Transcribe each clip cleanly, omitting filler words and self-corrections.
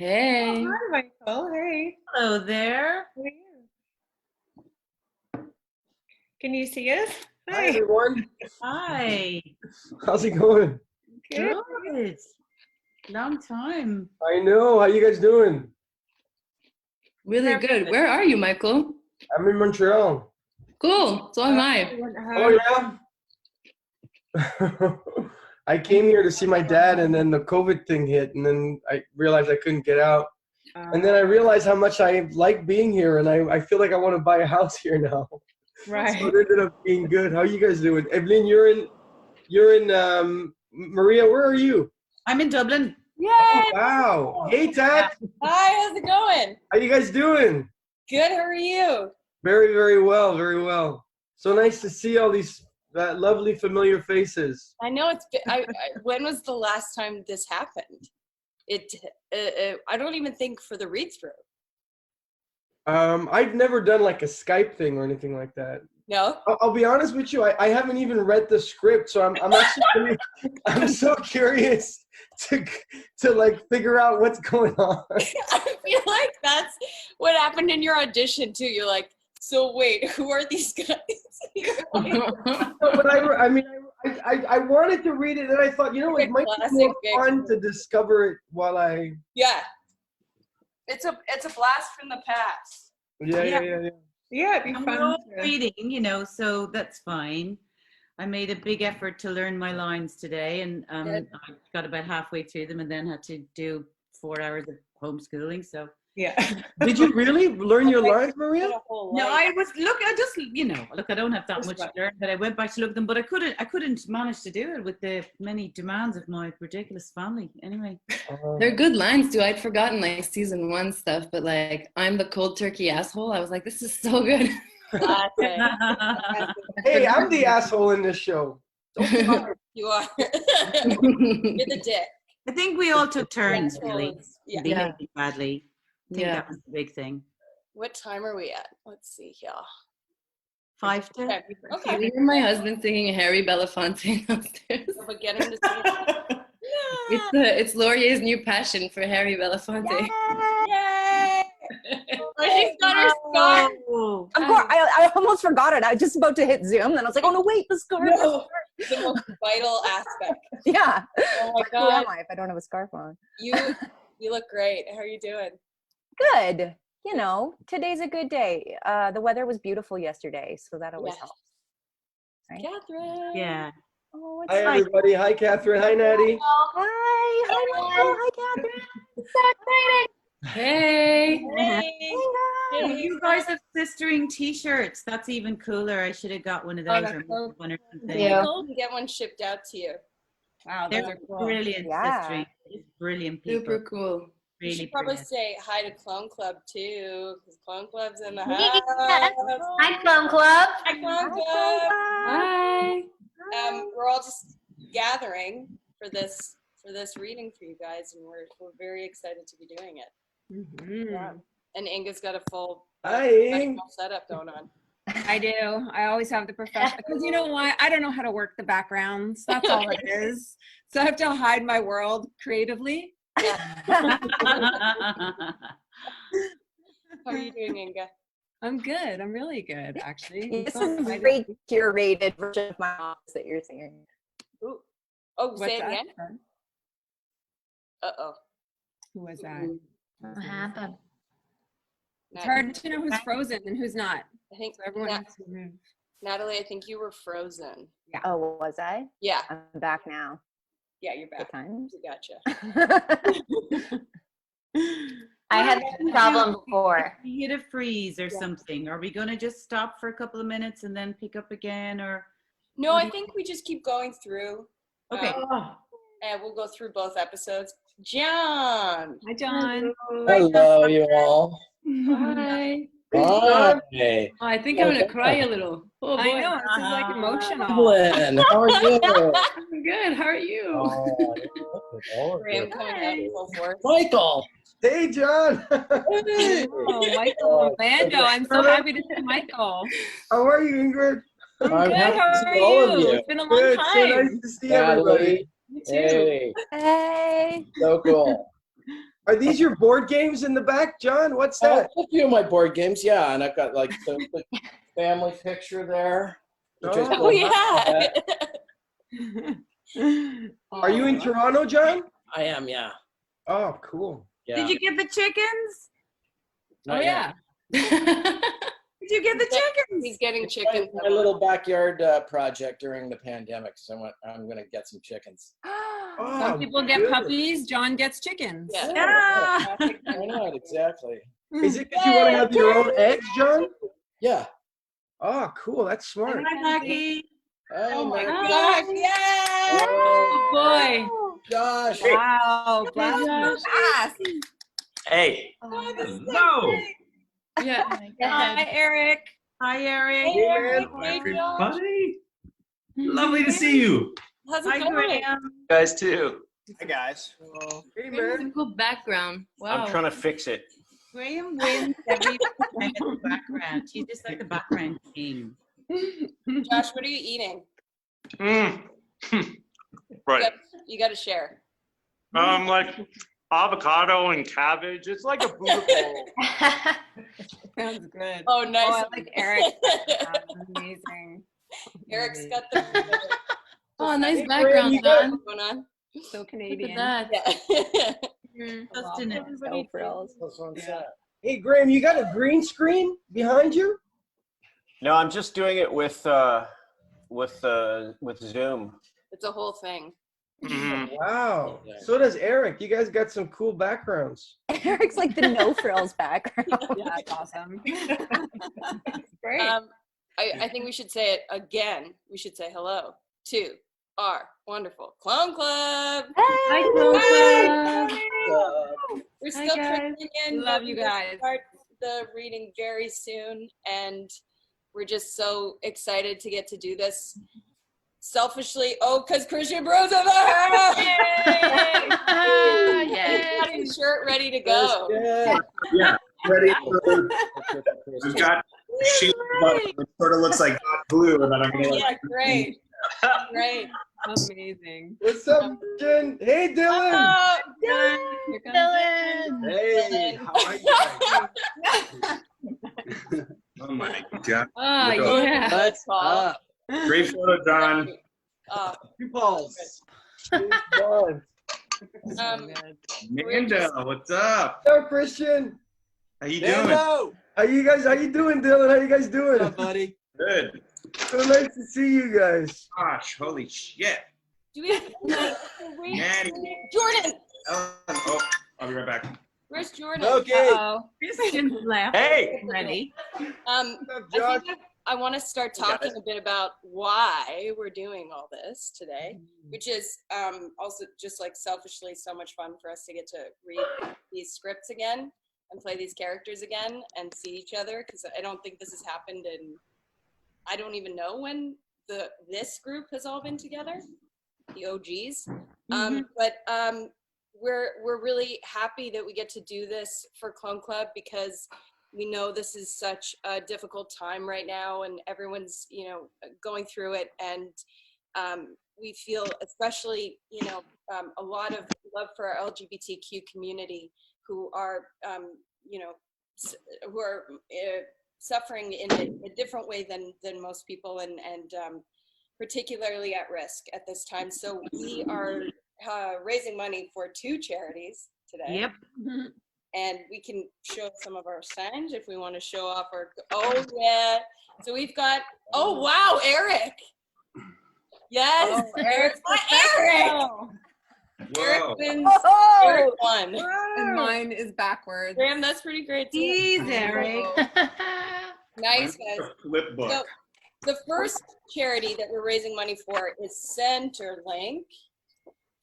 Hey. Oh, hi, Michael. Hey. Hello there. How are you? Can you see us? Hi, everyone. Hi. How's it going? Good. Good. Long time. I know. How you guys doing? Really good. Where are you, Michael? I'm in Montreal. Cool. So am I. Oh, yeah? I came here to see my dad, and then the COVID thing hit, and then I realized I couldn't get out. And then I realized how much I like being here, and I feel like I want to buy a house here now. Right. So it ended up being good. How are you guys doing? Evelyn, you're in Maria, where are you? I'm in Dublin. Yay! Oh, wow. Hey, Tat. Hi, how's it going? How you guys doing? Good, how are you? Very, very well, very well. So nice to see all these lovely, familiar faces. I know it's been, when was the last time this happened? I don't even think for the read-through. I've never done like a Skype thing or anything like that. No? I'll be honest with you, I haven't even read the script, so I'm actually I'm so curious to like figure out what's going on. I feel like that's what happened in your audition too. You're like, so wait, who are these guys? No, but I wanted to read it, and I thought, you know, it might be more fun to discover it while I. Yeah. It's a blast from the past. Yeah. Yeah, it'd be I'm fun. reading, you know, so that's fine. I made a big effort to learn my lines today, and I got about halfway through them, and then had to do 4 hours of homeschooling. So Yeah. Did you really learn your lines, Maria? no, I don't have that much to learn, but I went back to look at them, but I couldn't manage to do it with the many demands of my ridiculous family. Anyway, They're good lines too. I'd forgotten like season 1 stuff, but like I'm the cold turkey asshole. I was like, this is so good. Hey, I'm the asshole in this show. You are. You're the dick. I think we all took turns Yeah, really yeah. behaving badly. I think Yeah. that was the big thing. What time are we at? Let's see here. 5 to. Okay. Me and my husband singing Harry Belafonte downstairs. But get him to see. It's Laurier's new passion for Harry Belafonte. Yay! Oh, she's got her scarf. Oh, Of course, I almost forgot it. I was just about to hit Zoom, then I was like, oh no, wait, the scarf. No, the most vital aspect. Yeah. Oh my Who am god, I if I don't have a scarf on? you look great. How are you doing? Good. You know, today's a good day. The weather was beautiful yesterday, so that always Yes. helps. Right? Catherine. yeah. Oh, it's Hi, everybody. Hi, Catherine. Hi, Natty. Hi, Michael. Hi, Catherine. It's so exciting. Hey. Hey. Oh, you guys have sistering t-shirts. That's even cooler. I should have got one of those that's or so one or something. Yeah. You can get one shipped out to you. Wow, They're those are cool. brilliant Yeah. sistering. Brilliant people. Super cool. You Really should probably brilliant. say hi to Clone Club too, because Clone Club's in the Yeah. house. Hi, Clone Club. Hi, Clone Club. Hi. We're all just gathering for this reading for you guys, and we're very excited to be doing it. Mhm. Yeah. And Inga's got a full Hi. professional setup going on. I do. I always have the professional, because you know what? I don't know how to work the backgrounds. That's all it is. So I have to hide my world creatively. How are you doing, Inga? I'm good. I'm really good, actually. This I'm so is a excited. very curated version of my office that you're singing. Ooh. Oh, What's say it that? again. Uh-oh. Who was that? What happened? It's hard to know who's frozen and who's not. I think So everyone has to move. Natalie, I think you were frozen. Oh, was I? Yeah. I'm back now. Yeah, you're back. Good times. We gotcha. I had that problem before. You hit a freeze or something. Are we going to just stop for a couple of minutes and then pick up again, or? No, I think we just keep going through. Okay. And we'll go through both episodes. John. Hi, John. Hello, you all. Hi. Hi. Oh, I think I'm gonna cry a little. Oh boy. I know, this is like emotional. Evelyn, how are you? I'm good. How are you? Oh, look at all of Graham you. coming out in full force. Michael. Hey, John. Hey. Oh, Michael Orlando. I'm so happy to see Michael. How are you, Ingrid? I'm Good. happy How to are see all of you? you. It's been a long Good. So time. nice to see everybody. Natalie. You too. Hey. Hey. So cool. Are these your board games in the back, John? What's that? A few of my board games, yeah, and I've got like the family picture there. Which I Oh, still have. Are you in Toronto, John? I am, yeah. Oh, cool. Yeah. Did you get the chickens? Not yet. Did you get the chickens? He's getting It's chickens. my little backyard project during the pandemic, so I'm gonna get some chickens. Some people get puppies. John gets chickens. Yeah. Yeah. Why not? Exactly. Is it because you want to have your own eggs, John? Yeah. Oh, cool. That's smart. Hi, Lucky. Oh my God. gosh! Yay! Oh boy! Josh. Wow! Bless you. Ass. Hey. Oh, this is so No. great. Yeah. Hi, Eric. Hi, Eric. Hey, Eric. Hello, Hey, Josh. everybody. Lovely to see you. How's it Hi, going? Graham. You guys too. Hi guys. Hey, It's a man. cool background. Wow. I'm trying to fix it. Graham wins every time in the background. He's just like the background king. Josh, what are you eating? Right. You got to share. Like avocado and cabbage. It's like a Buddha bowl. Sounds good. Oh, nice. Oh, I like Eric. That's amazing. Eric's got the. Oh, nice Hey, background, you got- John. What's going on? So Look Canadian. at that. Yeah. Justin and No frills. This one's set. Hey, Graham, you got a green screen behind you? No, I'm just doing it with Zoom. It's a whole thing. Mhm. Wow. So does Eric. You guys got some cool backgrounds. Eric's like the no frills background. Yeah, that's awesome. Great. I think we should say it again. We should say hello to our wonderful Clone Club. Hi, Clone Club. We're Hi, still guys. trickling in. Love you We're gonna guys. Start the reading very soon, and we're just so excited to get to do this. Selfishly, because Christian Bros in the house. Yay. Got his shirt ready to go. Yeah. Yeah, ready for We've we've got shield button, which sort of looks like hot glue, and then I'm gonna Yeah, great. Great. Amazing. What's up, Jen? Hey, Dylan. Oh, Here comes Dylan. Hey, how are you? Oh my god. Oh, Look yeah. What's up? Great photo, John. Two balls. Um, Amanda, what's up? Hello, Christian. How you doing? Hello. How you doing, Dylan? How you guys doing? What's up, buddy? Good. So nice to see you guys. Gosh, holy shit. do we have Maddie. Jordan? Oh, I'll be right back. Where's Jordan? Okay. Uh-oh. Christian's left. Hey. Ready. What's up, I Josh? think I want to start talking a bit about why we're doing all this today, which is also just like selfishly so much fun for us to get to read these scripts again and play these characters again and see each other, because I don't think this has happened in, I don't even know when this group has all been together, the OGs. But we're really happy that we get to do this for Clone Club, because we know this is such a difficult time right now, and everyone's, going through it. And we feel, especially, a lot of love for our LGBTQ community who are, suffering in a different way than most people, and particularly at risk at this time. So we are raising money for 2 charities today. Yep. And we can show some of our signs if we want to show off our, oh yeah. So we've got, oh wow, Eric. Yes, Eric's my Eric. Whoa. Eric wins, Oh! Eric won. And mine is backwards. Graham, that's pretty great too. Jeez, Eric. Nice, Mine's guys. a flip book. So the first charity that we're raising money for is CenterLink.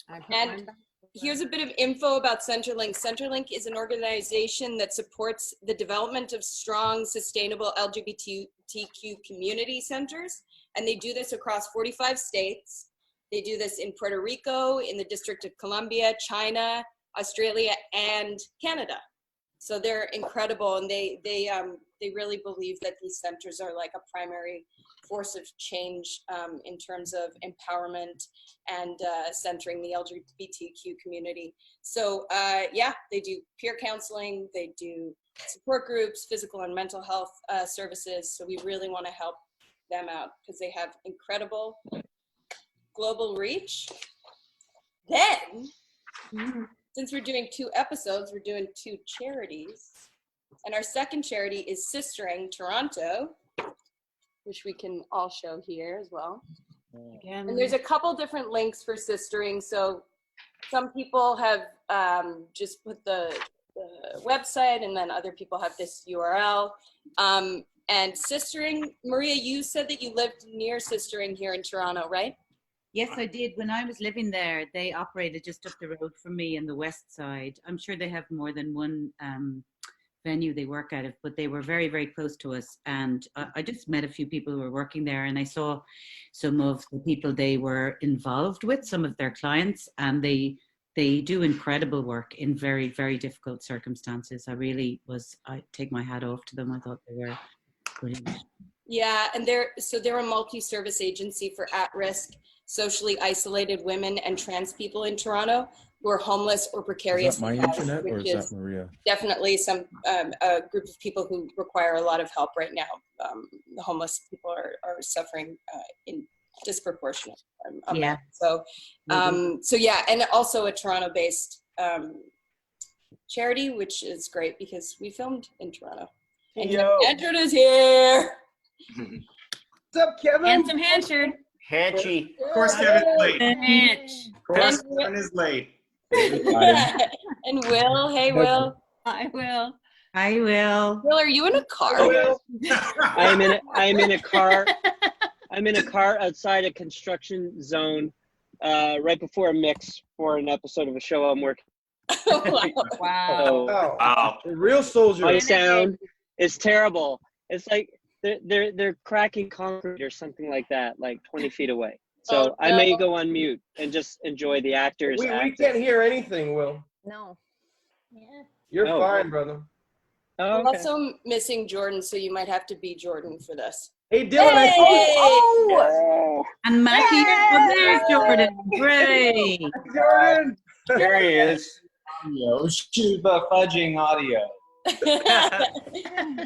I put And mine back. here's a bit of info about CenterLink. CenterLink is an organization that supports the development of strong, sustainable LGBTQ community centers. And they do this across 45 states. They do this in Puerto Rico, in the District of Columbia, China, Australia, and Canada. So they're incredible, and they really believe that these centers are like a primary force of change in terms of empowerment and centering the LGBTQ community. So yeah, they do peer counseling, they do support groups, physical and mental health services. So we really want to help them out because they have incredible global reach. Then, since we're doing 2 episodes, we're doing 2 charities. And our second charity is Sistering Toronto, which we can all show here as well. Again. And there's a couple different links for Sistering. So some people have just put the website, and then other people have this URL. And Sistering, Maria, you said that you lived near Sistering here in Toronto, right? Yes, I did. When I was living there, they operated just up the road from me in the west side. I'm sure they have more than one venue they work out of, but they were very, very close to us. And I just met a few people who were working there, and I saw some of the people they were involved with, some of their clients, and they do incredible work in very, very difficult circumstances. I take my hat off to them. I thought they were brilliant. Yeah, and they're a multi-service agency for at-risk, socially isolated women and trans people in Toronto who are homeless or precarious. Is that my internet or is that Maria? Definitely some a group of people who require a lot of help right now. The homeless people are suffering in disproportionate amount. So yeah, and also a Toronto-based charity, which is great because we filmed in Toronto. And Andrew is here. What's up, Kevin? Handsome Hanchard. Hanchy. Of course, Kevin's late. Hanch. Of course, Kevin is late. And Will, hey Will. I will. I will. Will, are you in a car? I'm in a car. I'm in a car outside a construction zone, right before a mix for an episode of a show I'm working. Wow. So, Wow. Real soldier. my sound is terrible. It's like they're cracking concrete or something like that, like 20 feet away. So I may go on mute and just enjoy the actors. We can't hear anything, Will. No. Yeah. You're Oh. fine, brother. Oh, We're okay. also missing Jordan, so you might have to be Jordan for this. Hey, Dylan. Hey! Oh. And Mackie, oh, there's Jordan. Great. Jordan. There he is. Shoot the fudging audio.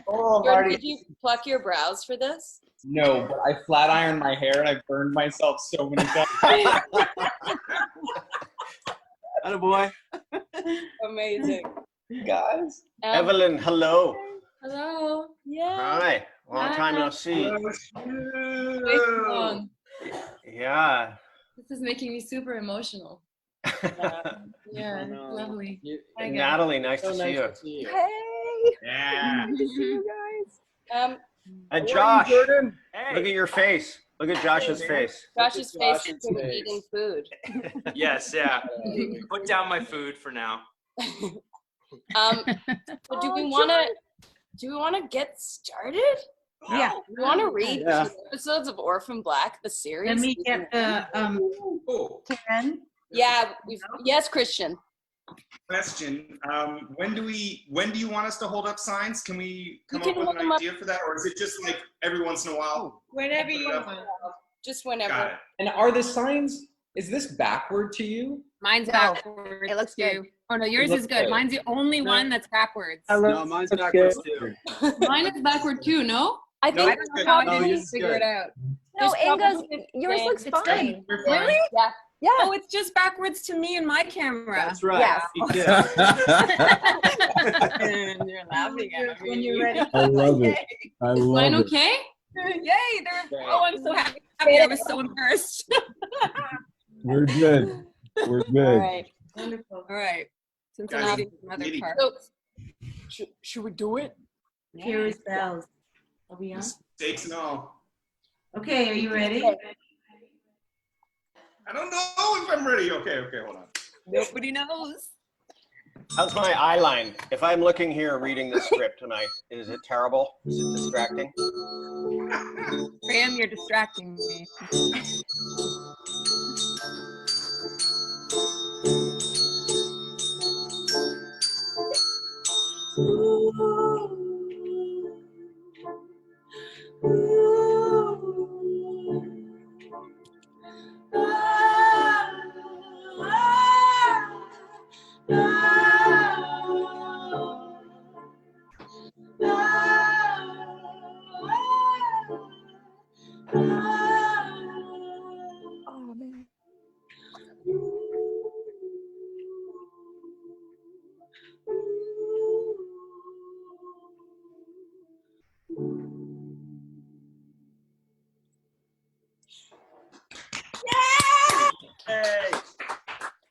Oh, Jordan, Marty. did you pluck your brows for this? No, but I flat ironed my hair and I burned myself so many times. Attaboy. Amazing. Guys. Evelyn, hello. Hello. Yeah. Hi. Long time no see. Way too long. Yeah. This is making me super emotional. Yeah, lovely. Hi, guys. Natalie, nice to see you. Hey. Yeah. Good to see you guys. And How are you, Josh, Jordan? look at your face. Look at Josh's face. Josh's face Josh's is face. eating food. Yes, yeah. Put down my food for now. So do we want to get started? Yeah. We want to read Yeah. 2 episodes of Orphan Black, the series. Let me get the pen. Yeah. Yes, Christian. Question: when do you want us to hold up signs? Can we come can up with hold an them up. idea for that, or is it just like every once in a while? Whenever you Got want. Just whenever. it. And are the signs, is this backward to you? Mine's No, backwards. it looks good. too. Oh no, yours looks is good. good. Mine's the only one that's backwards. No, mine's backwards too. Mine is backward too, no? I No, think I don't know good. how I No, didn't yours is figure good. it out. No, There's Inga's, probably yours things- looks It's fine. You're fine. Really? Yeah. Yeah. Oh, it's just backwards to me and my camera. That's right. Yes. And you're laughing at me. When you're ready. I love it. I Is mine okay? Yay! Oh, I'm so happy. I was so embarrassed. We're good. We're All good. right. Wonderful. All right. Since Guys, I'm reading another lady. part. So, should we do it? Here's bells. Are we on? Steaks and all. Okay, are you ready? I don't know if I'm ready. Okay, hold on. Nobody knows. How's my eye line? If I'm looking here reading the script tonight, is it terrible? Is it distracting? Graham, you're distracting me.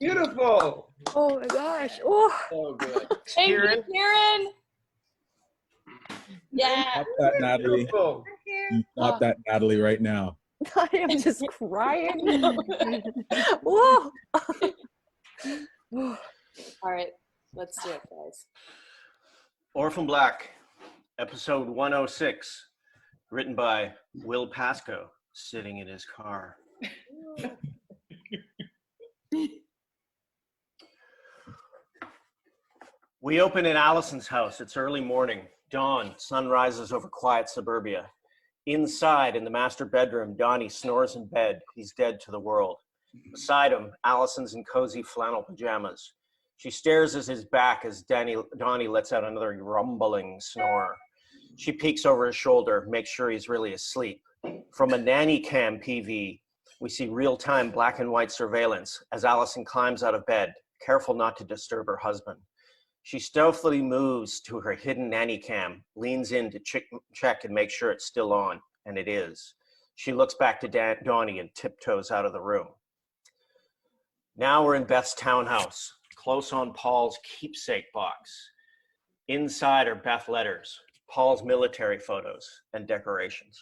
Beautiful. Oh my gosh. Oh. So good. Thank you, Kieran. Yeah. Stop that, Natalie. Beautiful. You stop that, Natalie, right now. I am just crying. Whoa. All right, let's do it, guys. Orphan Black, episode 106, written by Will Pascoe, sitting in his car. We open in Allison's house. It's early morning. Dawn, sun rises over quiet suburbia. Inside, in the master bedroom, Donnie snores in bed. He's dead to the world. Beside him, Allison's in cozy flannel pajamas. She stares at his back as Donnie lets out another rumbling snore. She peeks over his shoulder, makes sure he's really asleep. From a nanny cam PV, we see real-time black and white surveillance as Allison climbs out of bed, careful not to disturb her husband. She stealthily moves to her hidden nanny cam, leans in to check and make sure it's still on, and it is. She looks back to Donnie and tiptoes out of the room. Now we're in Beth's townhouse, close on Paul's keepsake box. Inside are Beth letters, Paul's military photos, and decorations.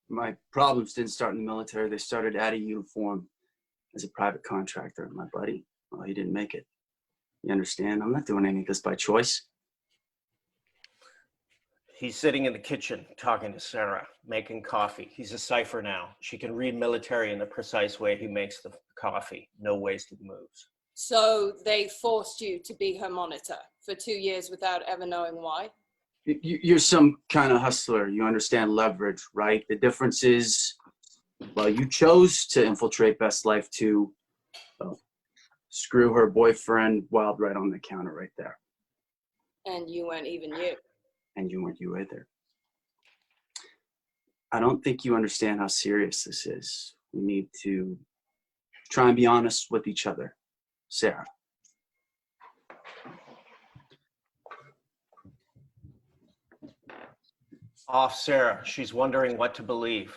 My problems didn't start in the military. They started out of uniform as a private contractor. My buddy, well, he didn't make it. You understand? I'm not doing any of this by choice. He's sitting in the kitchen talking to Sarah, making coffee. He's a cipher now. She can read military in the precise way he makes the coffee. No wasted moves. So they forced you to be her monitor for 2 years without ever knowing why? You're some kind of hustler. You understand leverage, right? The difference is, well, you chose to infiltrate Beth's life to screw her boyfriend wild right on the counter right there. And you weren't even you. And you weren't you either. I don't think you understand how serious this is. We need to try and be honest with each other, Sarah. Off Sarah, she's wondering what to believe.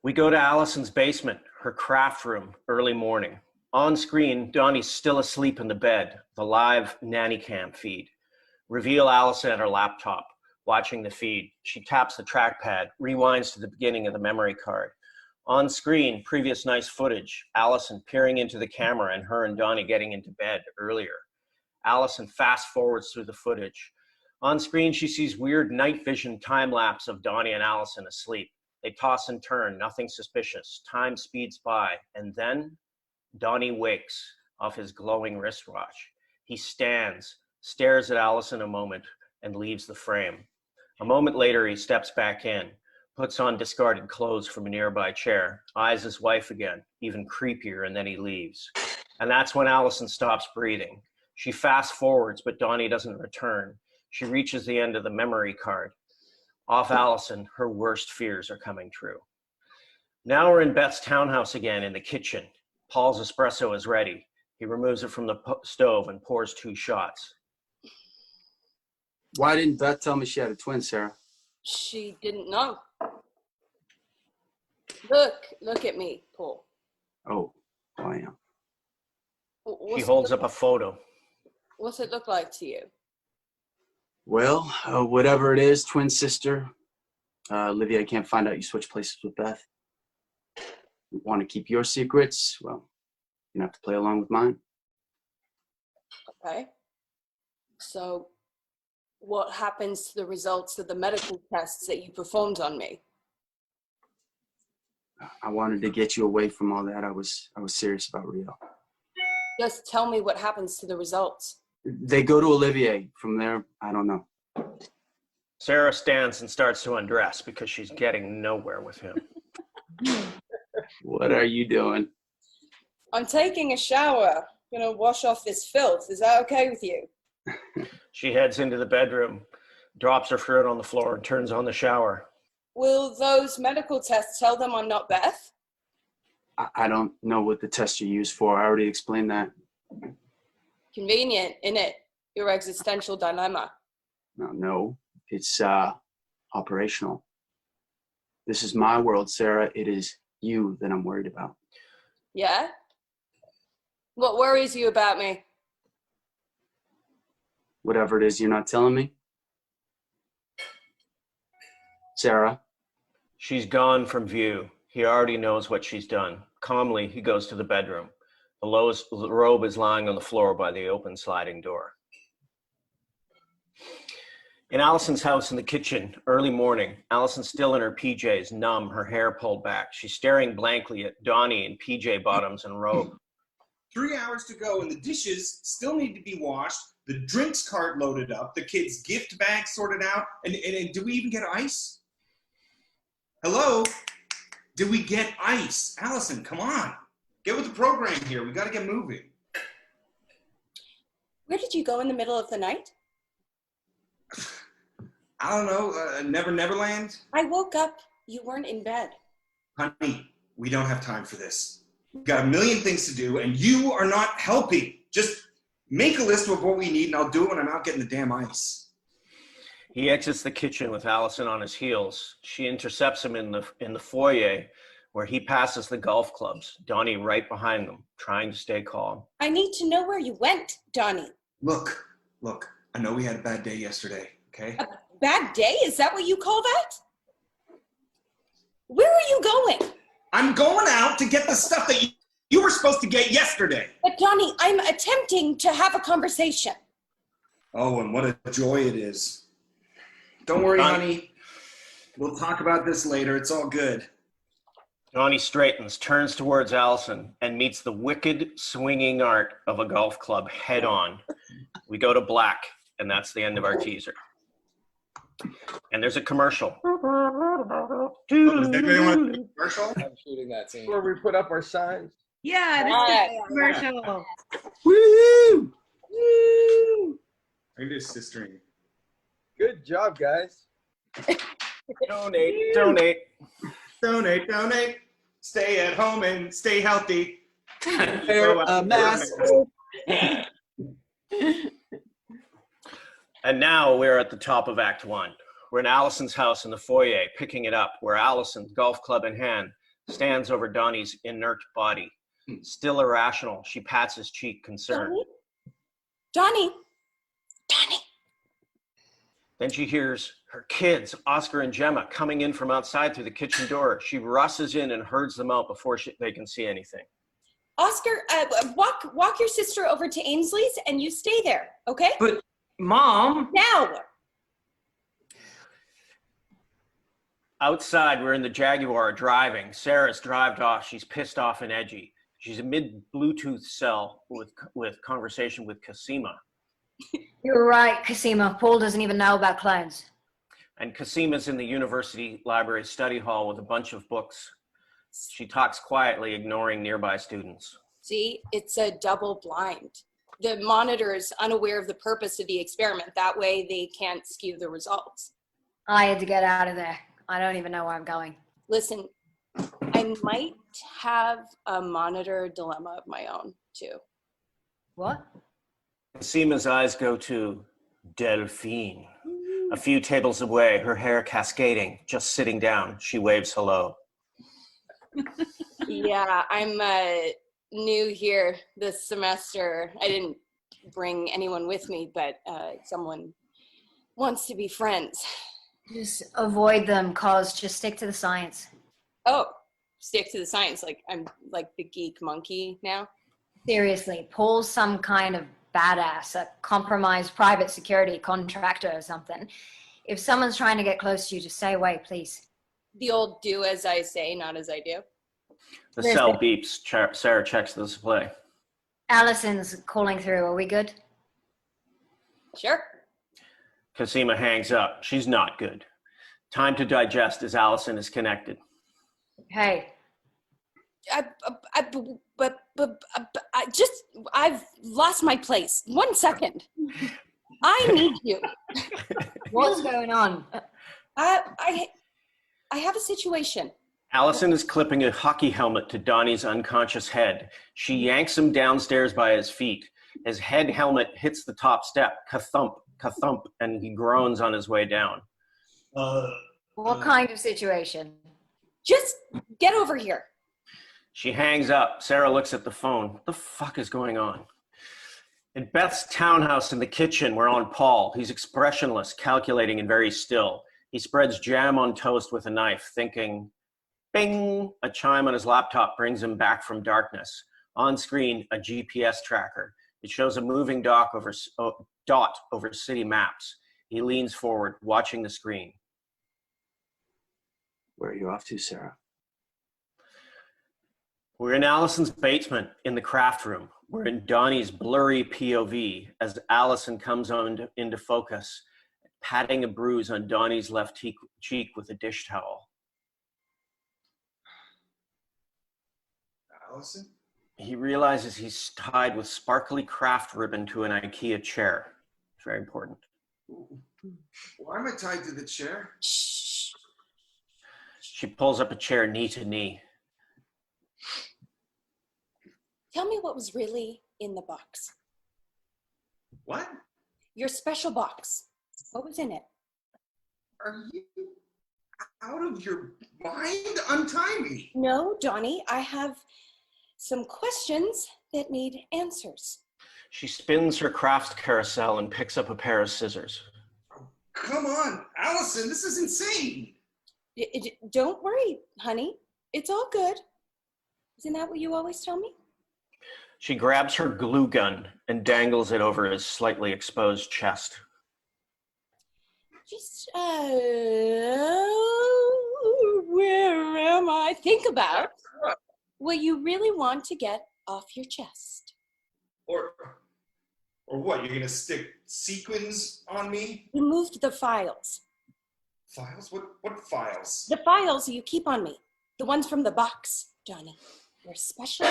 We go to Allison's basement, her craft room, early morning. On screen, Donnie's still asleep in the bed, the live nanny cam feed. Reveal Allison at her laptop, watching the feed. She taps the trackpad, rewinds to the beginning of the memory card. On screen, previous nice footage, Allison peering into the camera and her and Donnie getting into bed earlier. Allison fast forwards through the footage. On screen, she sees weird night vision time lapse of Donnie and Allison asleep. They toss and turn, nothing suspicious. Time speeds by, and then Donnie wakes off his glowing wristwatch. He stands, stares at Allison a moment, and leaves the frame. A moment later, he steps back in, puts on discarded clothes from a nearby chair, eyes his wife again, even creepier, and then he leaves. And that's when Allison stops breathing. She fast forwards, but Donnie doesn't return. She reaches the end of the memory card. Off Allison, her worst fears are coming true. Now we're in Beth's townhouse again in the kitchen. Paul's espresso is ready. He removes it from the stove and pours 2 shots. Why didn't Beth tell me she had a twin, Sarah? She didn't know. Look at me, Paul. Oh, I am. He holds up a photo. What's it look like to you? Well, whatever it is, twin sister. Olivia, I can't find out you switched places with Beth. You want to keep your secrets? Well, you have to play along with mine. Okay. So what happens to the results of the medical tests that you performed on me? I wanted to get you away from all that. I was serious about Rio. Just tell me what happens to the results. They go to Olivier. From there, I don't know. Sarah stands and starts to undress because she's getting nowhere with him. What are you doing? I'm taking a shower. I'm gonna wash off this filth. Is that okay with you? She heads into the bedroom, drops her shirt on the floor, and turns on the shower. Will those medical tests tell them I'm not Beth? I don't know what the test you use for. I already explained that. Convenient, innit? Your existential dilemma. No, it's operational. This is my world, Sarah. It is you that I'm worried about. Yeah? What worries you about me? Whatever it is you're not telling me. Sarah. She's gone from view. He already knows what she's done. Calmly, he goes to the bedroom. The robe is lying on the floor by the open sliding door. In Allison's house in the kitchen, early morning, Allison's still in her PJs, numb, her hair pulled back. She's staring blankly at Donnie in PJ bottoms and robe. 3 hours to go and the dishes still need to be washed, the drinks cart loaded up, the kids' gift bag sorted out, and do we even get ice? Hello? Did we get ice? Allison, come on. Get with the program here. We got to get moving. Where did you go in the middle of the night? I don't know, Neverland? I woke up. You weren't in bed. Honey, we don't have time for this. We've got a million things to do, and you are not helping. Just make a list of what we need, and I'll do it when I'm out getting the damn ice. He exits the kitchen with Allison on his heels. She intercepts him in the foyer where he passes the golf clubs, Donnie right behind them, trying to stay calm. I need to know where you went, Donnie. Look, I know we had a bad day yesterday, okay? A bad day? Is that what you call that? Where are you going? I'm going out to get the stuff that you were supposed to get yesterday. But Donnie, I'm attempting to have a conversation. Oh, and what a joy it is. Don't worry, honey. We'll talk about this later. It's all good. Donnie straightens, turns towards Allison, and meets the wicked swinging art of a golf club head on. We go to black, and that's the end of our teaser. And there's a commercial. Does anybody want a commercial? I'm shooting that scene. Where we put up our signs. Yeah, this is a commercial. Woo! Woo! I can do sistering. Good job, guys. Donate. Stay at home and stay healthy. Wear a mask. And now we're at the top of Act 1. We're in Allison's house in the foyer, picking it up, where Allison, golf club in hand, stands over Donnie's inert body. Still irrational, she pats his cheek, concerned. Donnie. Then she hears her kids, Oscar and Gemma, coming in from outside through the kitchen door. She rushes in and herds them out before they can see anything. Oscar, walk your sister over to Ainsley's and you stay there, okay? But, Mom. Now. Outside, we're in the Jaguar driving. Sarah's drived off. She's pissed off and edgy. She's amid Bluetooth cell with conversation with Casima. You're right, Casima. Paul doesn't even know about clones. And Casima's in the university library study hall with a bunch of books. She talks quietly, ignoring nearby students. See, it's a double blind. The monitor is unaware of the purpose of the experiment. That way they can't skew the results. I had to get out of there. I don't even know where I'm going. Listen, I might have a monitor dilemma of my own, too. What? Casima's eyes go to Delphine. A few tables away, her hair cascading, just sitting down. She waves hello. Yeah, I'm new here this semester. I didn't bring anyone with me, but someone wants to be friends. Just avoid them, cause just stick to the science. Oh, stick to the science. Like I'm like the geek monkey now. Seriously, Paul's some kind of badass, a compromised private security contractor or something. If someone's trying to get close to you, just stay away, please. The old do as I say, not as I do. The cell beeps. Sarah checks the display. Allison's calling through. Are we good? Sure. Casima hangs up. She's not good. Time to digest as Allison is connected. Hey. I've lost my place. 1 second. I need you. What's going on? I have a situation. Allison is clipping a hockey helmet to Donnie's unconscious head. She yanks him downstairs by his feet. His head helmet hits the top step. Ka-thump, ka-thump, and he groans on his way down. What kind of situation? Just get over here. She hangs up. Sarah looks at the phone. What the fuck is going on? In Beth's townhouse in the kitchen, we're on Paul. He's expressionless, calculating, and very still. He spreads jam on toast with a knife, thinking, bing! A chime on his laptop brings him back from darkness. On screen, a GPS tracker. It shows a moving dot over city maps. He leans forward, watching the screen. Where are you off to, Sarah? We're in Allison's basement in the craft room. We're in Donnie's blurry POV as Allison comes into focus, patting a bruise on Donnie's left cheek with a dish towel. Allison? He realizes he's tied with sparkly craft ribbon to an IKEA chair. It's very important. Why am I tied to the chair? Shh. She pulls up a chair knee to knee. Tell me what was really in the box. What? Your special box. What was in it? Are you out of your mind? Untie me. No, Donnie, I have some questions that need answers. She spins her craft carousel and picks up a pair of scissors. Come on, Allison, this is insane. Don't worry, honey. It's all good. Isn't that what you always tell me? She grabs her glue gun and dangles it over his slightly exposed chest. Just, where am I? Think about what you really want to get off your chest. Or what, you're gonna stick sequins on me? You moved the files. Files? What files? The files you keep on me. The ones from the box, Johnny. Your special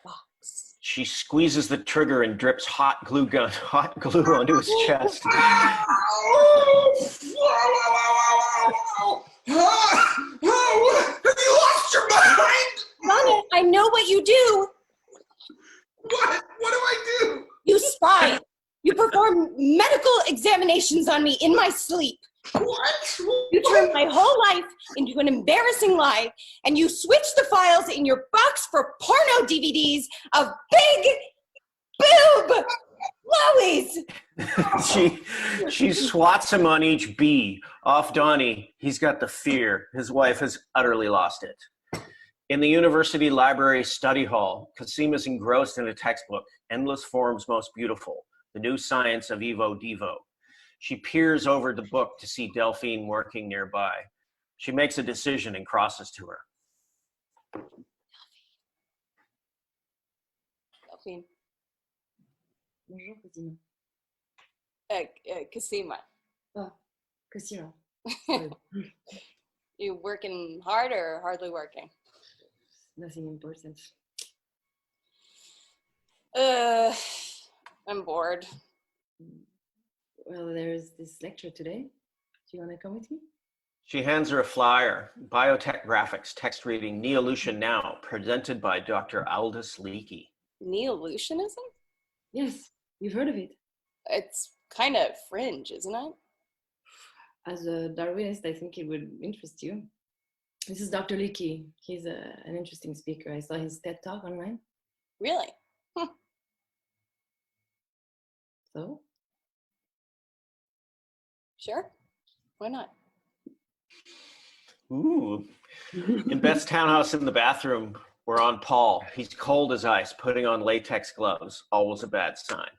box. She squeezes the trigger and drips hot glue onto his chest. Have you lost your mind? Johnny, I know what you do. What? What do I do? You spy. You perform medical examinations on me in my sleep. What? You turn my whole life into an embarrassing lie, and you switch the files in your box for porno DVDs of big boob Lowies. She swats him on each B. Off Donnie, he's got the fear. His wife has utterly lost it. In the university library study hall, Kasim is engrossed in a textbook, Endless Forms Most Beautiful, The New Science of Evo Devo. She peers over the book to see Delphine working nearby. She makes a decision and crosses to her. Delphine. Bonjour, Cosima. Kasima. Oh, Cosima. You working hard or hardly working? Nothing important. I'm bored. Well, there's this lecture today. Do you want to come with me? She hands her a flyer, Biotech Graphics, text reading, Neolution Now, presented by Dr. Aldous Leakey. Neolutionism? Yes, you've heard of it. It's kind of fringe, isn't it? As a Darwinist, I think it would interest you. This is Dr. Leakey. He's an interesting speaker. I saw his TED Talk online. Really? So? Sure. Why not? Ooh. In Beth's townhouse in the bathroom, we're on Paul. He's cold as ice, putting on latex gloves. Always a bad sign.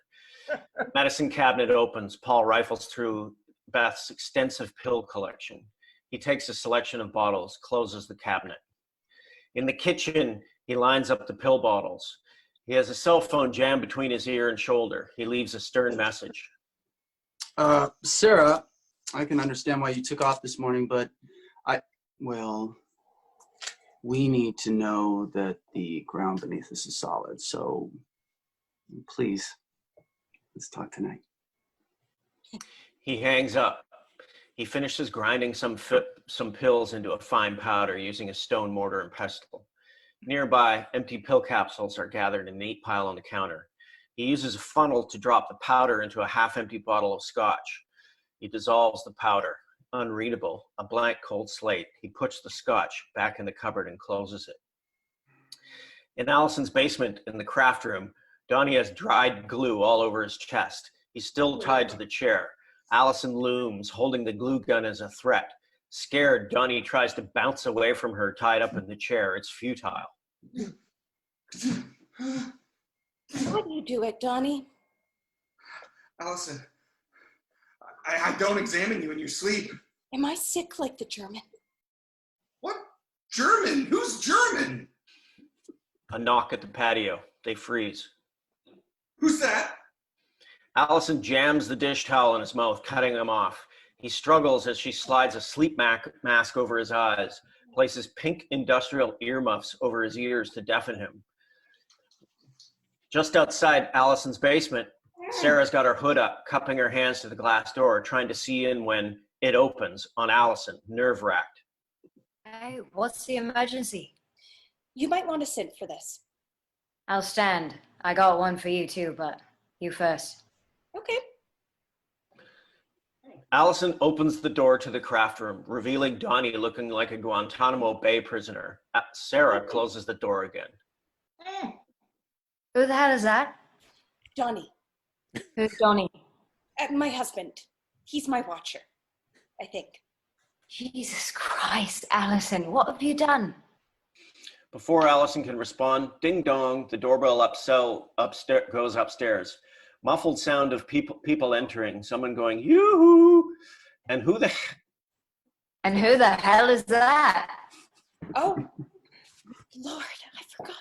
Medicine cabinet opens. Paul rifles through Beth's extensive pill collection. He takes a selection of bottles, closes the cabinet. In the kitchen, he lines up the pill bottles. He has a cell phone jammed between his ear and shoulder. He leaves a stern message. Sarah, I can understand why you took off this morning, but we need to know that the ground beneath us is solid. So please, let's talk tonight. He hangs up. He finishes grinding some pills into a fine powder using a stone mortar and pestle. Nearby, empty pill capsules are gathered in a neat pile on the counter. He uses a funnel to drop the powder into a half-empty bottle of scotch. He dissolves the powder. Unreadable, a blank cold slate. He puts the scotch back in the cupboard and closes it. In Allison's basement in the craft room, Donnie has dried glue all over his chest. He's still tied to the chair. Allison looms, holding the glue gun as a threat. Scared, Donnie tries to bounce away from her, tied up in the chair. It's futile. Why do you do it, Donnie? Allison, I don't examine you in your sleep. Am I sick like the German? What? German? Who's German? A knock at the patio. They freeze. Who's that? Allison jams the dish towel in his mouth, cutting him off. He struggles as she slides a sleep mask over his eyes, places pink industrial earmuffs over his ears to deafen him. Just outside Allison's basement, Sarah's got her hood up, cupping her hands to the glass door, trying to see in when it opens on Allison, nerve-wracked. Hey, what's the emergency? You might want to sit for this. I'll stand. I got one for you too, but you first. Okay. Allison opens the door to the craft room, revealing Donnie looking like a Guantanamo Bay prisoner. Sarah closes the door again. Who the hell is that? Donnie. Who's Donnie? My husband. He's my watcher, I think. Jesus Christ, Allison, what have you done? Before Allison can respond, ding dong, the doorbell goes upstairs. Muffled sound of people entering, someone going, yoo-hoo! And who the hell is that? Oh, Lord, I forgot.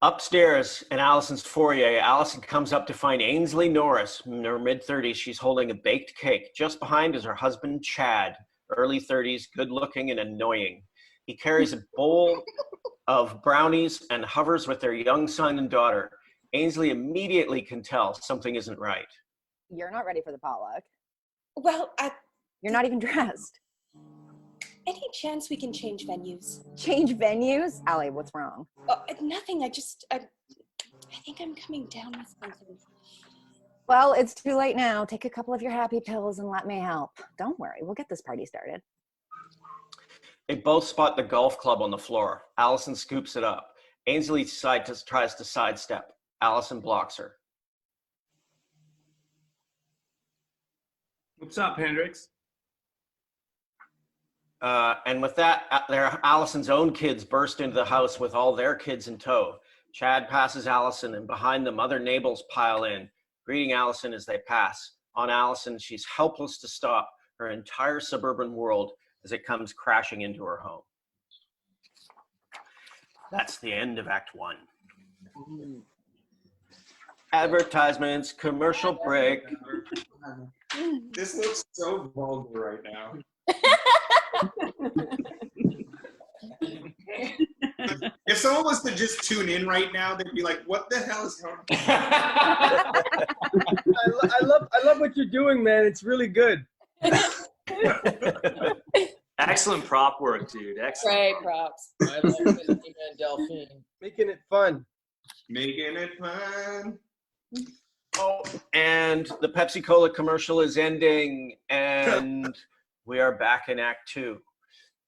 Upstairs in Allison's foyer, Allison comes up to find Ainsley Norris. In her mid-30s, she's holding a baked cake. Just behind is her husband, Chad, early 30s, good-looking and annoying. He carries a bowl of brownies and hovers with their young son and daughter. Ainsley immediately can tell something isn't right. You're not ready for the potluck. Well, You're not even dressed. Any chance we can change venues? Change venues? Allie, what's wrong? Nothing. I think I'm coming down with something. Well, it's too late now. Take a couple of your happy pills and let me help. Don't worry, we'll get this party started. They both spot the golf club on the floor. Allison scoops it up. Ainsley tries to sidestep. Allison blocks her. What's up, Hendrix? And with that, Allison's own kids burst into the house with all their kids in tow. Chad passes Allison, and behind them, other neighbors pile in, greeting Allison as they pass. On Allison, she's helpless to stop her entire suburban world as it comes crashing into her home. That's the end of Act 1. Advertisements, commercial break. This looks so vulgar right now. If someone was to just tune in right now, they'd be like, what the hell is going on? I love what you're doing, man. It's really good. Excellent prop work, dude. Excellent. Great props. I love Christina and Delphine. Making it fun. Making it fun. Oh, and the Pepsi-Cola commercial is ending, and we are back in Act 2.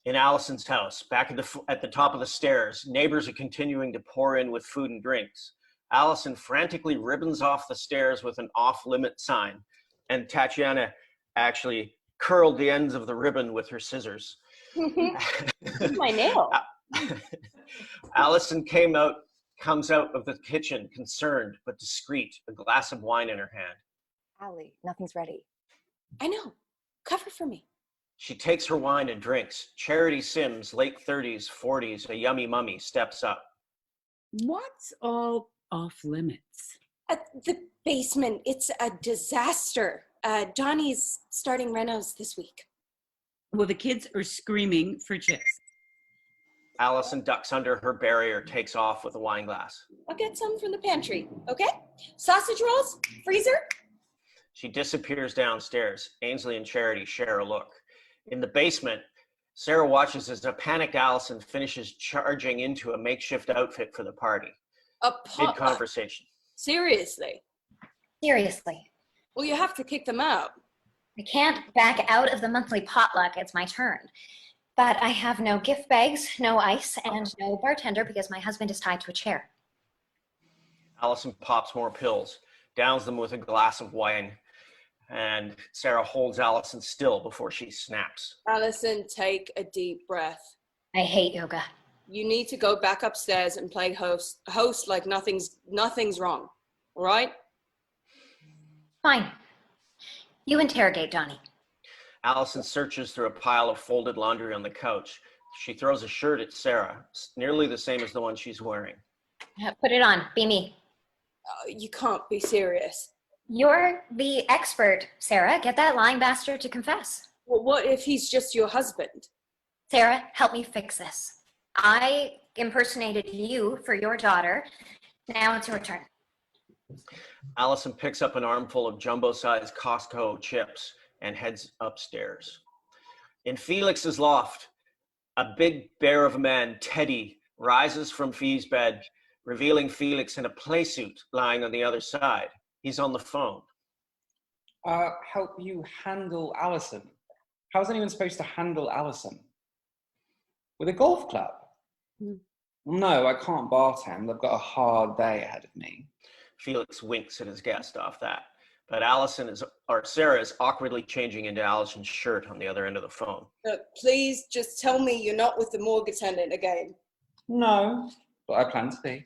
In Allison's house, back at the top of the stairs, neighbors are continuing to pour in with food and drinks. Allison frantically ribbons off the stairs with an off-limit sign, and Tatiana actually curled the ends of the ribbon with her scissors. My nail. Allison comes out of the kitchen, concerned but discreet, a glass of wine in her hand. Allie, nothing's ready. I know. Cover for me. She takes her wine and drinks. Charity Sims, late 30s, 40s, a yummy mummy, steps up. What's all off limits? The basement. It's a disaster. Donnie's starting renos this week. Well, the kids are screaming for chips. Allison ducks under her barrier, takes off with a wine glass. I'll get some from the pantry, okay? Sausage rolls? Freezer? She disappears downstairs. Ainsley and Charity share a look. In the basement, Sarah watches as a panicked Allison finishes charging into a makeshift outfit for the party. A potluck? Mid-conversation. Seriously? Seriously. Well, you have to kick them out. I can't back out of the monthly potluck. It's my turn. But I have no gift bags, no ice, and no bartender because my husband is tied to a chair. Allison pops more pills, downs them with a glass of wine, and Sarah holds Allison still before she snaps. Allison, take a deep breath. I hate yoga. You need to go back upstairs and play host like nothing's wrong. All right? Fine. You interrogate Donnie. Allison searches through a pile of folded laundry on the couch. She throws a shirt at Sarah, nearly the same as the one she's wearing. Put it on. Be me. You can't be serious. You're the expert, Sarah. Get that lying bastard to confess. Well, what if he's just your husband? Sarah, help me fix this. I impersonated you for your daughter. Now it's your turn. Allison picks up an armful of jumbo-sized Costco chips and heads upstairs. In Felix's loft, a big bear of a man, Teddy, rises from Fee's bed, revealing Felix in a playsuit lying on the other side. He's on the phone. Help you handle Allison. How's anyone supposed to handle Allison? With a golf club? No, I can't bartend. I've got a hard day ahead of me. Felix winks at his guest off that. But Sarah is awkwardly changing into Allison's shirt on the other end of the phone. Please just tell me you're not with the morgue attendant again. No, but I plan to be.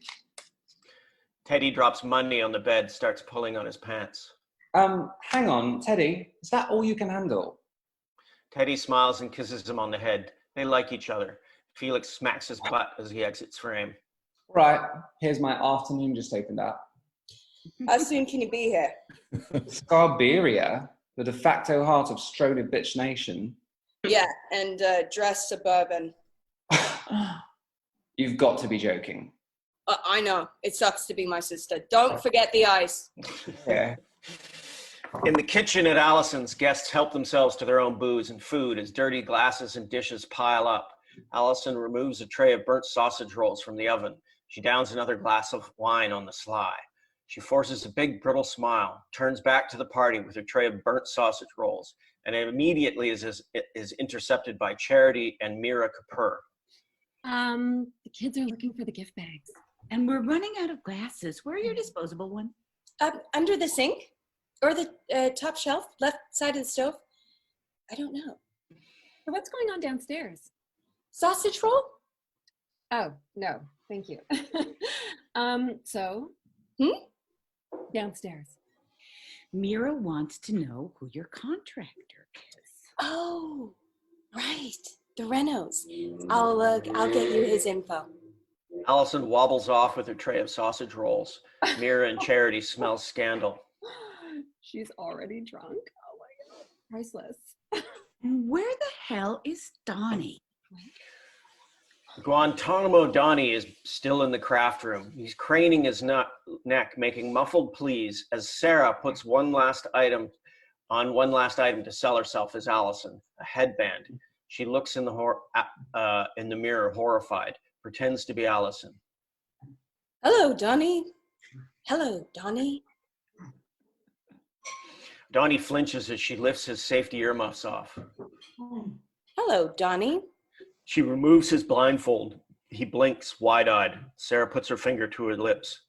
Teddy drops money on the bed, starts pulling on his pants. Hang on, Teddy, is that all you can handle? Teddy smiles and kisses him on the head. They like each other. Felix smacks his butt as he exits frame. Right, here's my afternoon just opened up. How soon can you be here? Scarberia, the de facto heart of Strode Bitch Nation. Yeah, and dress suburban. You've got to be joking. I know. It sucks to be my sister. Don't forget the ice. Yeah. In the kitchen at Allison's, guests help themselves to their own booze and food as dirty glasses and dishes pile up. Allison removes a tray of burnt sausage rolls from the oven. She downs another glass of wine on the sly. She forces a big, brittle smile, turns back to the party with her tray of burnt sausage rolls, and immediately is intercepted by Charity and Mira Kapur. The kids are looking for the gift bags. And we're running out of glasses. Where are your disposable ones? Under the sink? Or the top shelf, left side of the stove? I don't know. So what's going on downstairs? Sausage roll? Oh, no, thank you. Downstairs. Mira wants to know who your contractor is. Oh, right. The Renos. I'll get you his info. Allison wobbles off with her tray of sausage rolls. Mira and Charity smell scandal. She's already drunk. Oh my God. Priceless. Where the hell is Donnie? Guantanamo Donnie is still in the craft room. He's craning his neck, making muffled pleas as Sarah puts one last item to sell herself as Allison, a headband. She looks in the mirror horrified, pretends to be Allison. Hello, Donnie. Hello, Donnie. Donnie flinches as she lifts his safety earmuffs off. Hello, Donnie. She removes his blindfold. He blinks, wide-eyed. Sarah puts her finger to her lips,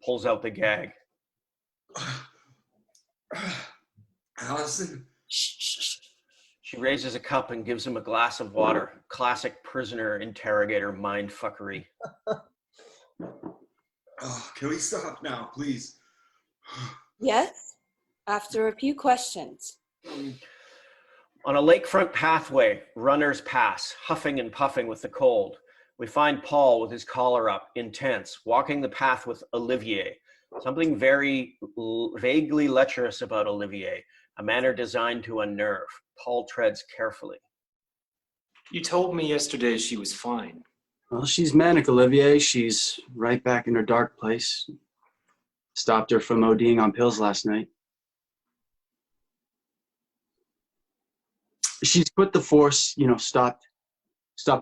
pulls out the gag. Allison? She raises a cup and gives him a glass of water. Classic prisoner interrogator mindfuckery. Can we stop now, please? Yes? After a few questions. On a lakefront pathway, runners pass, huffing and puffing with the cold. We find Paul with his collar up, intense, walking the path with Olivier. Something very vaguely lecherous about Olivier, a manner designed to unnerve. Paul treads carefully. You told me yesterday she was fine. Well, she's manic, Olivier. She's right back in her dark place. Stopped her from ODing on pills last night. She's put the force, stopped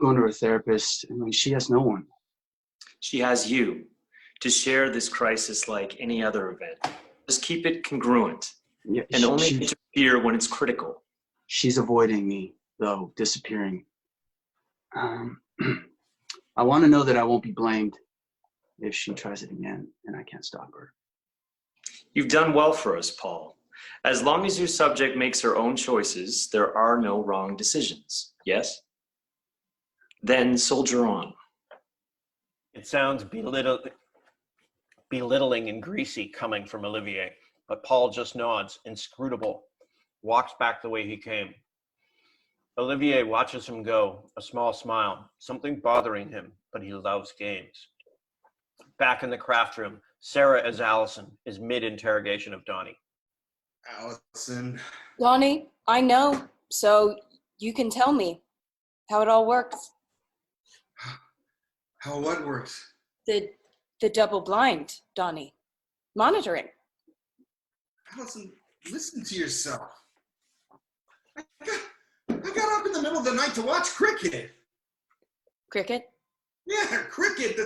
going to her therapist. I mean, she has no one. She has you to share this crisis like any other event. Just keep it congruent and only interfere when it's critical. She's avoiding me, though, disappearing. I want to know that I won't be blamed if she tries it again and I can't stop her. You've done well for us, Paul. As long as your subject makes her own choices, there are no wrong decisions. Yes? Then soldier on. It sounds belittling and greasy coming from Olivier, but Paul just nods, inscrutable, walks back the way he came. Olivier watches him go, a small smile, something bothering him, but he loves games. Back in the craft room, Sarah as Allison is mid-interrogation of Donnie. Allison. Donnie, I know, so you can tell me how it all works. How what works? The double blind, Donnie. Monitoring. Allison, listen to yourself. I got up in the middle of the night to watch cricket. Cricket? Yeah, cricket.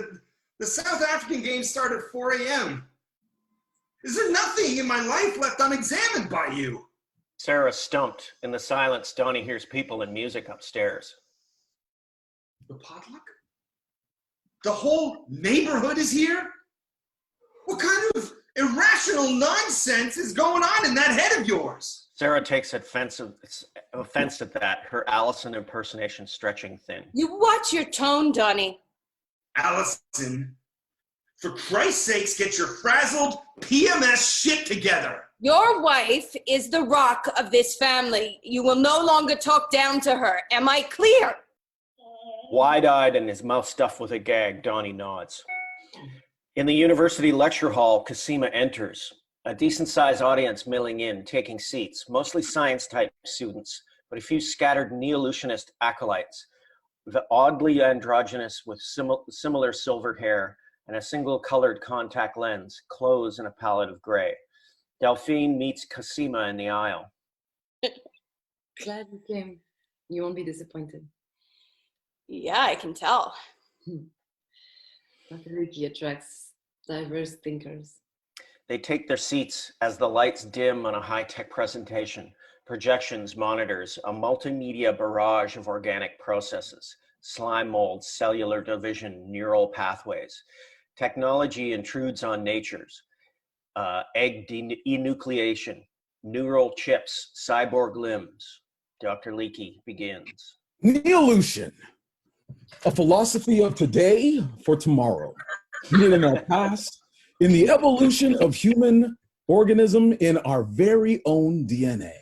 The South African game started at 4 a.m. Is there nothing in my life left unexamined by you? Sarah stumped. In the silence, Donnie hears people and music upstairs. The potluck? The whole neighborhood is here? What kind of irrational nonsense is going on in that head of yours? Sarah takes offense at that, her Allison impersonation stretching thin. You watch your tone, Donnie. Allison, for Christ's sakes, get your frazzled PMS shit together. Your wife is the rock of this family. You will no longer talk down to her. Am I clear? Wide-eyed and his mouth stuffed with a gag, Donnie nods. In the university lecture hall, Cosima enters. A decent-sized audience milling in, taking seats, mostly science-type students, but a few scattered neo-lutionist acolytes, oddly androgynous with similar silver hair and a single-colored contact lens, clothes in a palette of gray. Delphine meets Cosima in the aisle. Glad you came. You won't be disappointed. Yeah, I can tell. Dr. Ricky attracts diverse thinkers. They take their seats as the lights dim on a high-tech presentation, projections, monitors, a multimedia barrage of organic processes, slime molds, cellular division, neural pathways. Technology intrudes on nature's, egg enucleation, neural chips, cyborg limbs. Dr. Leakey begins. Neolution, a philosophy of today for tomorrow, rooted in our past, in the evolution of human organism in our very own DNA.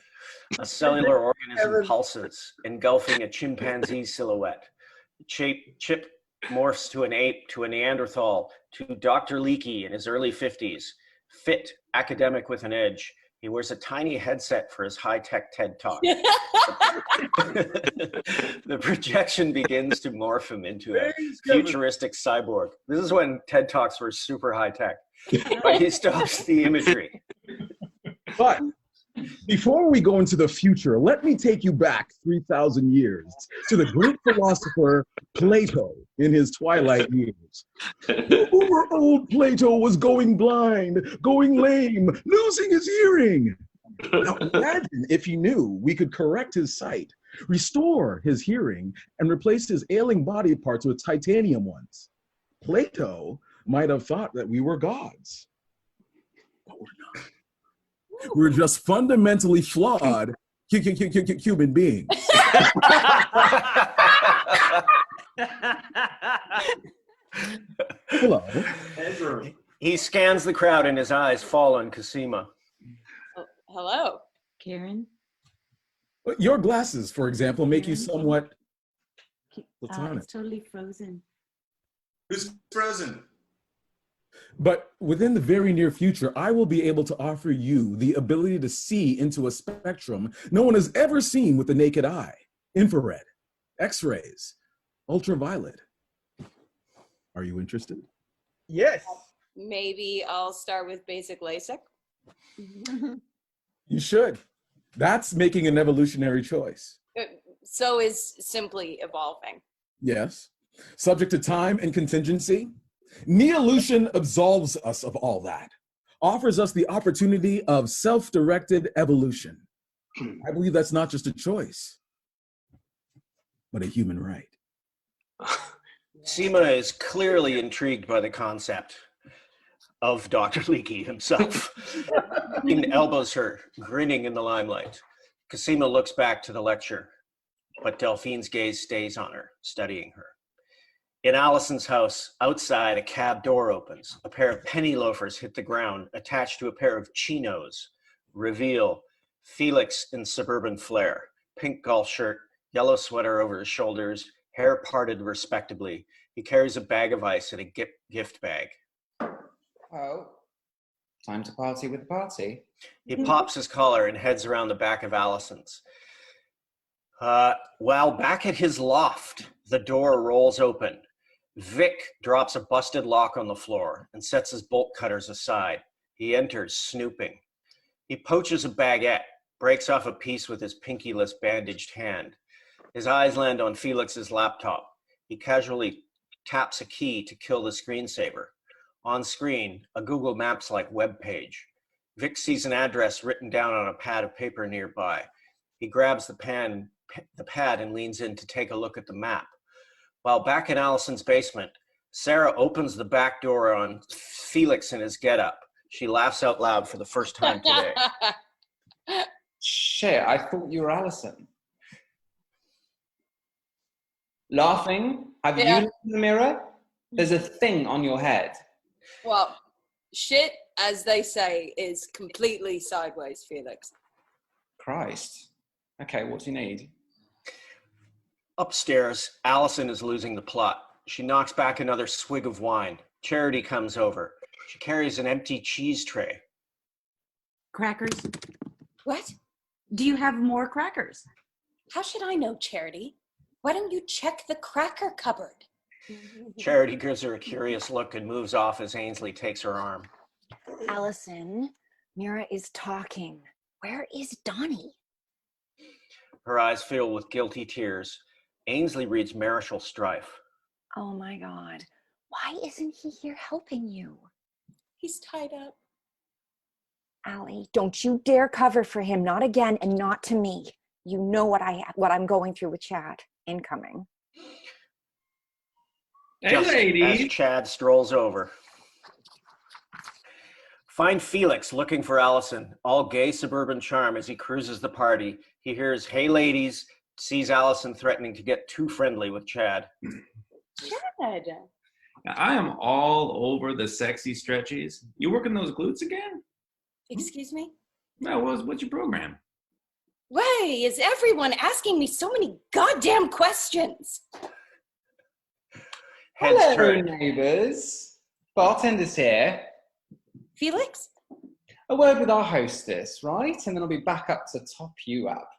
A cellular organism pulses, engulfing a chimpanzee silhouette. Chip morphs to an ape, to a Neanderthal, to Dr. Leakey in his early 50s. Fit, academic with an edge. He wears a tiny headset for his high-tech TED Talk. The projection begins to morph him into a futuristic cyborg. This is when TED Talks were super high-tech. But he stops the imagery. But before we go into the future, let me take you back 3,000 years to the great philosopher Plato in his twilight years. Poor old Plato was going blind, going lame, losing his hearing. Now imagine if he knew we could correct his sight, restore his hearing, and replace his ailing body parts with titanium ones. Plato might have thought that we were gods, but we're not. We're just fundamentally flawed human beings. Hello. He scans the crowd and his eyes fall on Cosima. Oh, hello. Karen? Your glasses, for example, make you somewhat platonic. It's totally frozen. Who's frozen? But within the very near future, I will be able to offer you the ability to see into a spectrum no one has ever seen with the naked eye. Infrared, X-rays, ultraviolet. Are you interested? Yes. Maybe I'll start with basic LASIK. You should. That's making an evolutionary choice. So is simply evolving. Yes. Subject to time and contingency. Neolution absolves us of all that, offers us the opportunity of self-directed evolution. I believe that's not just a choice, but a human right. Seema is clearly intrigued by the concept of Dr. Leakey himself. He elbows her, grinning in the limelight. Cosima looks back to the lecture, but Delphine's gaze stays on her, studying her. In Allison's house, outside, a cab door opens. A pair of penny loafers hit the ground, attached to a pair of chinos. Reveal Felix in suburban flair, pink golf shirt, yellow sweater over his shoulders, hair parted respectably. He carries a bag of ice and a gift bag. Oh, time to party with the party. He pops his collar and heads around the back of Allison's. While back at his loft, the door rolls open. Vic drops a busted lock on the floor and sets his bolt cutters aside. He enters, snooping. He poaches a baguette, breaks off a piece with his pinkyless bandaged hand. His eyes land on Felix's laptop. He casually taps a key to kill the screensaver. On screen, a Google Maps-like web page. Vic sees an address written down on a pad of paper nearby. He grabs the pad and leans in to take a look at the map. While back in Allison's basement, Sarah opens the back door on Felix in his getup. She laughs out loud for the first time today. Shit, I thought you were Allison. Laughing? Have you looked in the mirror? There's a thing on your head. Well, shit, as they say, is completely sideways, Felix. Christ. Okay, what do you need? Upstairs, Allison is losing the plot. She knocks back another swig of wine. Charity comes over. She carries an empty cheese tray. Crackers? What? Do you have more crackers? How should I know, Charity? Why don't you check the cracker cupboard? Charity gives her a curious look and moves off as Ainsley takes her arm. Allison, Mira is talking. Where is Donnie? Her eyes fill with guilty tears. Ainsley reads marital strife. Oh my God. Why isn't he here helping you? He's tied up. Allie, don't you dare cover for him. Not again and not to me. You know what I'm going through with Chad. Incoming. Hey, lady. As Chad strolls over. Find Felix looking for Allison, all gay suburban charm as he cruises the party. He hears, "Hey, ladies," sees Allison threatening to get too friendly with Chad. Chad. Now, I am all over the sexy stretchies. You working those glutes again? Excuse me? No, what's your program? Why is everyone asking me so many goddamn questions? Hello, neighbours. Bartender's here. Felix? A word with our hostess, right? And then I'll be back up to top you up.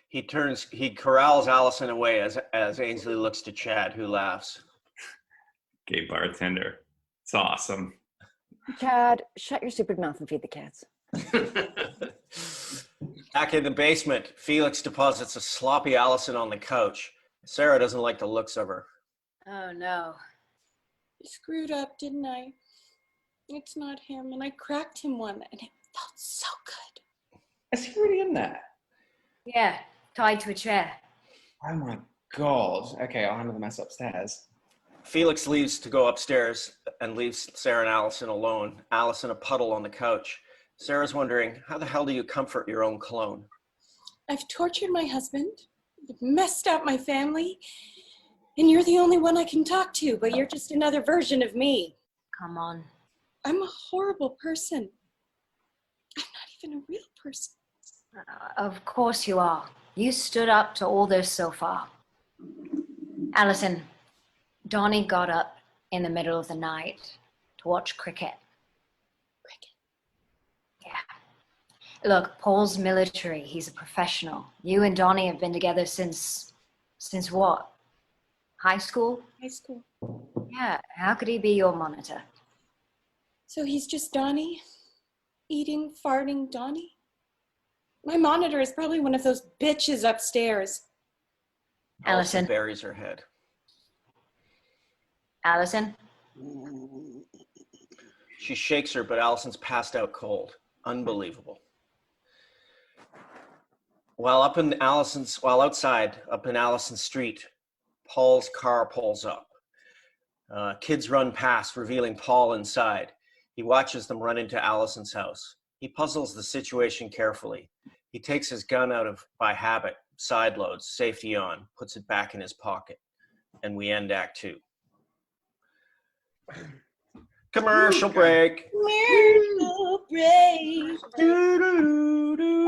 He corrals Allison away as Ainsley looks to Chad, who laughs. Gay bartender. It's awesome. Chad, shut your stupid mouth and feed the kids. Back in the basement, Felix deposits a sloppy Allison on the couch. Sarah doesn't like the looks of her. Oh no. I screwed up, didn't I? It's not him, and I cracked him one, and it felt so good. Is he really in there? Yeah, tied to a chair. Oh my God. Okay, I'll handle the mess upstairs. Felix leaves to go upstairs and leaves Sarah and Allison alone. Allison a puddle on the couch. Sarah's wondering, how the hell do you comfort your own clone? I've tortured my husband, I've messed up my family, and you're the only one I can talk to, but you're just another version of me. Come on. I'm a horrible person. I'm not even a real person. Of course you are. You stood up to all this so far. Allison, Donnie got up in the middle of the night to watch cricket. Yeah. Look, Paul's military. He's a professional. You and Donnie have been together since what? High school? High school. Yeah. How could he be your monitor? So he's just Donnie? Eating, farting Donnie? My monitor is probably one of those bitches upstairs. Allison buries her head. Allison? She shakes her, but Allison's passed out cold. Unbelievable. While outside, up in Allison's street, Paul's car pulls up. Kids run past, revealing Paul inside. He watches them run into Allison's house. He puzzles the situation carefully. He takes his gun out by habit, side loads, safety on, puts it back in his pocket, and we end Act 2. Commercial break. Commercial break.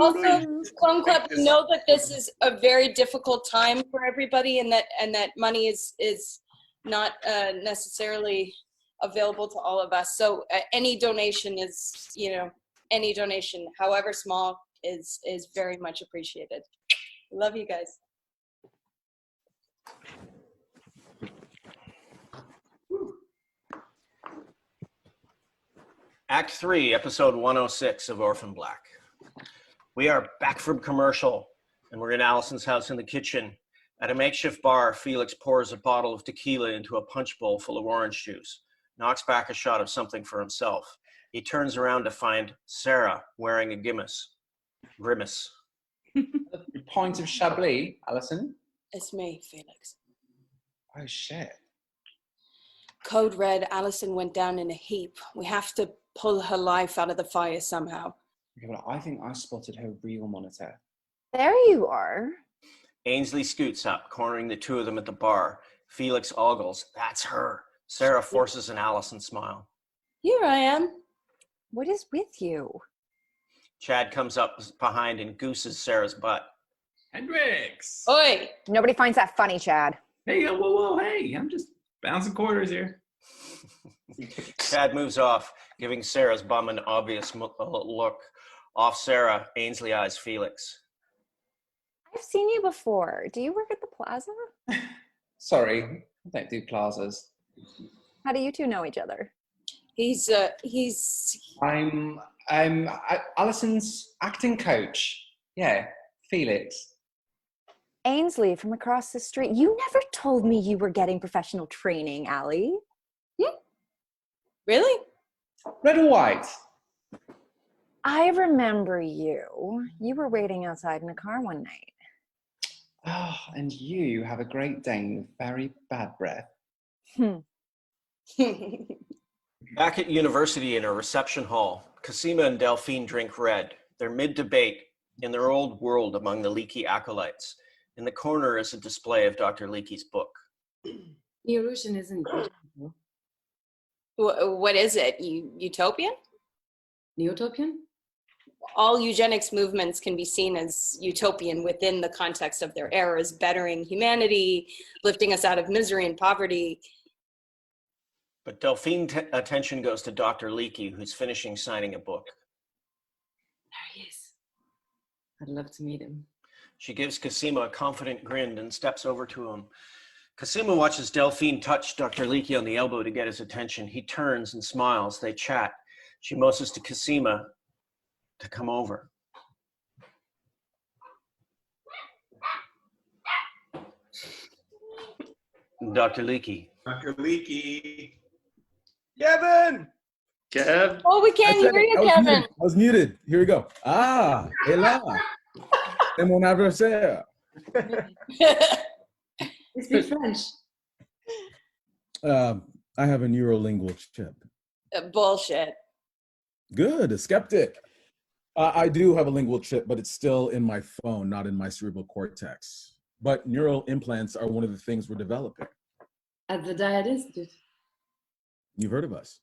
Also, Clone Club, know that this is a very difficult time for everybody, and that money is not necessarily available to all of us. So any donation is, any donation, however small, is very much appreciated. Love you guys. Act 3, episode 106 of Orphan Black. We are back from commercial, and we're in Allison's house in the kitchen. At a makeshift bar, Felix pours a bottle of tequila into a punch bowl full of orange juice, knocks back a shot of something for himself. He turns around to find Sarah wearing a grimace. Your pint of Chablis, Alison? It's me, Felix. Oh, shit. Code red, Allison went down in a heap. We have to pull her life out of the fire somehow. Okay, well, I think I spotted her real monitor. There you are. Ainsley scoots up, cornering the two of them at the bar. Felix ogles. That's her. Sarah forces an Allison smile. Here I am. What is with you? Chad comes up behind and gooses Sarah's butt. Hendrix! Oi! Nobody finds that funny, Chad. Hey, whoa, hey, I'm just bouncing quarters here. Chad moves off, giving Sarah's bum an obvious look. Off Sarah, Ainsley eyes Felix. I've seen you before. Do you work at the plaza? Sorry, I don't do plazas. How do you two know each other? I'm Allison's acting coach. Yeah, Felix. Ainsley from across the street. You never told me you were getting professional training, Allie. Really? Red or white? I remember you. You were waiting outside in a car one night. Oh, and you have a Great Dane with very bad breath. Back at university in a reception hall, Cosima and Delphine drink red. They're mid-debate in their old world among the Leakey acolytes. In the corner is a display of Dr. Leakey's book. Evolution isn't beautiful. What is it? Utopian? Utopian? All eugenics movements can be seen as utopian within the context of their eras, bettering humanity, lifting us out of misery and poverty. But Delphine's attention goes to Dr. Leakey, who's finishing signing a book. There he is. I'd love to meet him. She gives Cosima a confident grin and steps over to him. Cosima watches Delphine touch Dr. Leakey on the elbow to get his attention. He turns and smiles. They chat. She motions to Cosima to come over. Dr. Leakey. Dr. Leakey. Kevin! Kev? Oh, we can't hear you, Kevin. I was muted. Here we go. Ah, hélas. C'est mon adversaire. You speak French. I have a neurolingual chip. Bullshit. Good, a skeptic. I do have a lingual chip, but it's still in my phone, not in my cerebral cortex. But neural implants are one of the things we're developing. At the Dyad Institute. You've heard of us.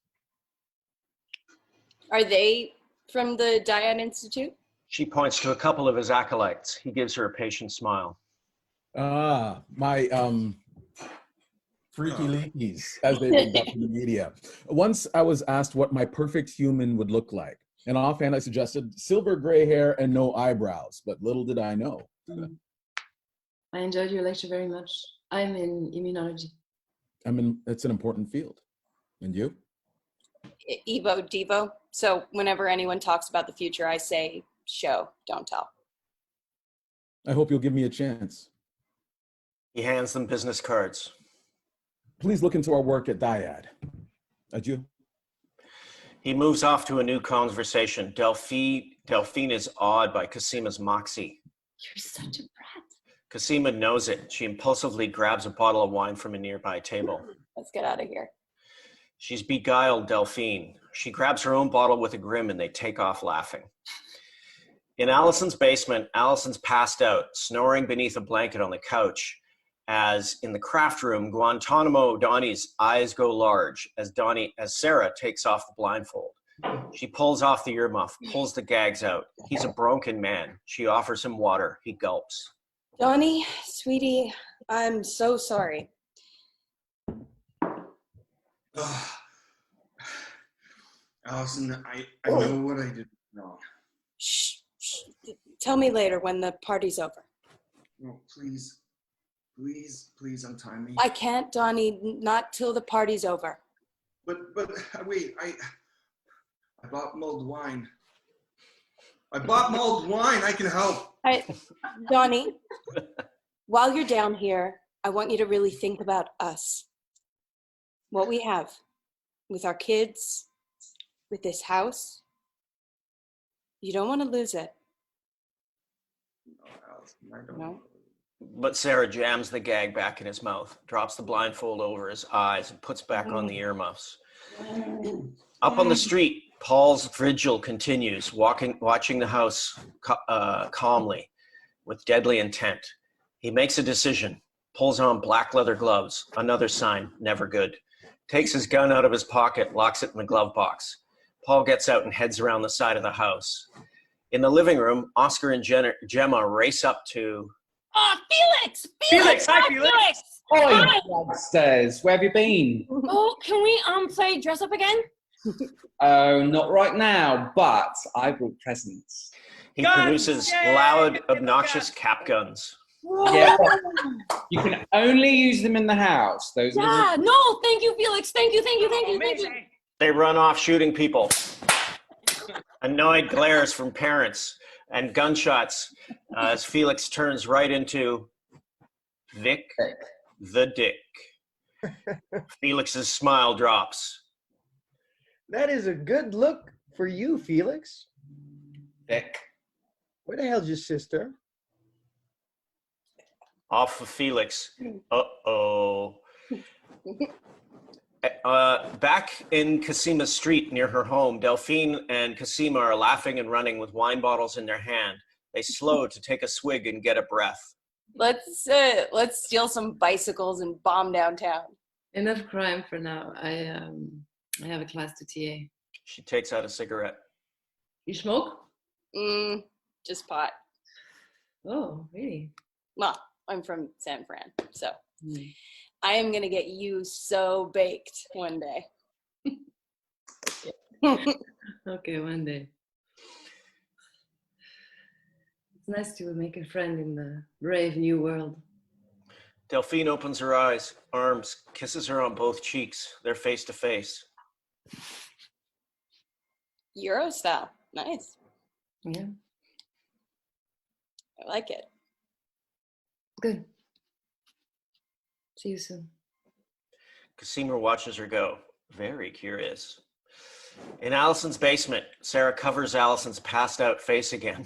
Are they from the Dyad Institute? She points to a couple of his acolytes. He gives her a patient smile. Ah, my freaky leakies, as they look up in the media. Once I was asked what my perfect human would look like. And offhand, I suggested silver gray hair and no eyebrows, but little did I know. I enjoyed your lecture very much. I'm in immunology. It's an important field. And you? Evo, Devo. So whenever anyone talks about the future, I say, show, don't tell. I hope you'll give me a chance. He hands them business cards. Please look into our work at Dyad. Adieu. He moves off to a new conversation. Delphine is awed by Cosima's moxie. You're such a brat. Cosima knows it. She impulsively grabs a bottle of wine from a nearby table. Let's get out of here. She's beguiled Delphine. She grabs her own bottle with a grin and they take off laughing. In Allison's basement, Allison's passed out, snoring beneath a blanket on the couch, as in the craft room, Guantanamo Donnie's eyes go large as Sarah takes off the blindfold. She pulls off the earmuff, pulls the gags out. He's a broken man. She offers him water. He gulps. Donnie, sweetie, I'm so sorry. Allison, I know what I did wrong. Shh. Tell me later when the party's over. No, please, untie me. I can't, Donnie, not till the party's over. But wait, I bought mulled wine. I can help. Donnie, while you're down here, I want you to really think about us. What we have with our kids, with this house. You don't want to lose it. No, Allison, I don't. No? But Sarah jams the gag back in his mouth, drops the blindfold over his eyes, and puts back on the earmuffs. Up on the street, Paul's vigil continues, watching the house calmly, with deadly intent. He makes a decision, pulls on black leather gloves, another sign, never good. Takes his gun out of his pocket, locks it in the glove box. Paul gets out and heads around the side of the house. In the living room, Oscar and Gemma race up to... Oh, Felix! Hi, Felix! Oh, upstairs. Where have you been? Oh, can we play dress up again? Oh, not right now, but I brought presents. He produces loud, obnoxious cap guns. Yeah, you can only use them in the house. Those Yeah, no, thank you, Felix. Thank you. They run off shooting people. Annoyed glares from parents and gunshots as Felix turns right into Vic the Dick. Felix's smile drops. That is a good look for you, Felix. Vic. Where the hell's your sister? Off of Felix. Uh-oh. Back in Cosima's street near her home, Delphine and Cosima are laughing and running with wine bottles in their hand. They slow to take a swig and get a breath. Let's steal some bicycles and bomb downtown. Enough crime for now. I have a class to TA. She takes out a cigarette. You smoke? Just pot. Oh, really? Well, I'm from San Fran, so I am gonna get you so baked one day. Okay, one day. It's nice to make a friend in the brave new world. Delphine opens her eyes, arms, kisses her on both cheeks. They're face to face. Euro style. Nice. Yeah. I like it. Good. See you soon. Cosima watches her go, very curious. In Allison's basement, Sarah covers Allison's passed out face again.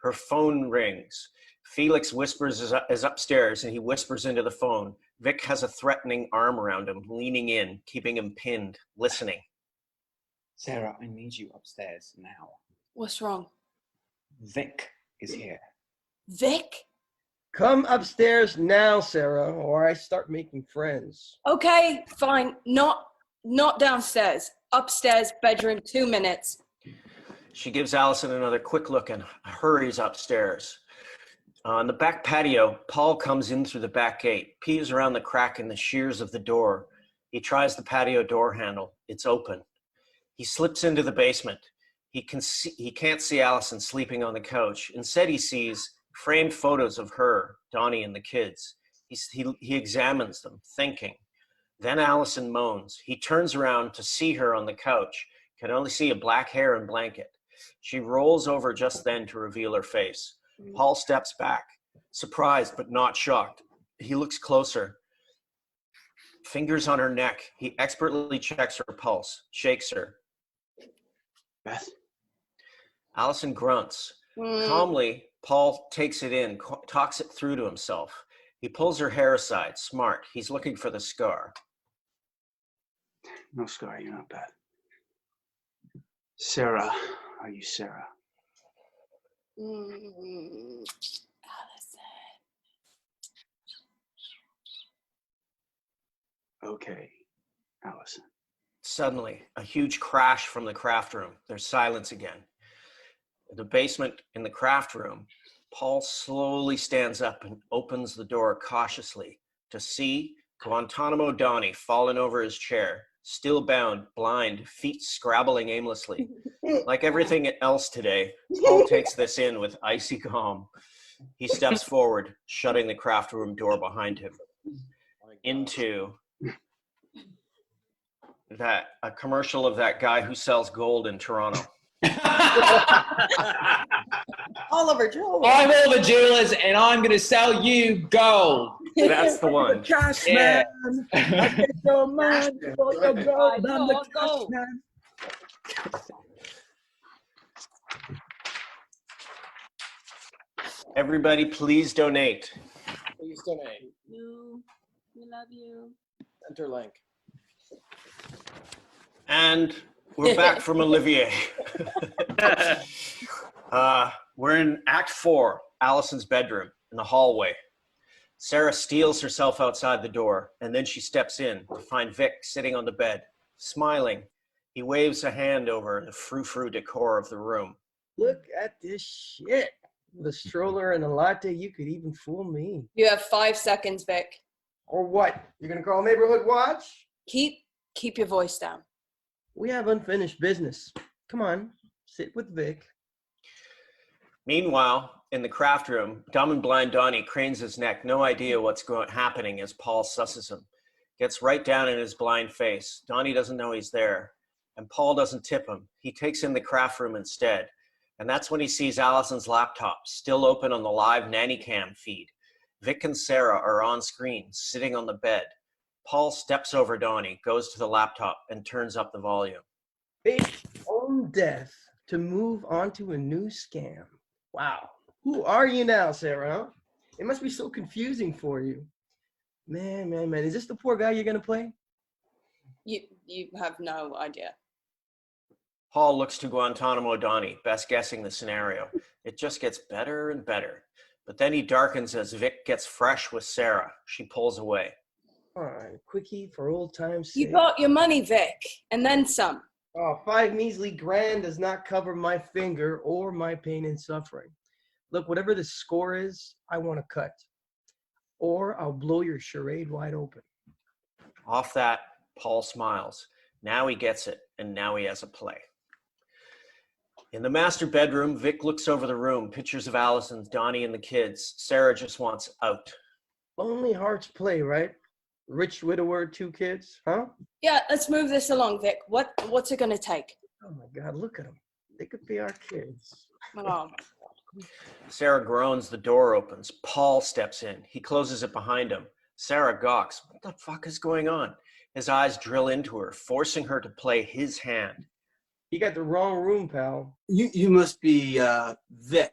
Her phone rings. Felix whispers is upstairs and he whispers into the phone. Vic has a threatening arm around him, leaning in, keeping him pinned, listening. Sarah, I need you upstairs now. What's wrong? Vic is here. Vic? Come upstairs now, Sarah, or I start making friends. Okay, fine. Not downstairs. Upstairs, bedroom, 2 minutes. She gives Allison another quick look and hurries upstairs. On the back patio, Paul comes in through the back gate, peers around the crack in the shears of the door. He tries the patio door handle. It's open. He slips into the basement. He can't see Allison sleeping on the couch. Instead, he sees framed photos of her, Donnie, and the kids. He examines them, thinking. Then Allison moans. He turns around to see her on the couch, can only see a black hair and blanket. She rolls over just then to reveal her face. Paul steps back, surprised but not shocked. He looks closer. Fingers on her neck. He expertly checks her pulse, shakes her. Beth? Allison grunts. Calmly, Paul takes it in, talks it through to himself. He pulls her hair aside, smart. He's looking for the scar. No scar, you're not bad. Sarah, are you Sarah? Allison. Okay, Allison. Suddenly, a huge crash from the craft room. There's silence again. In the basement, in the craft room, Paul slowly stands up and opens the door cautiously to see Guantanamo Donnie fallen over his chair, still bound, blind, feet scrabbling aimlessly. Like everything else today, Paul takes this in with icy calm. He steps forward, shutting the craft room door behind him. Into a commercial of that guy who sells gold in Toronto. Oliver Jewelers. I'm Oliver Jewelers, and I'm going to sell you gold. That's the one. Cash Yeah. man. I get your man. For your gold. I'm the cash man. Everybody, please donate. Please donate. We love you. CenterLink. And we're back from Olivier. We're in Act 4, Allison's bedroom, in the hallway. Sarah steals herself outside the door, and then she steps in to find Vic sitting on the bed, smiling. He waves a hand over the frou-frou decor of the room. Look at this shit. With a stroller and a latte, you could even fool me. You have 5 seconds, Vic. Or what? You're gonna call Neighborhood Watch? Keep your voice down. We have unfinished business. Come on, sit with Vic. Meanwhile, in the craft room, dumb and blind Donnie cranes his neck, no idea what's happening as Paul susses him. Gets right down in his blind face. Donnie doesn't know he's there, and Paul doesn't tip him. He takes in the craft room instead. And that's when he sees Allison's laptop, still open on the live nanny cam feed. Vic and Sarah are on screen, sitting on the bed. Paul steps over Donnie, goes to the laptop, and turns up the volume. Fake own death to move on to a new scam. Wow. Who are you now, Sarah? It must be so confusing for you. Man. Is this the poor guy you're gonna play? You have no idea. Paul looks to Guantanamo Donnie, best guessing the scenario. It just gets better and better. But then he darkens as Vic gets fresh with Sarah. She pulls away. All right, quickie for old time's sake. You got your money, Vic, and then some. Oh, 5 measly grand does not cover my finger or my pain and suffering. Look, whatever the score is, I want to cut. Or I'll blow your charade wide open. Off that, Paul smiles. Now he gets it, and now he has a play. In the master bedroom, Vic looks over the room, pictures of Allison, Donnie, and the kids. Sarah just wants out. Lonely hearts play, right? Rich widower, 2 kids, huh? Yeah, let's move this along, Vic. What's it gonna take? Oh my God, look at them. They could be our kids. Oh. Sarah groans, the door opens. Paul steps in. He closes it behind him. Sarah gawks. What the fuck is going on? His eyes drill into her, forcing her to play his hand. You got the wrong room, pal. You must be Vic.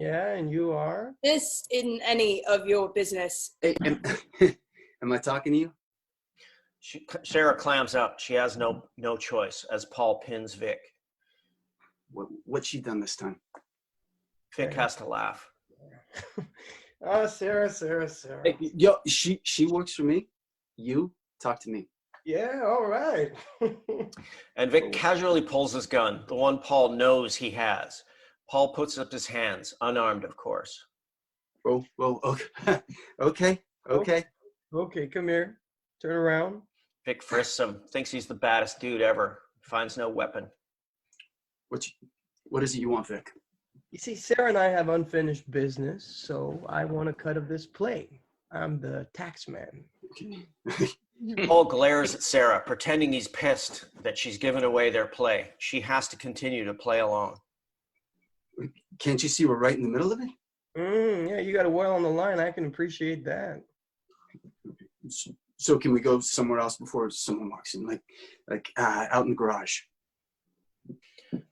Yeah, and you are? This isn't any of your business. Hey, am I talking to you? Sarah clams up. She has no choice as Paul pins Vic. What's she done this time? Vic has to laugh. Oh, Sarah. Hey, yo, she works for me. You talk to me. Yeah, all right. And Vic casually pulls his gun, the one Paul knows he has. Paul puts up his hands, unarmed, of course. Well, okay. Okay, come here. Turn around. Vic frisks him, thinks he's the baddest dude ever, finds no weapon. What is it you want, Vic? You see, Sarah and I have unfinished business, so I want a cut of this play. I'm the tax man. Paul glares at Sarah, pretending he's pissed that she's given away their play. She has to continue to play along. Can't you see we're right in the middle of it? Yeah, you got a well on the line. I can appreciate that. So can we go somewhere else before someone walks in, like out in the garage?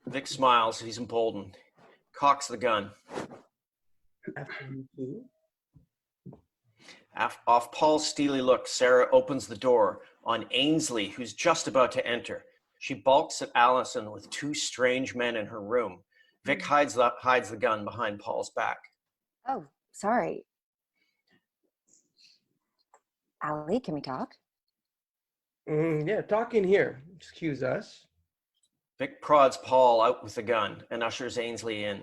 Vic smiles. He's emboldened. Cocks the gun. After you two. Off Paul's steely look, Sarah opens the door on Ainsley, who's just about to enter. She balks at Allison with two strange men in her room. Vic hides the gun behind Paul's back. Oh, sorry. Allie, can we talk? Yeah, talk in here. Excuse us. Vic prods Paul out with the gun and ushers Ainsley in.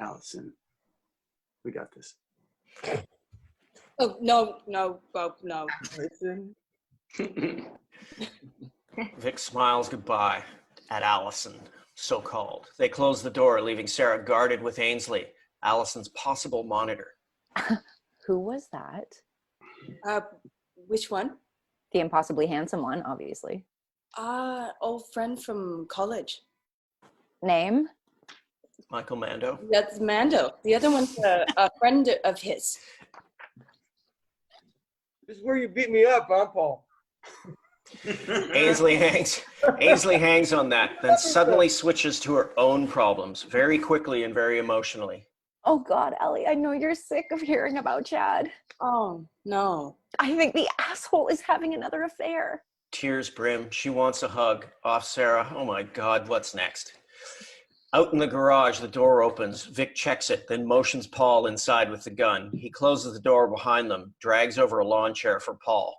Allison, we got this. Oh, no, Bob, no. Listen. Vic smiles goodbye at Allison, so-called. They close the door, leaving Sarah guarded with Ainsley, Allison's possible monitor. Who was that? Which one? The impossibly handsome one, obviously. Old friend from college. Name? Michael Mando. That's Mando. The other one's a friend of his. This is where you beat me up, huh, Paul? Ainsley hangs on that, then suddenly switches to her own problems, very quickly and very emotionally. Oh God, Ellie, I know you're sick of hearing about Chad. Oh, no. I think the asshole is having another affair. Tears brim. She wants a hug. Off Sarah. Oh my God, what's next? Out in the garage, the door opens. Vic checks it, then motions Paul inside with the gun. He closes the door behind them, drags over a lawn chair for Paul.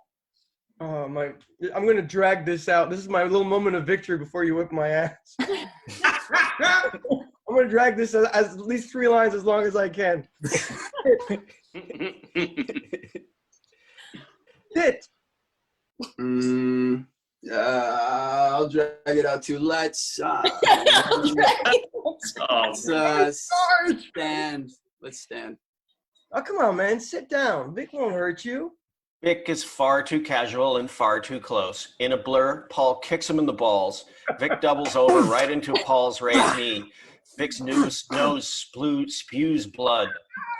Oh my! I'm gonna drag this out. This is my little moment of victory before you whip my ass. I'm gonna drag this as at least 3 lines as long as I can. Sit. I'll drag it out too. Let's stand. Let's stand. Oh, come on, man. Sit down. Vic won't hurt you. Vic is far too casual and far too close. In a blur, Paul kicks him in the balls. Vic doubles over right into Paul's raised knee. Vic's nose spews blood.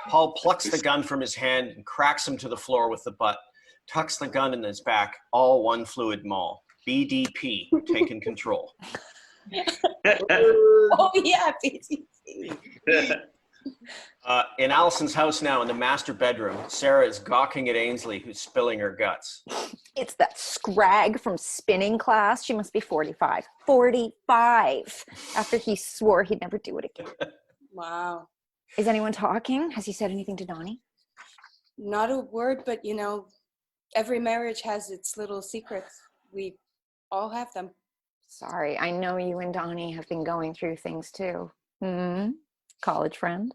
Paul plucks the gun from his hand and cracks him to the floor with the butt. Tucks the gun in his back, all one fluid maul. BDP, taking control. Oh, yeah, BDP. In Allison's house now, in the master bedroom, Sarah is gawking at Ainsley, who's spilling her guts. It's that scrag from spinning class. She must be 45. 45! After he swore he'd never do it again. Wow. Is anyone talking? Has he said anything to Donnie? Not a word, but you know, every marriage has its little secrets. We all have them. Sorry, I know you and Donnie have been going through things too. College friend?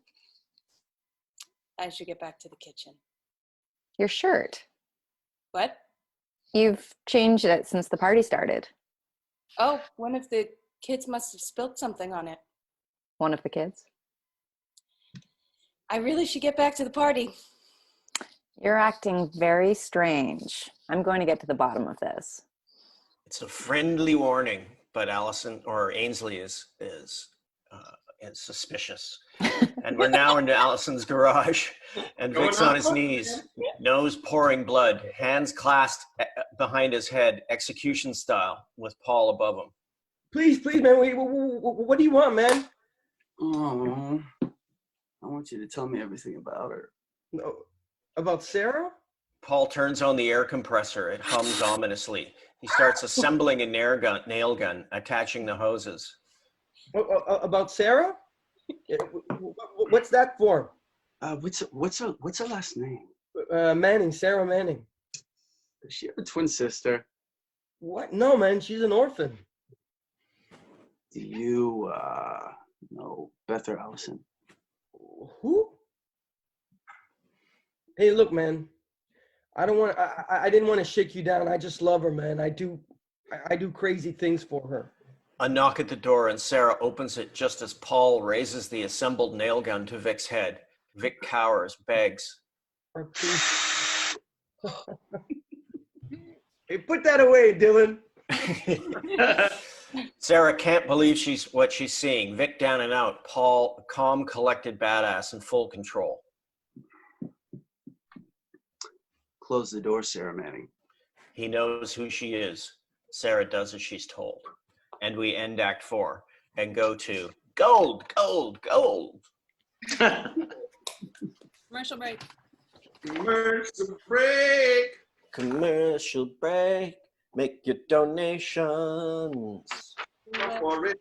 I should get back to the kitchen. Your shirt. What? You've changed it since the party started. Oh, one of the kids must have spilled something on it. One of the kids? I really should get back to the party. You're acting very strange. I'm going to get to the bottom of this. It's a friendly warning, but Allison or Ainsley is suspicious. And we're now into Allison's garage, and Vic's on his knees, nose pouring blood, hands clasped behind his head, execution style, with Paul above him. Please, man. What do you want, man? Oh, I want you to tell me everything about her. No, about Sarah? Paul turns on the air compressor. It hums ominously. He starts assembling a nail gun, attaching the hoses. About Sarah? What's that for? What's her last name? Manning, Sarah Manning. Does she have a twin sister? What? No, man, she's an orphan. Do you know Beth or Allison? Who? Hey, look, man. I didn't want to shake you down. I just love her, man. I do crazy things for her. A knock at the door, and Sarah opens it just as Paul raises the assembled nail gun to Vic's head. Vic cowers, begs. Hey, put that away, Dylan. Sarah can't believe what she's seeing. Vic down and out. Paul, a calm, collected badass in full control. Close the door, Sarah Manning. He knows who she is. Sarah does as she's told. And we end Act 4 and go to Gold, gold, gold. Commercial break. Commercial break. Commercial break. Make your donations. Was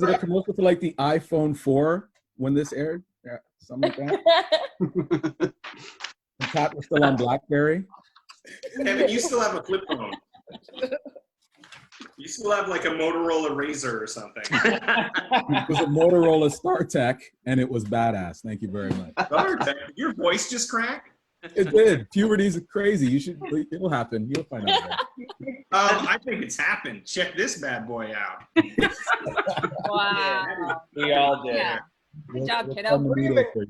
it a commercial for like the iPhone 4 when this aired? Yeah, something like that. Pat was still on BlackBerry. Kevin, you still have a flip phone. You still have like a Motorola Razr or something. It was a Motorola StarTech, and it was badass. Thank you very much. StarTech? Your voice just cracked? It did. Puberty's crazy. You should. It'll happen. You'll find out. I think it's happened. Check this bad boy out. Wow. We all did. Yeah. Good job, kiddo.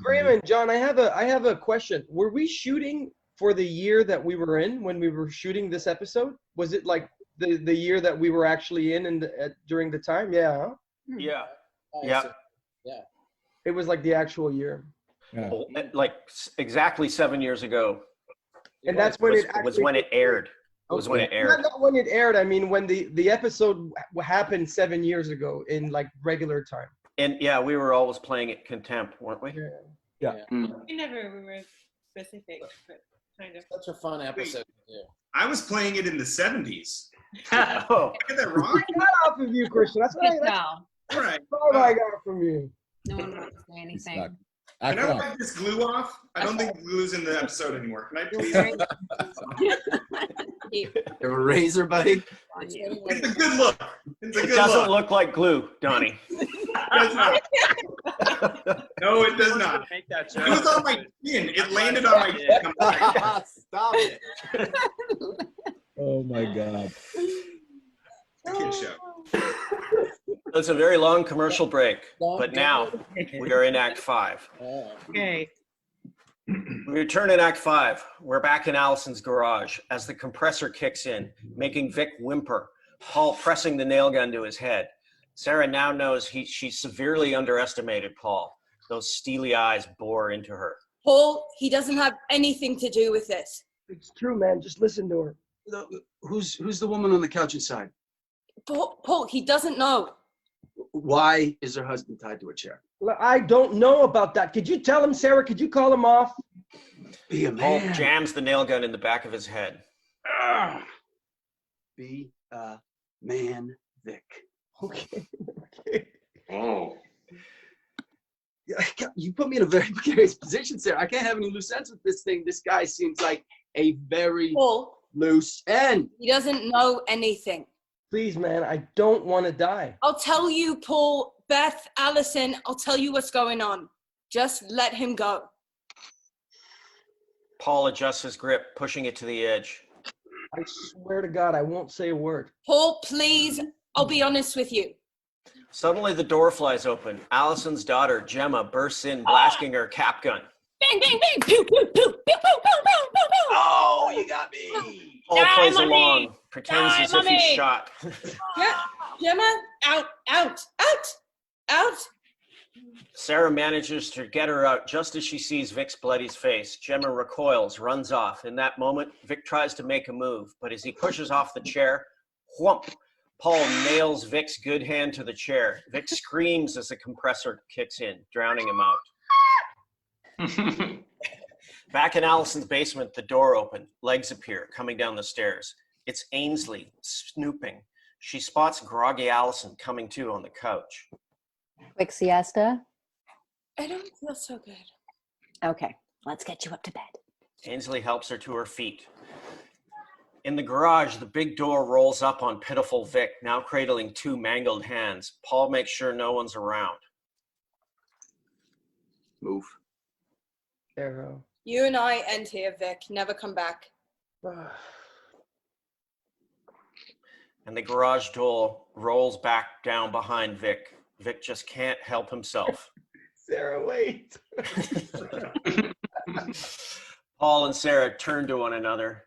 Freeman, John, I have a question. Were we shooting for the year that we were in when we were shooting this episode? Was it like the year that we were actually in during the time? Yeah. Huh? Yeah. Yeah. Yeah. It was like the actual year. Yeah. Like exactly 7 years ago. And that's when was when it aired. It was when it aired. Not when it aired. I mean, when the episode happened 7 years ago in like regular time. And yeah, we were always playing at Contempt, weren't we? Yeah. We never were specific, but kind of. Such a fun episode. I was playing it in the 70s. Oh. Get that wrong? I got off of you, Christian. That's what All right. I got from you. No one wants to say anything. Can I wipe this glue off? I don't think glue's in the episode anymore. Can I please? You have a razor, buddy? It's a good look. It's a It good doesn't look like glue, Donnie. It does not. No, it does not. Make that It was on my chin. It landed on my chin. Stop it. Oh my God. Kid show. It's a very long commercial break, but now we are in Act 5. Okay. We return in Act 5. We're back in Allison's garage as the compressor kicks in, making Vic whimper, Paul pressing the nail gun to his head. Sarah now knows she severely underestimated Paul. Those steely eyes bore into her. Paul, he doesn't have anything to do with this. It's true, man. Just listen to her. Who's the woman on the couch inside? Paul, he doesn't know. Why is her husband tied to a chair? I don't know about that. Could you tell him, Sarah? Could you call him off? Be a Paul man. jams the nail gun in the back of his head. Be a man, Vic. Okay. Oh. You put me in a very precarious position, Sarah. I can't have any loose ends with this thing. This guy seems like a very Paul, loose end. he doesn't know anything. Please, man. I don't want to die. I'll tell you, Paul, Beth, Allison, I'll tell you what's going on. Just let him go. Paul adjusts his grip, pushing it to the edge. I swear to God, I won't say a word. Paul, please, I'll be honest with you. Suddenly the door flies open. Allison's daughter, Gemma, bursts in, blasting her cap gun. Bang, bang, bang, pew, pew, pew, pew, pew, pew, pew, pew, pew. Oh, you got me. Paul plays along, pretends as if he's shot. Gemma, out, out, out, out. Sarah manages to get her out just as she sees Vic's bloody face. Gemma recoils, runs off. In that moment, Vic tries to make a move, but as he pushes off the chair, whump, Paul nails Vic's good hand to the chair. Vic screams as the compressor kicks in, drowning him out. Back in Allison's basement, the door opened. Legs appear, coming down the stairs. It's Ainsley, snooping. She spots groggy Allison coming to on the couch. Quick siesta? I don't feel so good. Okay, let's get you up to bed. Ainsley helps her to her feet. In the garage, the big door rolls up on pitiful Vic, now cradling two mangled hands. Paul makes sure no one's around. Move. Arrow. You and I end here, Vic. Never come back. And the garage door rolls back down behind Vic. Vic just can't help himself. Sarah, wait. Paul and Sarah turn to one another,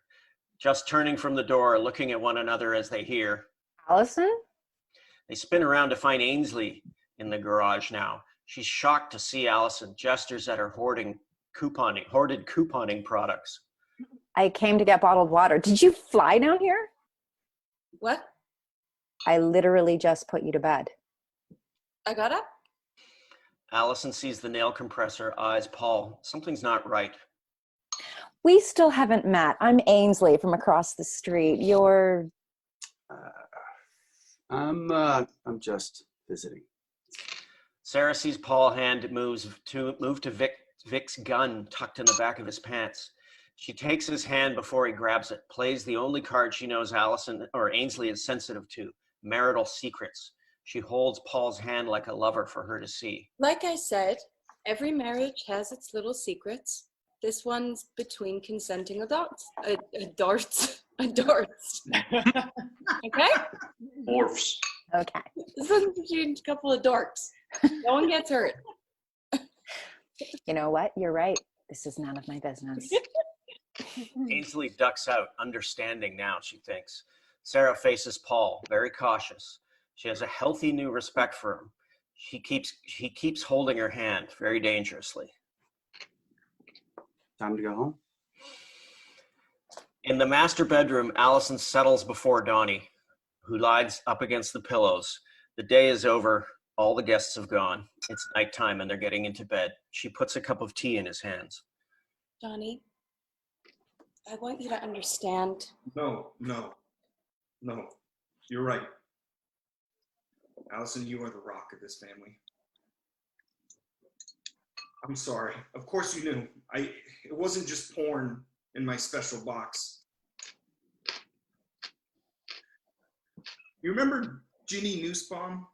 just turning from the door, looking at one another as they hear. Allison? They spin around to find Ainsley in the garage now. She's shocked to see Allison, gestures at her hoarded couponing products. I came to get bottled water. Did you fly down here? What? I literally just put you to bed. I got up. Allison sees the nail compressor, eyes Paul. Something's not right. We still haven't met. I'm Ainsley from across the street. You're... I'm just visiting. Sarah sees Paul's hand move to Vic's gun tucked in the back of his pants. She takes his hand before he grabs it, plays the only card she knows Allison or Ainsley is sensitive to, marital secrets. She holds Paul's hand like a lover for her to see. Like I said, every marriage has its little secrets. This one's between consenting adults. Adults. Okay? Orphs. Okay. This one's between a couple of dorks. No one gets hurt. You know what? You're right. This is none of my business. Ainsley ducks out, understanding now, she thinks. Sarah faces Paul, very cautious. She has a healthy new respect for him. He keeps holding her hand, very dangerously. Time to go home. In the master bedroom, Allison settles before Donnie, who lies up against the pillows. The day is over. All the guests have gone. It's nighttime and they're getting into bed. She puts a cup of tea in his hands. Donnie, I want you to understand. No. You're right. Allison, you are the rock of this family. I'm sorry. Of course you knew. It wasn't just porn in my special box. You remember Jhnlvsqz?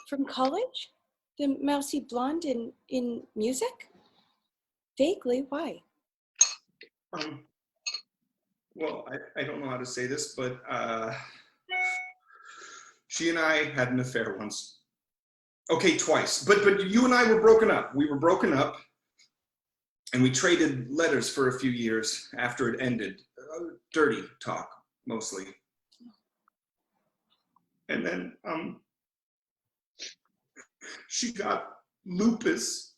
From college? The mousy blonde in music? Vaguely, why? Well, I don't know how to say this, but she and I had an affair once. Okay, twice. But you and I were broken up. We were broken up, and we traded letters for a few years after it ended. Dirty talk, mostly. And then she got lupus,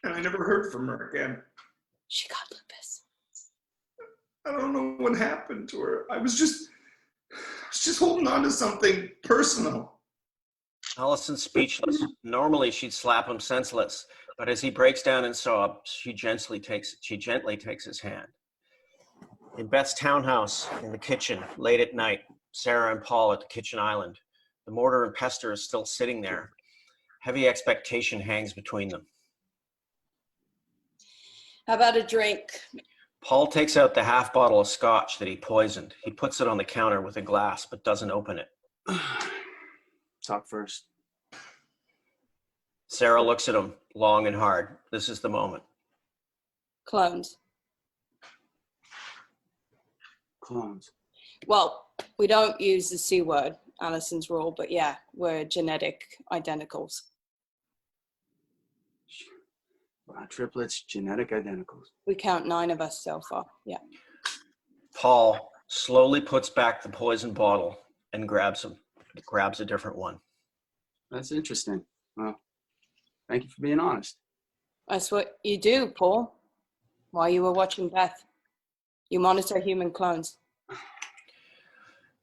and I never heard from her again. She got lupus. I don't know what happened to her. I was just holding on to something personal. Allison's speechless. Normally she'd slap him senseless, but as he breaks down in sobs, she gently takes his hand. In Beth's townhouse, in the kitchen, late at night, Sarah and Paul at the kitchen island. The mortar and pestle is still sitting there. Heavy expectation hangs between them. How about a drink? Paul takes out the half bottle of scotch that he poisoned. He puts it on the counter with a glass, but doesn't open it. Talk first. Sarah looks at him long and hard. This is the moment. Clones. Clones. Well, we don't use the C word, Allison's rule, but yeah, we're genetic identicals. Triplets, genetic identicals. We count 9 of us so far, yeah. Paul slowly puts back the poison bottle and grabs a different one. That's interesting. Well, thank you for being honest. That's what you do, Paul. While you were watching Beth, you monitor human clones.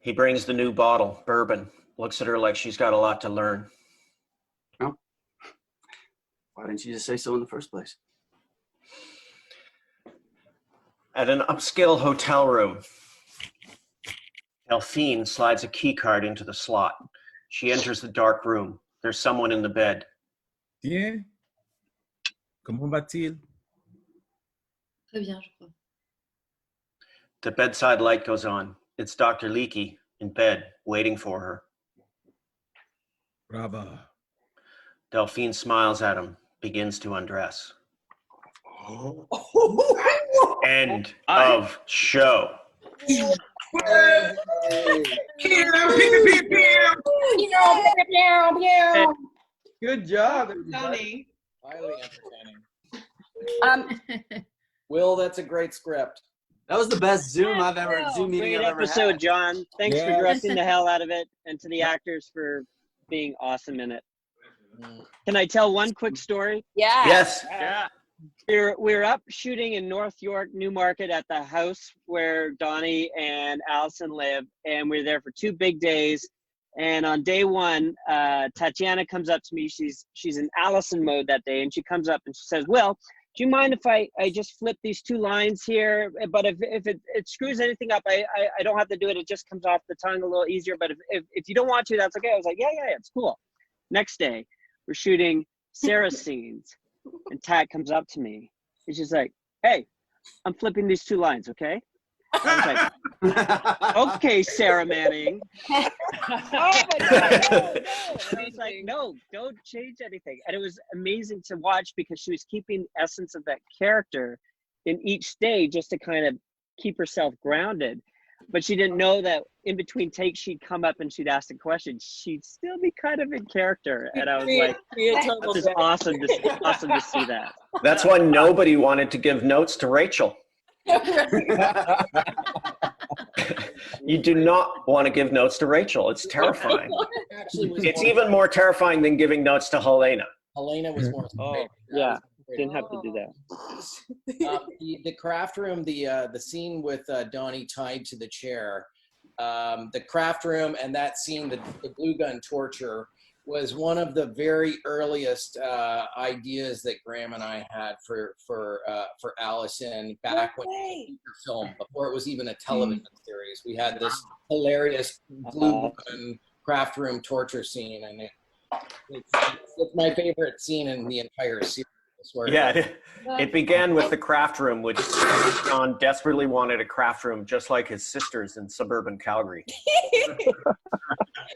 He brings the new bottle, bourbon, looks at her like she's got a lot to learn. No. Why didn't you just say so in the first place? At an upscale hotel room, Delphine slides a key card into the slot. She enters the dark room. There's someone in the bed. Tiens, comment va-t-il? Très bien, je crois. The bedside light goes on. It's Dr. Leakey in bed, waiting for her. Bravo. Delphine smiles at him, begins to undress. End of show. Good job, Tony. Highly entertaining. Will, that's a great script. That was the best Zoom Zoom meeting Great I've ever episode, had. John. Thanks Yeah. for dressing the hell out of it, and to the actors for being awesome in it. Can I tell one quick story? Yeah. Yes. Yeah. We're up shooting in North York, Newmarket, at the house where Donnie and Allison live, and we were there for 2 big days. And on day one, Tatiana comes up to me. She's in Allison mode that day, and she comes up and she says, "Will, do you mind if I just flip these 2 lines here? But if it screws anything up, I don't have to do it. It just comes off the tongue a little easier. But if you don't want to, that's okay." I was like, yeah, it's cool. Next day, we're shooting Sarah's scenes, and Tat comes up to me, and she's like, "Hey, I'm flipping these 2 lines, okay?" I was like, "Okay, Sarah Manning." Oh my God, no. And I was like, "No, don't change anything." And it was amazing to watch because she was keeping the essence of that character in each day just to kind of keep herself grounded. But she didn't know that in between takes, she'd come up and she'd ask a question. She'd still be kind of in character. And I was like, this is awesome to see that. That's why nobody wanted to give notes to Rachel. You do not want to give notes to Rachel. It's terrifying. It's even more terrifying than giving notes to Helena. Helena was more. Oh, yeah. Didn't have to do that. The craft room, the scene with Donnie tied to the chair, the craft room, and that scene, the glue gun torture, was one of the very earliest ideas that Graham and I had for Allison back when it was a film, before it was even a television series. We had this hilarious glue gun craft room torture scene, and it's my favorite scene in the entire series. Yeah, it began with the craft room, which John desperately wanted a craft room just like his sisters in suburban Calgary.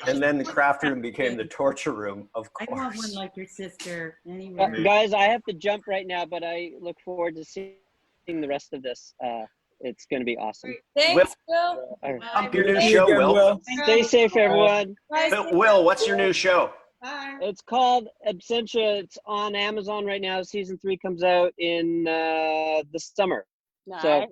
And then the craft room became the torture room, of course. I want one like your sister. Anyway. Guys, I have to jump right now, but I look forward to seeing the rest of this. It's going to be awesome. Thanks, Will. Up your new show, Will. Stay safe, everyone. Will, what's your new show? It's called Absentia. It's on Amazon right now. Season 3 comes out in the summer. Nice. So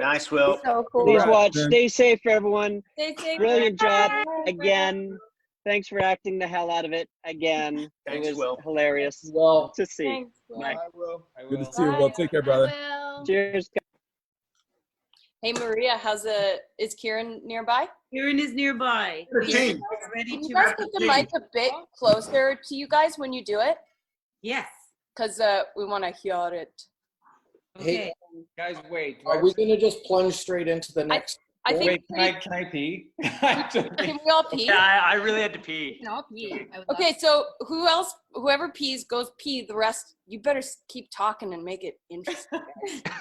nice, Will. So cool. Please watch. Stay safe, everyone. Stay safe. Brilliant job again. Thanks for acting the hell out of it again. Thanks, it was Will. hilarious to see. Thanks, Bye. Good to see you, Will. Take care, brother. Cheers. Hey Maria, is Kieran nearby? Kieran is nearby. Can Ready Can to you guys get the mic a bit closer to you guys when you do it? Yes. Because we want to hear it. Hey, Guys, wait. are we going to just plunge straight into the next? I think. Wait, can I pee? Can we all pee? Yeah, I really had to pee. Can all pee. Okay, so whoever pees goes pee. The rest, you better keep talking and make it interesting.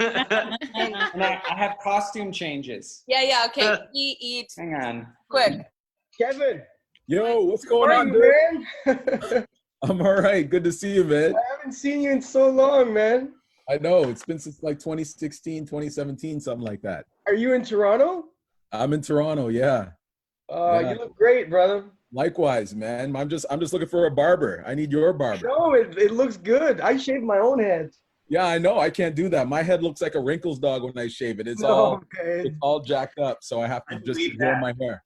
And I have costume changes. Yeah. Okay, eat. Hang on. Quick. Kevin. Yo, what's going on, dude? Man? I'm all right. Good to see you, man. I haven't seen you in so long, man. I know. It's been since like 2016, 2017, something like that. Are you in Toronto? I'm in Toronto, yeah. You look great, brother. Likewise, man. I'm just looking for a barber. I need your barber. No, it looks good. I shaved my own head. Yeah, I know. I can't do that. My head looks like a wrinkles dog when I shave it. It's all jacked up, so I have to just grow my hair.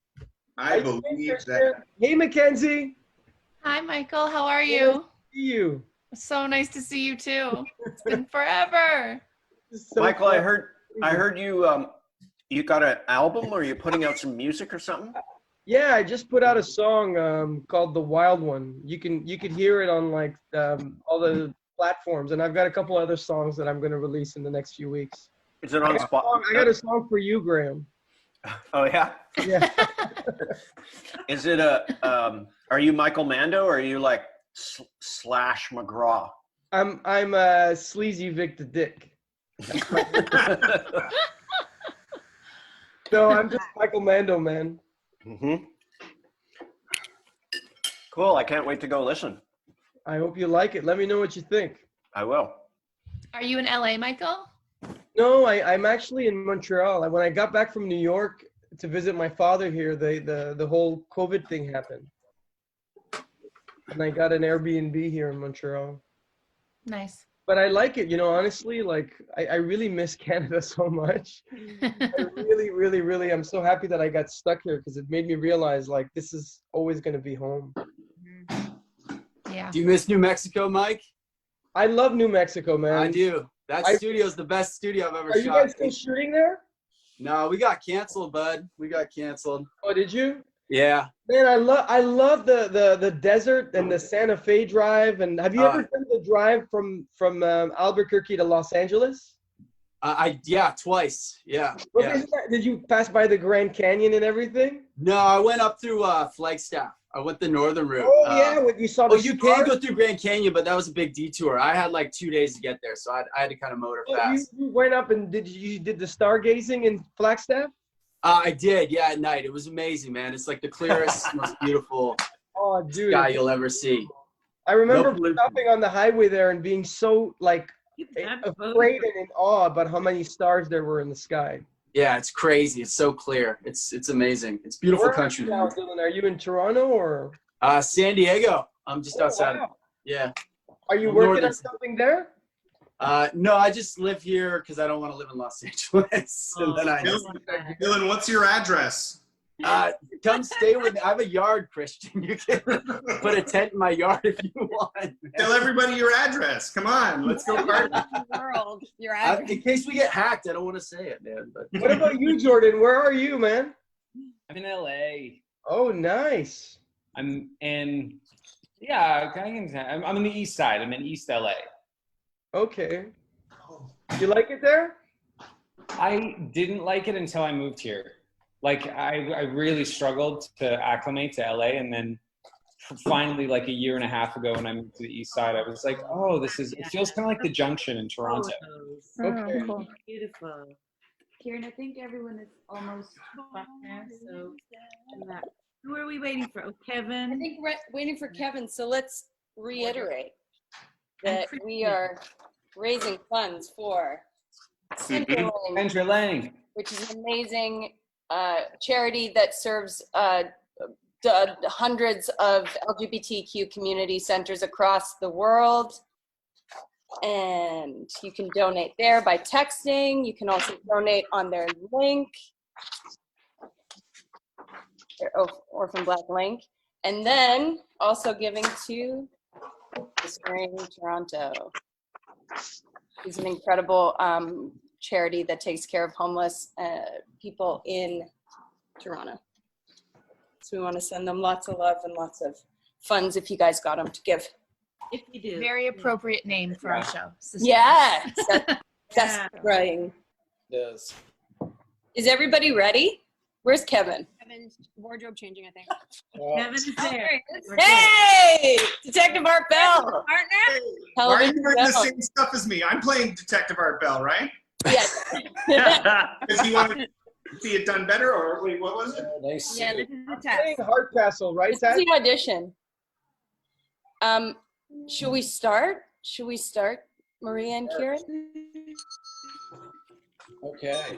I believe that. Hey, Mackenzie. Hi, Michael. How are you? See you. So nice to see you too. It's been forever. So Michael, fun. I heard you got an album, or you're putting out some music or something? Yeah, I just put out a song called "The Wild One." You can hear it on like all the platforms, and I've got a couple other songs that I'm going to release in the next few weeks. Is it on Spot? I got a song for you, Graham. Oh yeah. Yeah. Is it are you Michael Mando, or are you like Slash McGraw? I'm Sleazy Vic the Dick. No, I'm just Michael Mando, man. Mm-hmm. Cool. I can't wait to go listen. I hope you like it. Let me know what you think. I will. Are you in LA, Michael? No, I'm actually in Montreal. When I got back from New York to visit my father here, the whole COVID thing happened. And I got an Airbnb here in Montreal. Nice. But I like it, honestly, like I really miss Canada so much. I really, I'm so happy that I got stuck here because it made me realize like this is always going to be home. Yeah. Do you miss New Mexico, Mike? I love New Mexico, man. I do. That studio's the best studio I've ever shot. Are you guys still shooting there? No, we got canceled, bud. We got canceled. Oh, did you? Yeah. Man, I love the desert and the Santa Fe drive. And have you ever done the drive from Albuquerque to Los Angeles? Yeah, twice. Yeah. Well, Yeah. did you pass by the Grand Canyon and everything? No, I went up through Flagstaff. I went the northern route. Oh yeah, when you saw the you can go through Grand Canyon, but that was a big detour. I had like 2 days to get there, so I had to kind of motor fast. You went up and did the stargazing in Flagstaff? I did, yeah, at night. It was amazing, man. It's like the clearest, most beautiful sky you'll ever see. I remember stopping on the highway there and being so like afraid and in awe about how many stars there were in the sky. Yeah, it's crazy. It's so clear. It's amazing. It's beautiful country. Where are you now, Dylan? Are you in Toronto or? San Diego. I'm just outside. Wow. Yeah. Are you working on something there? No, I just live here because I don't want to live in Los Angeles. And then Dylan, what's your address? Come stay with me. I have a yard, Christian. You can put a tent in my yard if you want. Man. Tell everybody your address. Come on, let's go party. World, your address. In case we get hacked, I don't want to say it, man. But what about you, Jordan? Where are you, man? I'm in LA. Oh, nice. I'm in, yeah, I'm in the east side. I'm in East LA. Okay. You like it there? I didn't like it until I moved here. Like I really struggled to acclimate to LA, and then finally, like a year and a half ago, when I moved to the east side, I was like, "Oh, it feels kind of like the Junction in Toronto." Okay, cool. Beautiful. Kieran, I think everyone is almost back now. So, who are we waiting for? Oh, Kevin. I think we're waiting for Kevin. So let's reiterate that we are raising funds for CenterLink, which is an amazing charity that serves hundreds of LGBTQ community centers across the world. And you can donate there by texting. You can also donate on their link, their Orphan Black link. And then also giving to Sistering Toronto. It's an incredible charity that takes care of homeless people in Toronto. So we want to send them lots of love and lots of funds if you guys got them to give. If you do. Very appropriate name for our show. Yes, that's right. Yes. Is everybody ready? Where's Kevin? Kevin's wardrobe changing, I think. Kevin is there. Hey, Detective Art Bell. Partner? Why are you doing the same stuff as me? I'm playing Detective Art Bell, right? Yes. Does he want to see it done better, or wait, what was it? Nice. Yeah, this is the test. Hardcastle, right? This is the audition. Should we start? Maria and Kieran? Okay.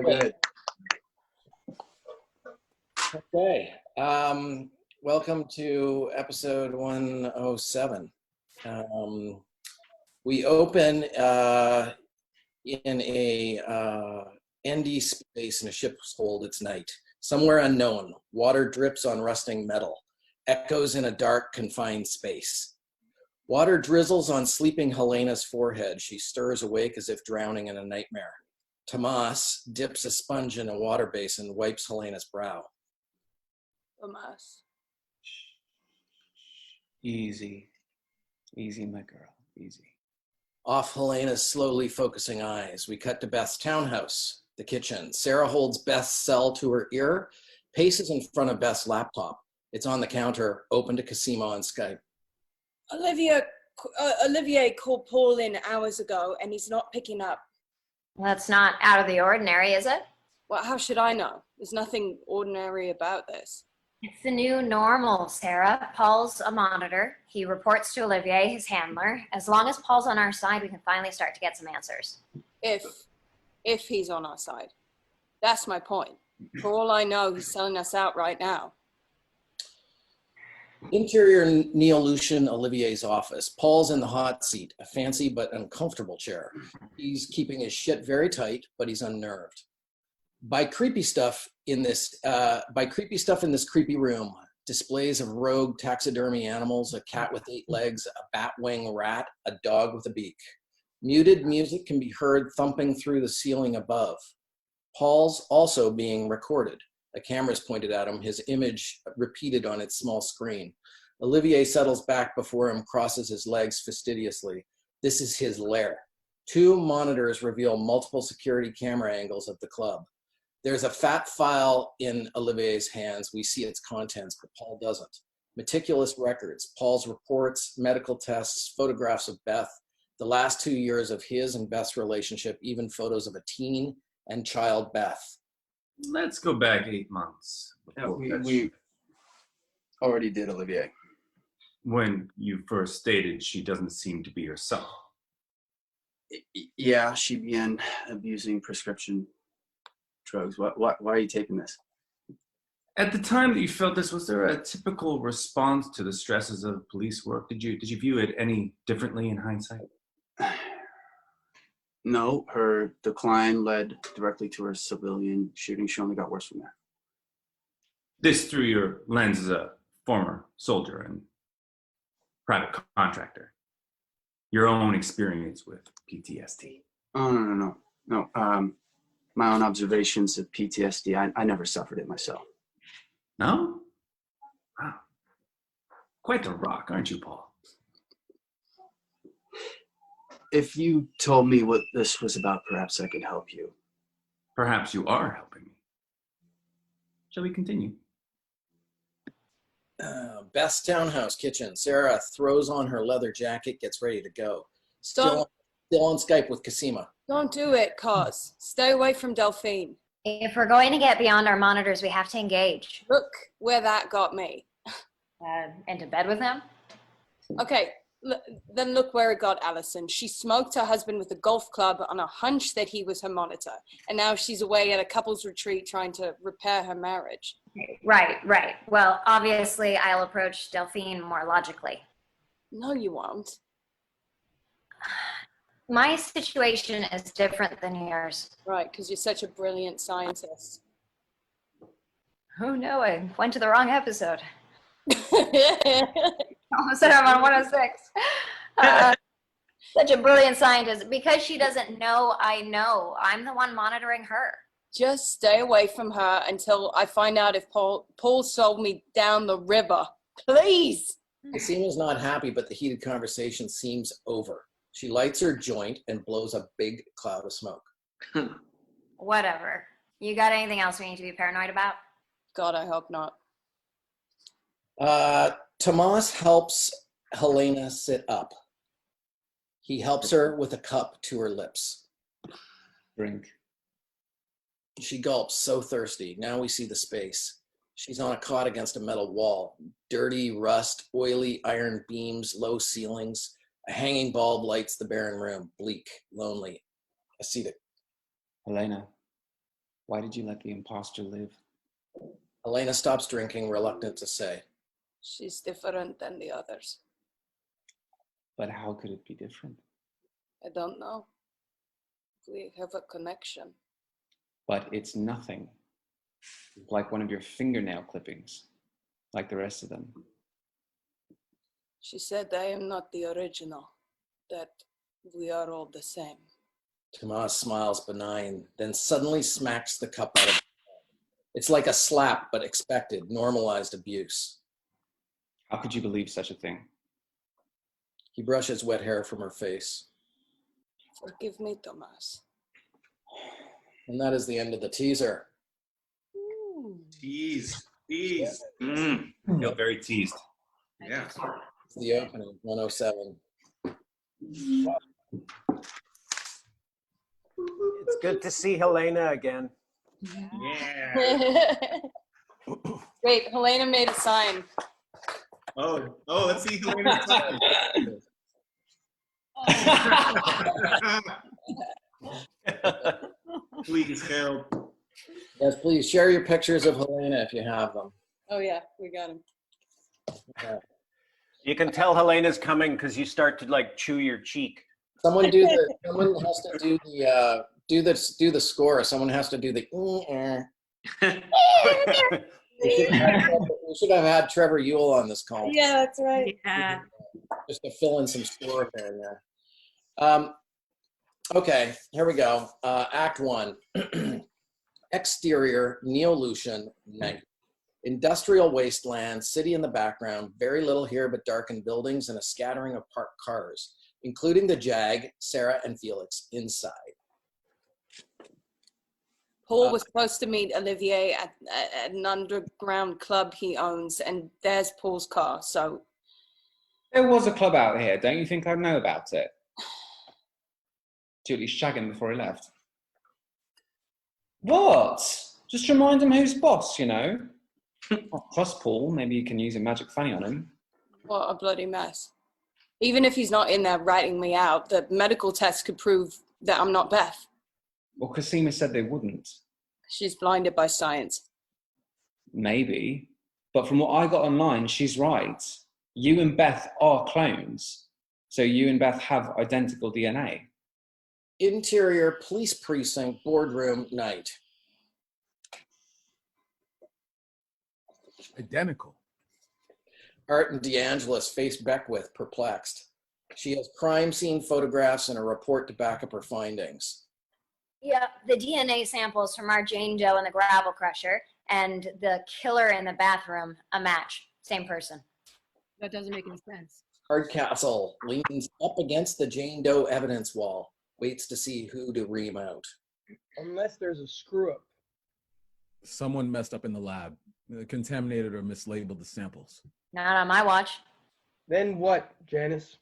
good. Okay. Welcome to episode 107. We open in a ND space in a ship's hold. It's night. Somewhere unknown, water drips on rusting metal, echoes in a dark, confined space. Water drizzles on sleeping Helena's forehead. She stirs awake as if drowning in a nightmare. Tomas dips a sponge in a water basin, wipes Helena's brow. Tomas. Easy, my girl, easy. Off Helena's slowly focusing eyes, we cut to Beth's townhouse, the kitchen. Sarah holds Beth's cell to her ear, paces in front of Beth's laptop. It's on the counter, open to Cosima on Skype. Olivier called Paul in hours ago and he's not picking up. Well, that's not out of the ordinary, is it? Well, how should I know? There's nothing ordinary about this. It's the new normal, Sarah. Paul's a monitor. He reports to Olivier, his handler. As long as Paul's on our side, we can finally start to get some answers. If he's on our side. That's my point. For all I know, he's selling us out right now. Interior Neo-Lucian Olivier's office. Paul's in the hot seat, a fancy but uncomfortable chair. He's keeping his shit very tight, but he's unnerved. By creepy stuff in this creepy room, displays of rogue taxidermy animals, a cat with 8 legs, a batwing rat, a dog with a beak. Muted music can be heard thumping through the ceiling above. Paul's also being recorded. A camera's pointed at him, his image repeated on its small screen. Olivier settles back before him, crosses his legs fastidiously. This is his lair. 2 monitors reveal multiple security camera angles of the club. There's a fat file in Olivier's hands. We see its contents, but Paul doesn't. Meticulous records, Paul's reports, medical tests, photographs of Beth, the last 2 years of his and Beth's relationship, even photos of a teen and child Beth. Let's go back 8 months. Yeah, we already did, Olivier. When you first stated she doesn't seem to be herself. Yeah, she began abusing prescription drugs. Why are you taking this? At the time that you felt this, was there a typical response to the stresses of police work? Did you view it any differently in hindsight? No, her decline led directly to her civilian shooting. She only got worse from there. This through your lens as a former soldier and private contractor. Your own experience with PTSD. Oh, no. My own observations of PTSD, I never suffered it myself. No? Wow. Quite the rock, aren't you, Paul? If you told me what this was about, perhaps I could help you. Perhaps you are helping me. Shall we continue? Beth's townhouse kitchen. Sarah throws on her leather jacket, gets ready to go. Still on Skype with Cosima. Don't do it, cause. Stay away from Delphine. If we're going to get beyond our monitors, we have to engage. Look where that got me. Into bed with him? Okay, then look where it got Allison. She smoked her husband with a golf club on a hunch that he was her monitor. And now she's away at a couple's retreat trying to repair her marriage. Right. Well, obviously, I'll approach Delphine more logically. No, you won't. My situation is different than yours. Right, because you're such a brilliant scientist. Oh no, I went to the wrong episode. Almost said I'm on 106. Such a brilliant scientist. Because she doesn't know I know. I'm the one monitoring her. Just stay away from her until I find out if Paul sold me down the river. Please. Cosima's not happy, but the heated conversation seems over. She lights her joint and blows a big cloud of smoke. Whatever. You got anything else we need to be paranoid about? God, I hope not. Tomas helps Helena sit up. He helps her with a cup to her lips. Drink. She gulps, so thirsty. Now we see the space. She's on a cot against a metal wall. Dirty rust, oily iron beams, low ceilings. A hanging bulb lights the barren room, bleak, lonely, ascetic. Helena, why did you let the imposter live? Helena stops drinking, reluctant to say. She's different than the others. But how could it be different? I don't know. We have a connection. But it's nothing. Like one of your fingernail clippings, like the rest of them. She said I am not the original, that we are all the same. Tomas smiles benign, then suddenly smacks the cup out of her. It's like a slap, but expected, normalized abuse. How could you believe such a thing? He brushes wet hair from her face. Forgive me, Tomas. And that is the end of the teaser. Tease. Feel very teased. Yeah. It's the opening, 107. It's good to see Helena again. Yeah. Wait, Helena made a sign. Oh, let's see Helena's sign. Please, Harold. Yes, please share your pictures of Helena if you have them. Oh yeah, we got him. Yeah. You can tell Helena's coming because you start to like chew your cheek. Someone has to do the score. Someone has to do the. We should have had Trevor Ewell on this call. Yeah, that's right. Yeah. Just to fill in some score here and there. Okay, here we go. Act 1. Exterior, Neo-Lucian night. Industrial wasteland, city in the background, very little here but darkened buildings and a scattering of parked cars, including the Jag, Sarah, and Felix inside. Paul was supposed to meet Olivier at an underground club he owns, and there's Paul's car, so. There was a club out here. Don't you think I'd know about it? To at least shag him before he left. What? Just remind him who's boss, you know? Not trust Paul. Maybe you can use a magic fanny on him. What a bloody mess. Even if he's not in there writing me out, the medical test could prove that I'm not Beth. Well, Cosima said they wouldn't. She's blinded by science. Maybe. But from what I got online, she's right. You and Beth are clones. So you and Beth have identical DNA. Interior police precinct boardroom night. Identical. Art and Jhnlvsqz face Beckwith, perplexed. She has crime scene photographs and a report to back up her findings. Yeah, the DNA samples from our Jane Doe in the gravel crusher and the killer in the bathroom, a match. Same person. That doesn't make any sense. Hardcastle leans up against the Jane Doe evidence wall, waits to see who to ream out. Unless there's a screw up. Someone messed up in the lab, contaminated or mislabeled the samples. Not on my watch. Then what, Janice?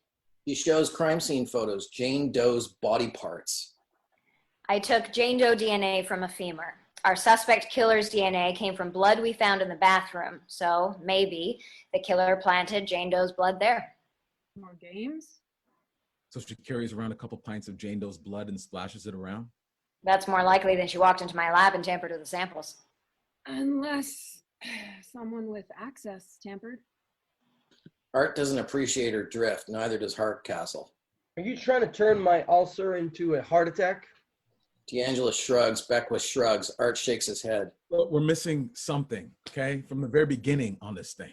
He shows crime scene photos, Jane Doe's body parts. I took Jane Doe DNA from a femur. Our suspect killer's DNA came from blood we found in the bathroom. So maybe the killer planted Jane Doe's blood there. More games? So she carries around a couple pints of Jane Doe's blood and splashes it around? That's more likely than she walked into my lab and tampered with the samples. Unless someone with access tampered. Art doesn't appreciate her drift, neither does Hardcastle. Are you trying to turn my ulcer into a heart attack? Jhnlvsqz shrugs, Beckwith shrugs, Art shakes his head. Look, we're missing something, okay? From the very beginning on this thing.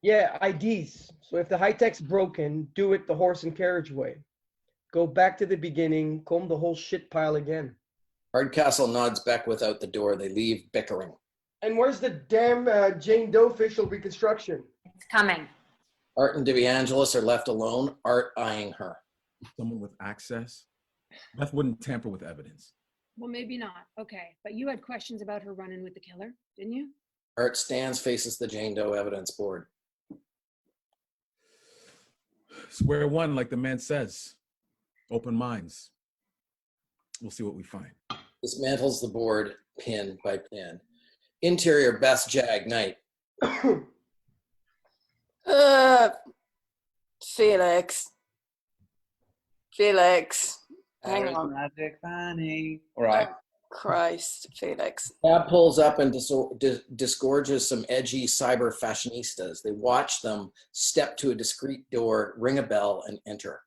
Yeah, IDs. So if the high-tech's broken, do it the horse and carriage way. Go back to the beginning, comb the whole shit pile again. Hardcastle nods Beckwith out the door. They leave bickering. And where's the damn Jane Doe facial reconstruction? It's coming. Art and Jhnlvsqz are left alone, Art eyeing her. Someone with access? Beth wouldn't tamper with evidence. Well, maybe not. Okay. But you had questions about her run-in with the killer, didn't you? Art stands, faces the Jane Doe evidence board. Square one, like the man says. Open minds. We'll see what we find. Dismantles the board, pin by pin. Interior, Beth's Jag, night. Felix, hang on. Magic funny. All right. Oh, Christ, Felix. Cab pulls up and disgorges some edgy cyber fashionistas. They watch them step to a discreet door, ring a bell, and enter.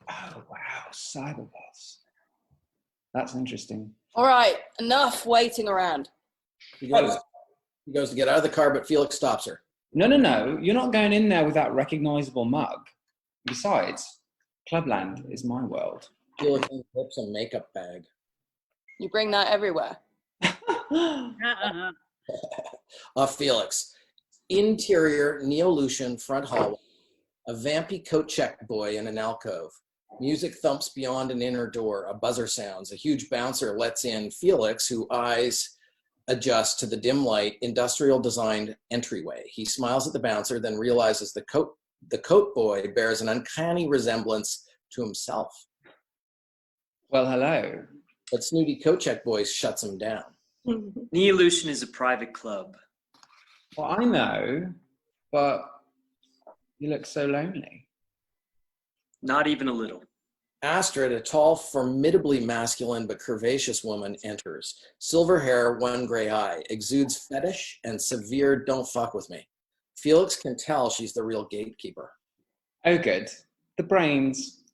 Oh, wow. Cyberbus. That's interesting. All right, enough waiting around. He goes to get out of the car, but Felix stops her. No. You're not going in there with that recognizable mug. Besides, Clubland is my world. Felix flips a makeup bag. You bring that everywhere. Felix. Interior, Neo-Lucian, front hallway. A vampy coat check boy in an alcove. Music thumps beyond an inner door. A buzzer sounds. A huge bouncer lets in Felix, who eyes adjust to the dim light, industrial designed entryway. He smiles at the bouncer, then realizes the coat boy bears an uncanny resemblance to himself. Well, hello. But snooty coat check boy shuts him down. Neolution is a private club. Well, I know, but you look so lonely. Not even a little. Astrid, a tall, formidably masculine but curvaceous woman, enters. Silver hair, one gray eye, exudes fetish and severe don't fuck with me. Felix can tell she's the real gatekeeper. Oh, good. The brains.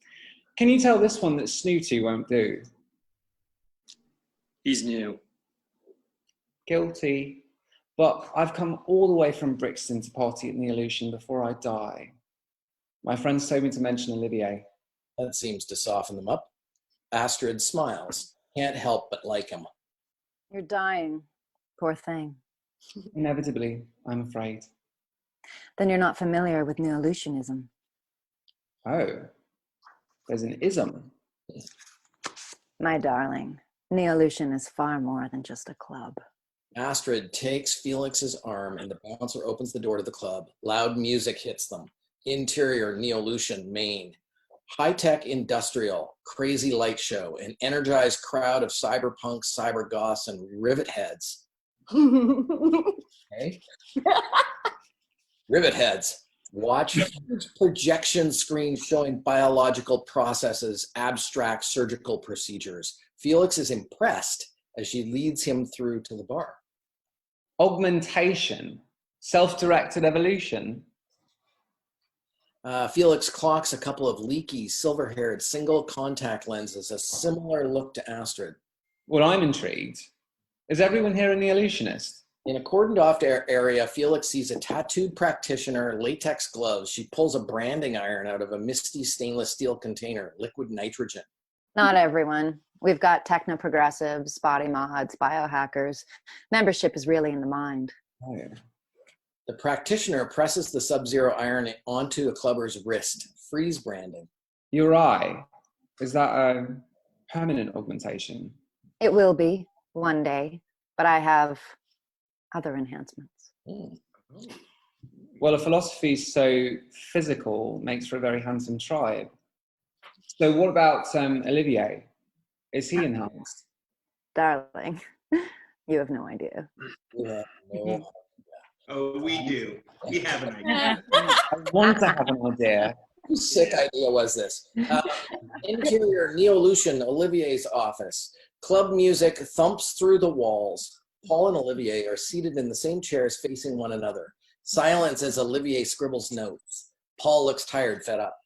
Can you tell this one that Snooty won't do? He's new. Guilty. But I've come all the way from Brixton to party at Neolution before I die. My friends told me to mention Olivier. That seems to soften them up. Astrid smiles. Can't help but like him. You're dying. Poor thing. Inevitably, I'm afraid. Then you're not familiar with Neolutionism. Oh, there's an ism. My darling, Neolution is far more than just a club. Astrid takes Felix's arm and the bouncer opens the door to the club. Loud music hits them. Interior Neolution, Maine. High-tech industrial, crazy light show, an energized crowd of cyberpunks, cybergoths, and rivet heads. Okay. Rivet heads. Watch projection screens showing biological processes, abstract surgical procedures. Felix is impressed as she leads him through to the bar. Augmentation, self-directed evolution. Felix clocks a couple of leaky, silver-haired, single contact lenses, a similar look to Astrid. Well, I'm intrigued. Is everyone here a Neolutionist? In a cordoned off area, Felix sees a tattooed practitioner, latex gloves. She pulls a branding iron out of a misty stainless steel container, liquid nitrogen. Not everyone. We've got techno-progressives, body mods, biohackers. Membership is really in the mind. Oh, yeah. The practitioner presses the sub-zero iron onto a clubber's wrist, freeze branding. Your eye, is that a permanent augmentation? It will be one day, but I have other enhancements. Well, a philosophy so physical makes for a very handsome tribe. So what about Olivier? Is he enhanced? Darling, you have no idea. Yeah, no. Oh, we do. We have an idea. I want to have an idea. Whose sick idea was this? Interior Neolution, Olivier's office. Club music thumps through the walls. Paul and Olivier are seated in the same chairs facing one another. Silence as Olivier scribbles notes. Paul looks tired, fed up.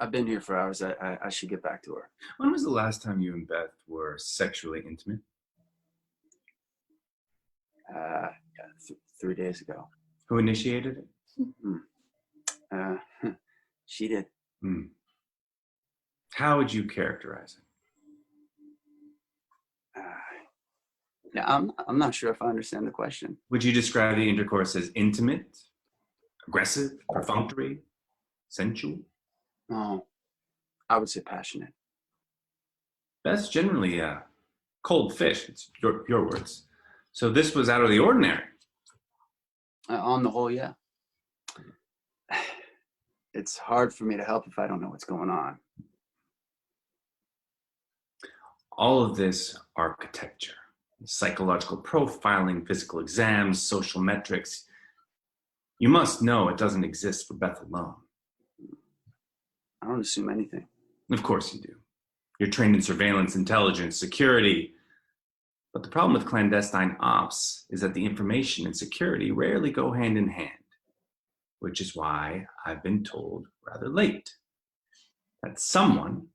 I've been here for hours. I should get back to her. When was the last time you and Beth were sexually intimate? 3 days ago. Who initiated it? She did. How would you characterize it? Yeah, I'm not sure if I understand the question. Would you describe the intercourse as intimate, aggressive, perfunctory, sensual? No, I would say passionate. That's generally a cold fish. It's your words. So this was out of the ordinary. On the whole, yeah. It's hard for me to help if I don't know what's going on. All of this architecture, psychological profiling, physical exams, social metrics, you must know it doesn't exist for Beth alone. I don't assume anything. Of course you do. You're trained in surveillance, intelligence, security. But the problem with clandestine ops is that the information and security rarely go hand in hand, which is why I've been told rather late that someone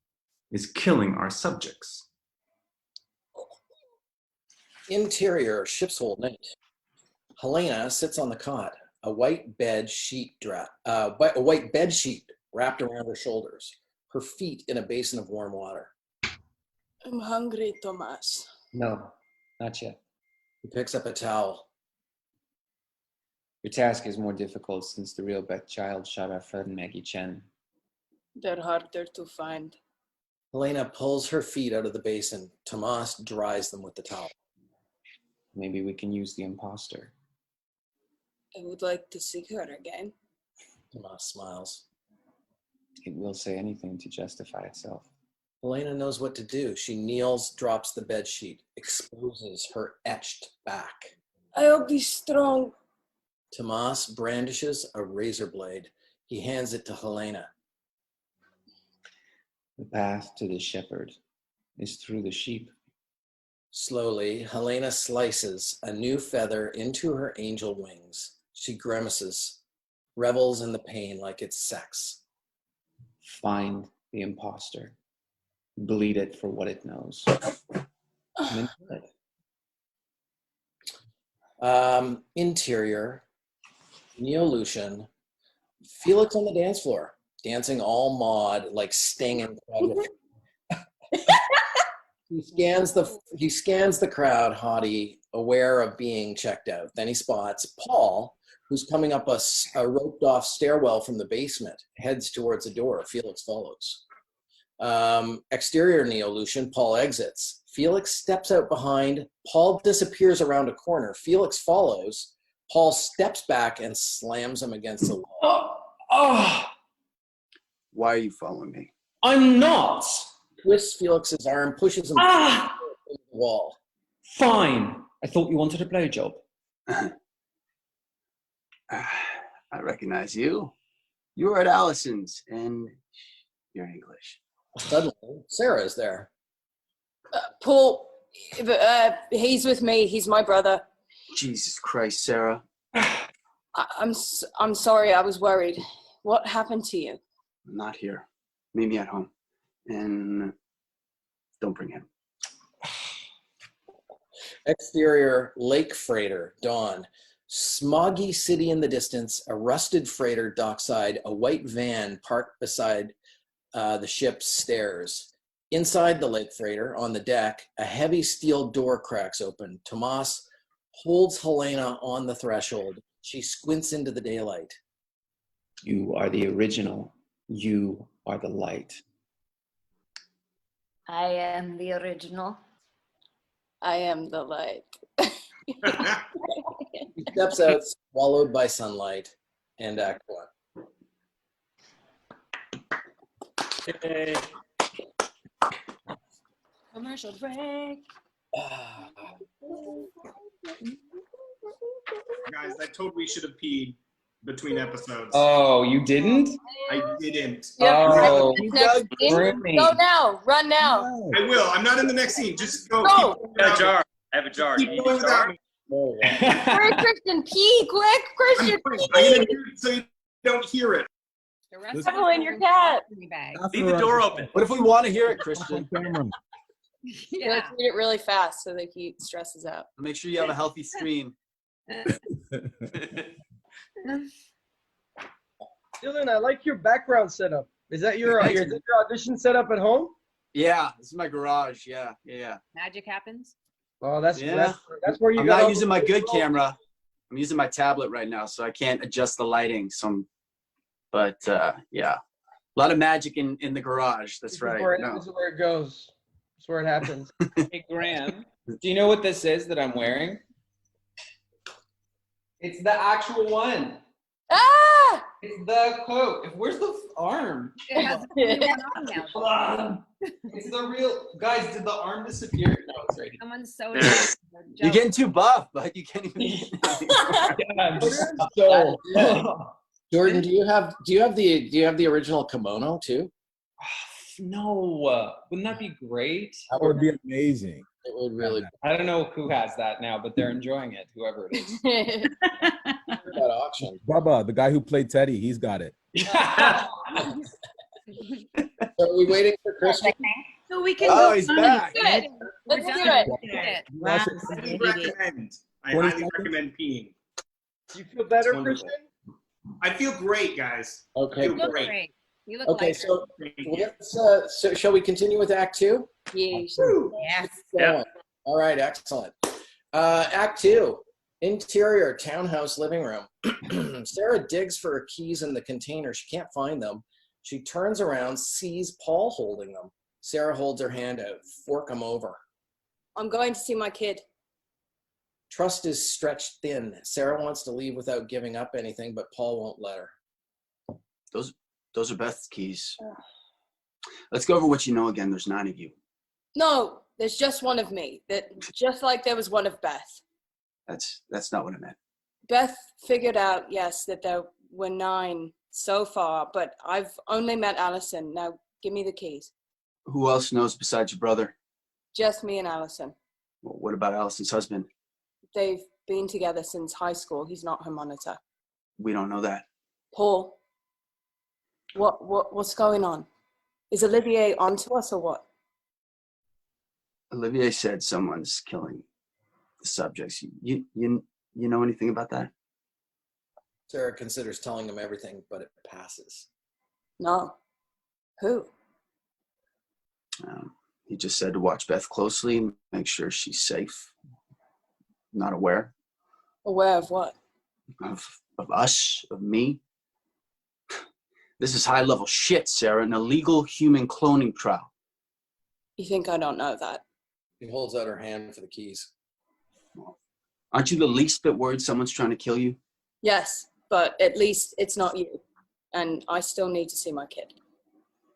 is killing our subjects. Interior, ship's hold night. Helena sits on the cot, a white bed sheet wrapped around her shoulders, her feet in a basin of warm water. I'm hungry, Tomas. No, not yet. He picks up a towel. Your task is more difficult since the real Beth Child shot our friend Maggie Chen. They're harder to find. Helena pulls her feet out of the basin. Tomas dries them with the towel. Maybe we can use the imposter. I would like to see her again. Tomas smiles. It will say anything to justify itself. Helena knows what to do. She kneels, drops the bed sheet, exposes her etched back. I'll be strong. Tomas brandishes a razor blade. He hands it to Helena. The path to the shepherd is through the sheep. Slowly, Helena slices a new feather into her angel wings. She grimaces, revels in the pain like it's sex. Find the imposter. Bleed it for what it knows. And then kill it. Interior, Neo-Lucian, Felix on the dance floor, dancing all mod like Sting and Quadra. He scans the crowd, haughty, aware of being checked out. Then he spots Paul, who's coming up a roped-off stairwell from the basement, heads towards a door. Felix follows. Exterior Neo-Lucian, Paul exits. Felix steps out behind. Paul disappears around a corner. Felix follows. Paul steps back and slams him against the wall. Why are you following me? I'm not. Twists Felix's arm, pushes him into the wall. Fine. I thought you wanted a blowjob. I recognize you. You were at Allison's, and you're English. Suddenly, Sarah is there. Paul, he's with me. He's my brother. Jesus Christ, Sarah. I'm sorry. I was worried. What happened to you? I'm not here. Meet me at home. And don't bring him. Exterior, Lake Freighter, dawn. Smoggy city in the distance, a rusted freighter dockside, a white van parked beside the ship's stairs. Inside the Lake Freighter, on the deck, a heavy steel door cracks open. Tomas holds Helena on the threshold. She squints into the daylight. You are the original. You are the light. I am the original. I am the light. He steps out, swallowed by sunlight, and Act 1. Yay. Commercial break. Guys, I totally should have peed between episodes. Oh, you didn't? I didn't. Oh, Go now. Run now. I will. I'm not in the next scene. Just go. Go. Keep I have a jar. I have a jar. Keep going without me. Hurry, Christian, pee, quick, Christian, I'm pee. gonna do it so you don't hear it. The rest Devil in your cat. Leave the door open. What if we want to hear it, Christian? Yeah. Let's read it really fast so that he stresses out. Make sure you have a healthy stream. Dylan, I like your background setup. Is that your audition setup at home? Yeah, this is my garage. Yeah. Magic happens. Oh, that's Yeah. that's where you. I'm got not all using the my good visuals? camera. I'm using my tablet right now, so I can't adjust the lighting. But yeah, a lot of magic in the garage. That's right. This is where it goes. That's where it happens. Hey, Graham, do you know what this is that I'm wearing? It's the actual one. Ah! It's the coat. Where's the arm? It has a new one on now. Hold on. It's the real guys. Did the arm disappear? No, it's right here. Someone's so You're getting too buff, but you can't even. I'm just so. Jordan, do you have the original kimono too? No, wouldn't that be great? That would be amazing. It would really. I don't know who has that now, but they're enjoying it. Whoever it is. That auction. Bubba, the guy who played Teddy, he's got it. So are we waiting for Christian? So we can Oh, go he's on. back. Good. Let's do it. Wow. I highly recommend peeing. You feel better, It's Christian? I feel great, guys. Okay. I You feel look great. great. You look Okay, lighter. so Thank you. let's. So shall we continue with Act 2? Yes. Yes. Yeah. All right, excellent. Act 2, interior townhouse living room. Sarah digs for her keys in the container. She can't find them. She turns around, sees Paul holding them. Sarah holds her hand out. Fork him over. I'm going to see my kid. Trust is stretched thin. Sarah wants to leave without giving up anything, but Paul won't let her. Those are Beth's keys. Let's go over what you know again. There's 9 of you. No, there's just one of me. That just like there was one of Beth. That's not what I meant. Beth figured out, yes, that there were 9 so far, but I've only met Allison. Now give me the keys. Who else knows besides your brother? Just me and Allison. Well, what about Allison's husband? They've been together since high school. He's not her monitor. We don't know that. Paul, what's going on? Is Olivier onto us or what? Olivier said someone's killing the subjects. You know anything about that? Sarah considers telling him everything, but it passes. No. Who? He just said to watch Beth closely, make sure she's safe. Not aware. Aware of what? Of us, of me. This is high-level shit, Sarah. An illegal human cloning trial. You think I don't know that? She holds out her hand for the keys. Aren't you the least bit worried someone's trying to kill you? Yes, but at least it's not you. And I still need to see my kid.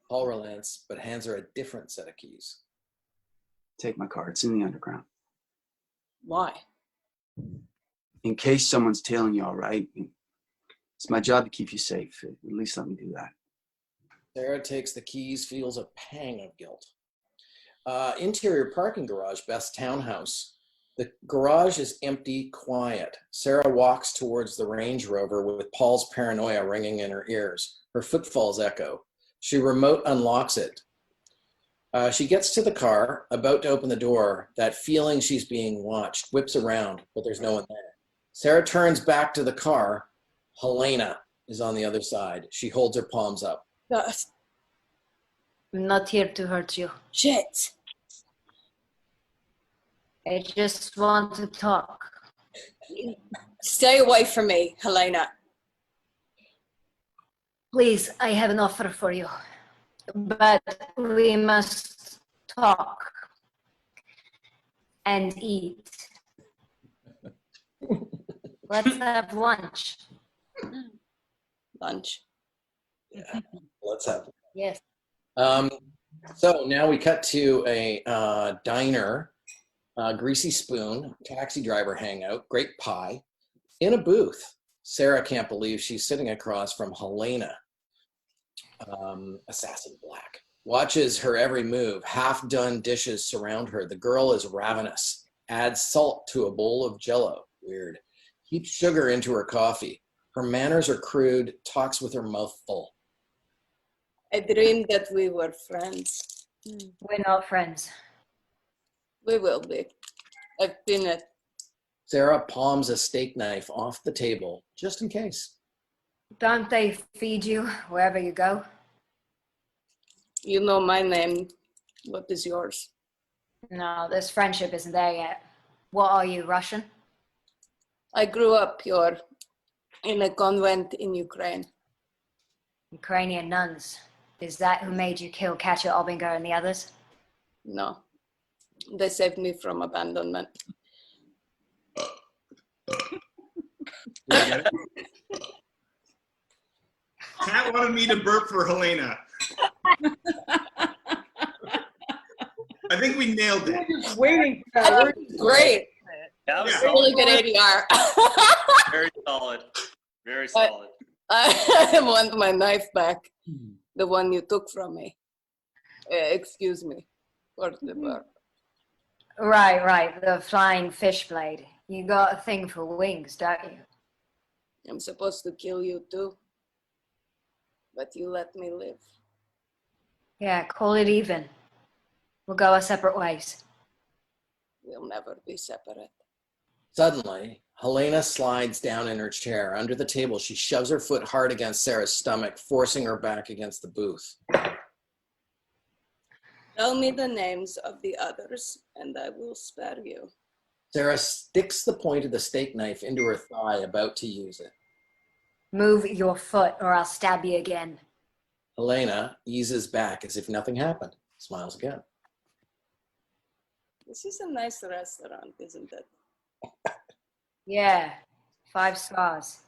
Paul relents, but hands her a different set of keys. Take my car. It's in the underground. Why? In case someone's tailing you, all right? It's my job to keep you safe. At least let me do that. Sarah takes the keys, feels a pang of guilt. Interior parking garage, Beth's townhouse. The garage is empty, quiet. Sarah walks towards the Range Rover with Paul's paranoia ringing in her ears. Her footfalls echo. She remote unlocks it. She gets to the car, about to open the door. That feeling she's being watched, whips around, but there's no one there. Sarah turns back to the car. Helena is on the other side. She holds her palms up. I'm not here to hurt you. Shit. I just want to talk. Stay away from me, Helena. Please, I have an offer for you. But we must talk and eat. Let's have lunch. Lunch. Yeah, let's have it. Yes. So now we cut to a diner, greasy spoon, taxi driver hangout, great pie. In a booth, Sarah can't believe she's sitting across from Helena, Assassin Black. Watches her every move. Half-done dishes surround her. The girl is ravenous. Adds salt to a bowl of Jell-O. Weird. Heaps sugar into her coffee. Her manners are crude. Talks with her mouth full. I dreamed that we were friends. We're not friends. We will be. I've been it. Sarah palms a steak knife off the table, just in case. Don't they feed you wherever you go? You know my name. What is yours? No, this friendship isn't there yet. What are you, Russian? I grew up pure in a convent in Ukraine. Ukrainian nuns. Is that who made you kill Katya Obinger and the others? No. They saved me from abandonment. Kat wanted me to burp for Helena. I think we nailed it. Just waiting. Great. That was Really good ADR. Very solid. Very solid. I want my knife back. The one you took from me. Excuse me for the burp. Right. The flying fish blade. You got a thing for wings, don't you? I'm supposed to kill you too. But you let me live. Yeah, call it even. We'll go our separate ways. We'll never be separate. Suddenly, Helena slides down in her chair. Under the table, she shoves her foot hard against Sarah's stomach, forcing her back against the booth. Tell me the names of the others, and I will spare you. Sarah sticks the point of the steak knife into her thigh, about to use it. Move your foot or I'll stab you again. Helena eases back as if nothing happened, smiles again. This is a nice restaurant, isn't it? Yeah, 5 stars.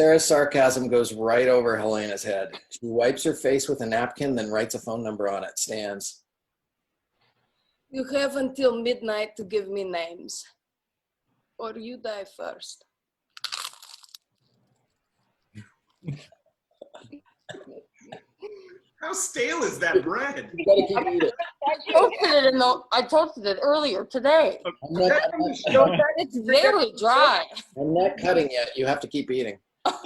Sarah's sarcasm goes right over Helena's head. She wipes her face with a napkin, then writes a phone number on it. Stands. You have until midnight to give me names, or you die first. How stale is that bread? You gotta keep eating. I toasted it earlier today. It's very dry. I'm not cutting yet. You have to keep eating. Oh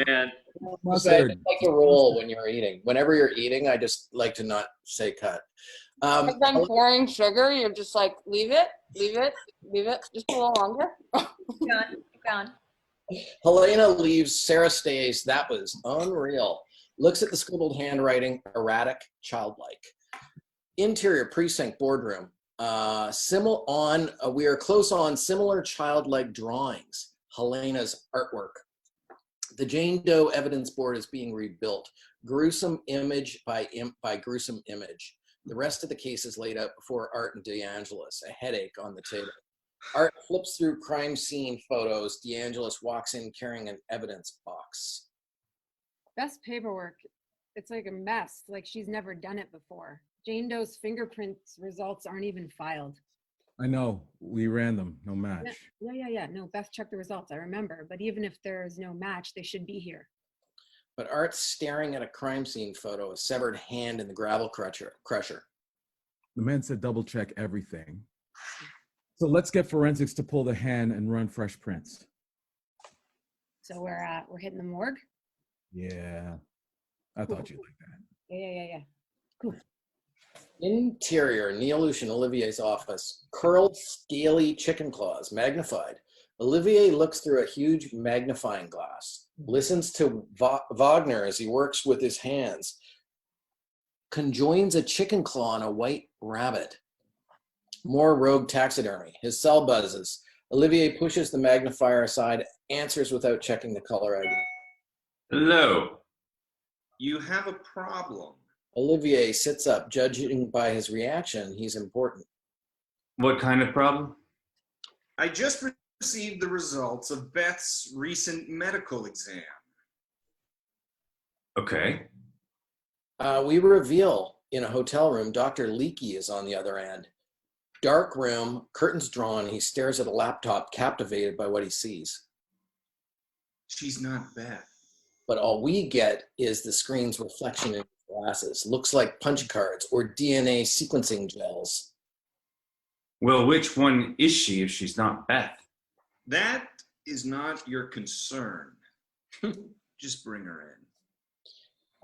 man. I like to roll when you're eating. Whenever you're eating, I just like to not say cut. As I'm pouring sugar, you're just like, leave it, just a little longer. Keep going. Helena leaves, Sarah stays. That was unreal. Looks at the scribbled handwriting, erratic, childlike. Interior precinct boardroom. We are close on similar childlike drawings. Helena's artwork. The Jane Doe evidence board is being rebuilt. Gruesome image by gruesome image. The rest of the case is laid out before Art and DeAngelis, a headache on the table. Art flips through crime scene photos. DeAngelis walks in carrying an evidence box. Best paperwork. It's like a mess, like she's never done it before. Jane Doe's fingerprints results aren't even filed. I know. We ran them. No match. Yeah. No, Beth checked the results, I remember. But even if there's no match, they should be here. But Art's staring at a crime scene photo, a severed hand in the gravel crusher. The man said double check everything. So let's get forensics to pull the hand and run fresh prints. So we're hitting the morgue? Yeah. I thought you'd like that. Yeah. Cool. Interior, Neolution, Olivier's office. Curled, scaly chicken claws, magnified. Olivier looks through a huge magnifying glass. Listens to Wagner as he works with his hands. Conjoins a chicken claw on a white rabbit. More rogue taxidermy. His cell buzzes. Olivier pushes the magnifier aside, answers without checking the caller ID. Hello. You have a problem. Olivier sits up, judging by his reaction, he's important. What kind of problem? I just received the results of Beth's recent medical exam. Okay. We reveal in a hotel room, Dr. Leakey is on the other end. Dark room, curtains drawn, he stares at a laptop, captivated by what he sees. She's not Beth. But all we get is the screen's reflection in his glasses. Looks like punch cards or DNA sequencing gels. Well, which one is she if she's not Beth? That is not your concern. Just bring her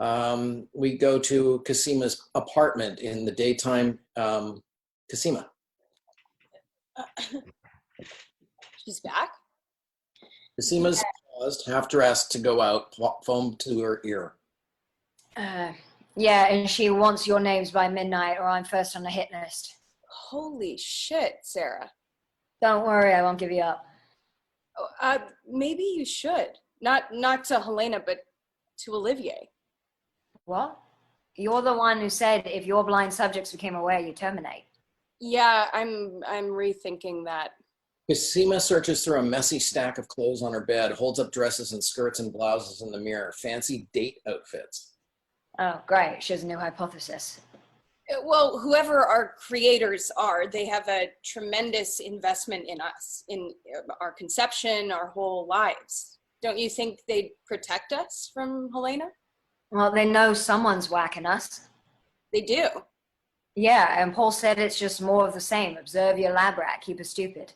in. We go to Casima's apartment in the daytime. Casima. She's back? Casima's paused, half dressed to go out, phone to her ear. Yeah, and she wants your names by midnight or I'm first on the hit list. Holy shit, Sarah. Don't worry, I won't give you up. Maybe you should. Not to Helena, but to Olivier. What? You're the one who said if your blind subjects became aware, you terminate. Yeah, I'm rethinking that. Casima searches through a messy stack of clothes on her bed, holds up dresses and skirts and blouses in the mirror, fancy date outfits. Oh, great. She has a new hypothesis. Well, whoever our creators are, they have a tremendous investment in us, in our conception, our whole lives. Don't you think they'd protect us from Helena? Well, they know someone's whacking us. They do? Yeah, and Paul said it's just more of the same. Observe your lab rat, keep her stupid.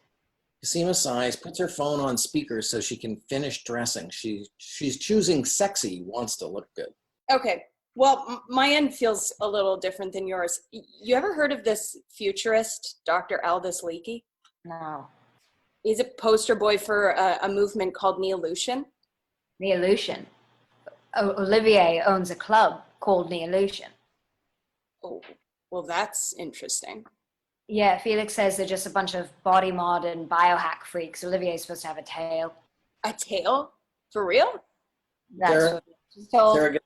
Casima sighs, puts her phone on speaker so she can finish dressing. She's choosing sexy, wants to look good. Okay. Well, my end feels a little different than yours. You ever heard of this futurist, Dr. Aldous Leakey? No. He's a poster boy for a movement called Neolution. Neolution? Olivier owns a club called Neolution. Oh, well, that's interesting. Yeah, Felix says they're just a bunch of body mod and biohack freaks. Olivier's supposed to have a tail. A tail? For real? That's what she's told. Sarah gets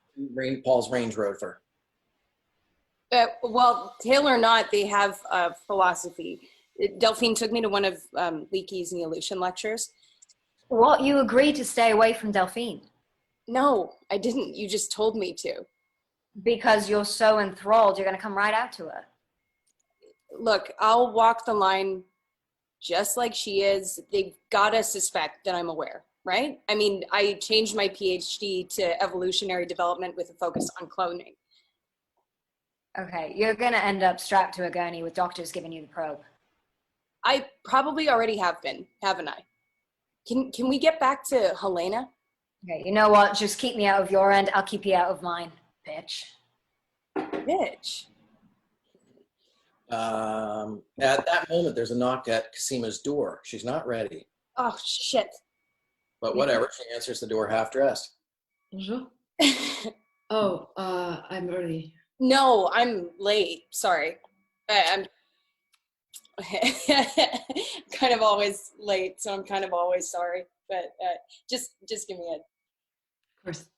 Paul's Range Rover. Well, tail or not, they have philosophy. Delphine took me to one of Leakey's Neolution lectures. What? You agreed to stay away from Delphine? No, I didn't. You just told me to. Because you're so enthralled, you're going to come right out to her. Look, I'll walk the line just like she is. They've got to suspect that I'm aware, right? I mean, I changed my PhD to evolutionary development with a focus on cloning. Okay, you're going to end up strapped to a gurney with doctors giving you the probe. I probably already have been, haven't I? Can we get back to Helena? Okay, you know what? Just keep me out of your end. I'll keep you out of mine, bitch. Bitch. At that moment, there's a knock at Casima's door. She's not ready, Oh, shit. but whatever. She answers the door half dressed. Bonjour. Oh, I'm early. No, I'm late. Sorry. I'm kind of always late, so I'm kind of always sorry. But just give me a... Of course.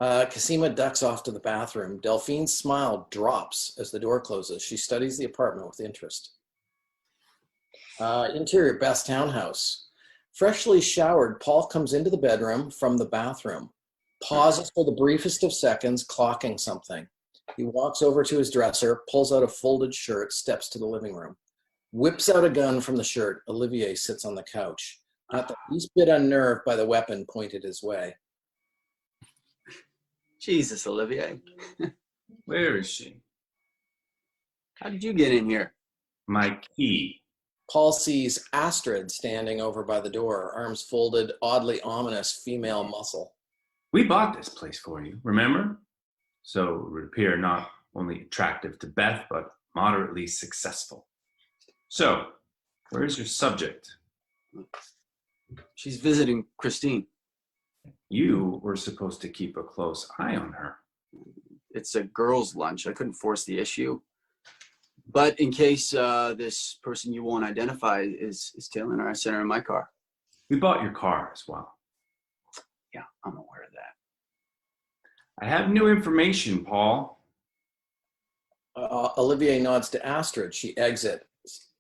Casima ducks off to the bathroom. Delphine's smile drops as the door closes. She studies the apartment with interest. Interior, best townhouse. Freshly showered, Paul comes into the bedroom from the bathroom. Pauses for the briefest of seconds, clocking something. He walks over to his dresser, pulls out a folded shirt, steps to the living room. Whips out a gun from the shirt. Olivier sits on the couch, not the least bit unnerved by the weapon pointed his way. Jesus, Olivier. Where is she? How did you get in here? My key. Paul sees Astrid standing over by the door, arms folded, oddly ominous female muscle. We bought this place for you, remember? So it would appear not only attractive to Beth, but moderately successful. So, where's your subject? She's visiting Christine. You were supposed to keep a close eye on her. It's a girls' lunch. I couldn't force the issue. But in case this person you won't identify is tailing her, I sent her in my car. We bought your car as well. Yeah, I'm aware of that. I have new information, Paul. Olivier nods to Astrid. She exits.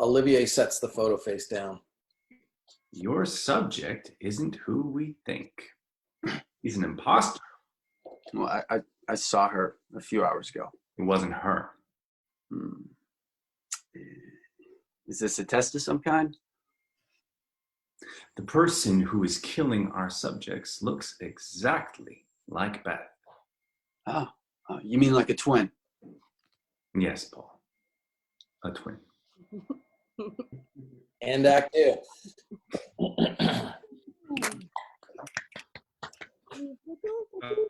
Olivier sets the photo face down. Your subject isn't who we think. He's an imposter. Well, I saw her a few hours ago. It wasn't her. Is this a test of some kind? The person who is killing our subjects looks exactly like Beth. Oh, you mean like a twin? Yes, Paul. A twin. And Act 2.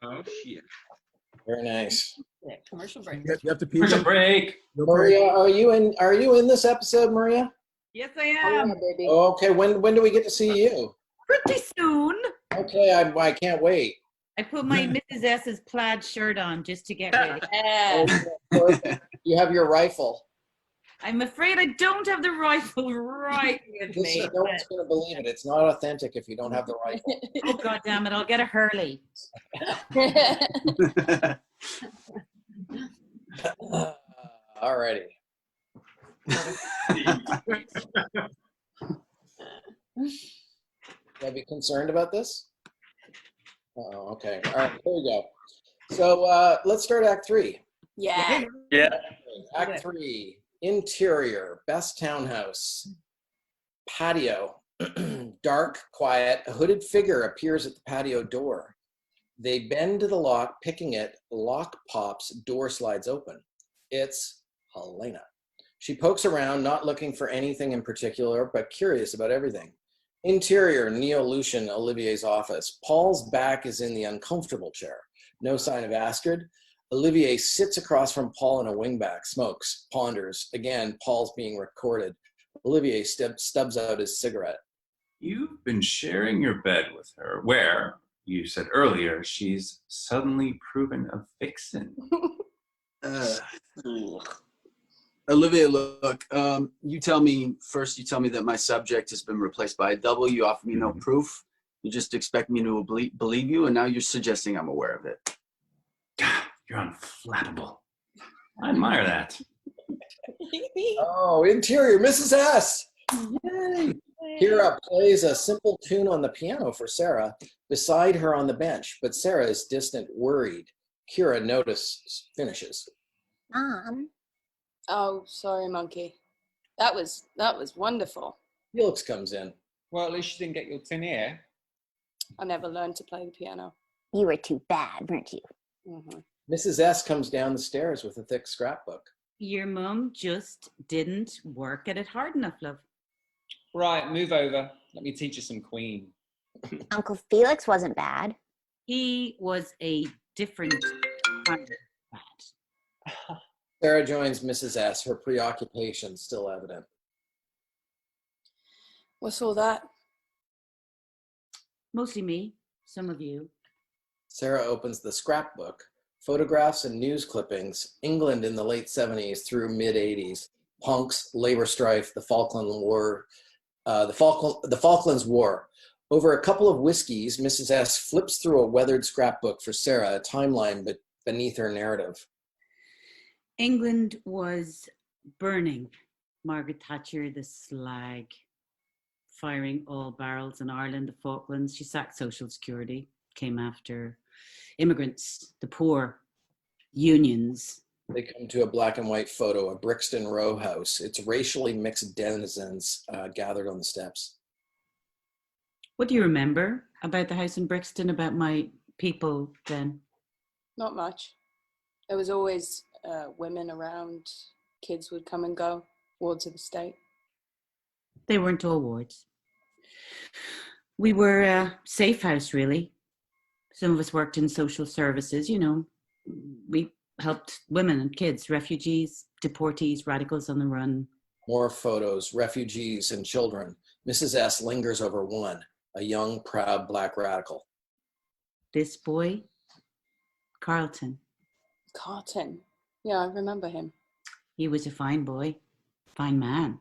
Oh, shit. Very nice. Commercial break. You have to pee. Commercial break. Maria, are you in this episode, Maria? Yes, I am. baby. Okay, when do we get to see you? Pretty soon. Okay, I can't wait. I put my Mrs. S's plaid shirt on just to get ready. You have your rifle. I'm afraid I don't have the rifle right with me. No one's going to believe it. It's not authentic if you don't have the rifle. Oh, God damn it. I'll get a Hurley. Alrighty. Should I be concerned about this? Oh, okay. All right, here we go. So let's start Act 3. Yeah. Yeah. Act 3. Interior, best townhouse. Patio. Dark, quiet. A hooded figure appears at the patio door. They bend to the lock, picking it. Lock pops, door slides open. It's Helena. She pokes around, not looking for anything in particular, but curious about everything. Interior, Neo-Lucian, Olivier's office. Paul's back is in the uncomfortable chair. No sign of Astrid. Olivier sits across from Paul in a wingback, smokes, ponders. Again, Paul's being recorded. Olivier stubs out his cigarette. You've been sharing your bed with her, where, you said earlier, she's suddenly proven a vixen. Olivia, look, you tell me that my subject has been replaced by a double. You offer me no proof. You just expect me to believe you, and now you're suggesting I'm aware of it. You're unflappable. I admire that. Oh, interior, Mrs. S. Yay. Kira plays a simple tune on the piano for Sarah beside her on the bench, but Sarah is distant, worried. Kira finishes. Mom. Oh, sorry, monkey. That was wonderful. Felix comes in. Well, at least you didn't get your tin ear. I never learned to play the piano. You were too bad, weren't you? Mm-hmm. Mrs. S comes down the stairs with a thick scrapbook. Your mum just didn't work at it hard enough, love. Right, move over. Let me teach you some Queen. Uncle Felix wasn't bad. He was a different kind of bad. Sarah joins Mrs. S, her preoccupation still evident. What's all that? Mostly me, some of you. Sarah opens the scrapbook. Photographs and news clippings. England in the late 70s through mid 80s. Punks, labor strife, the Falklands War. The Falklands War. Over a couple of whiskeys, Mrs. S flips through a weathered scrapbook for Sarah, a timeline beneath her narrative. England was burning. Margaret Thatcher, the slag, firing all barrels in Ireland, the Falklands. She sacked Social Security, came after immigrants, the poor, unions. They come to a black and white photo, a Brixton row house. It's racially mixed denizens gathered on the steps. What do you remember about the house in Brixton, about my people then? Not much. There was always women around. Kids would come and go. Wards of the state. They weren't all wards. We were a safe house, really. Some of us worked in social services, you know. We helped women and kids, refugees, deportees, radicals on the run. More photos, refugees and children. Mrs. S lingers over one, a young, proud black radical. This boy, Carlton. Carlton. Yeah, I remember him. He was a fine boy, fine man.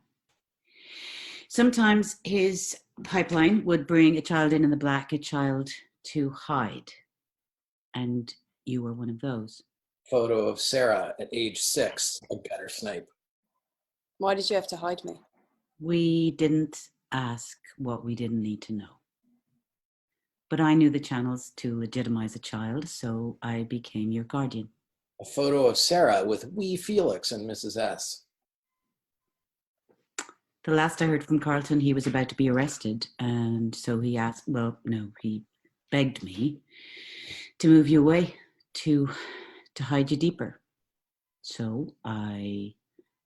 Sometimes his pipeline would bring a child in the black, a child to hide. And you were one of those. Photo of Sarah at age 6, a gutter snipe. Why did you have to hide me? We didn't ask what we didn't need to know. But I knew the channels to legitimize a child, so I became your guardian. A photo of Sarah with wee Felix and Mrs. S. The last I heard from Carlton, he was about to be arrested. And so he asked, well, no, he begged me to move you away, to hide you deeper. So I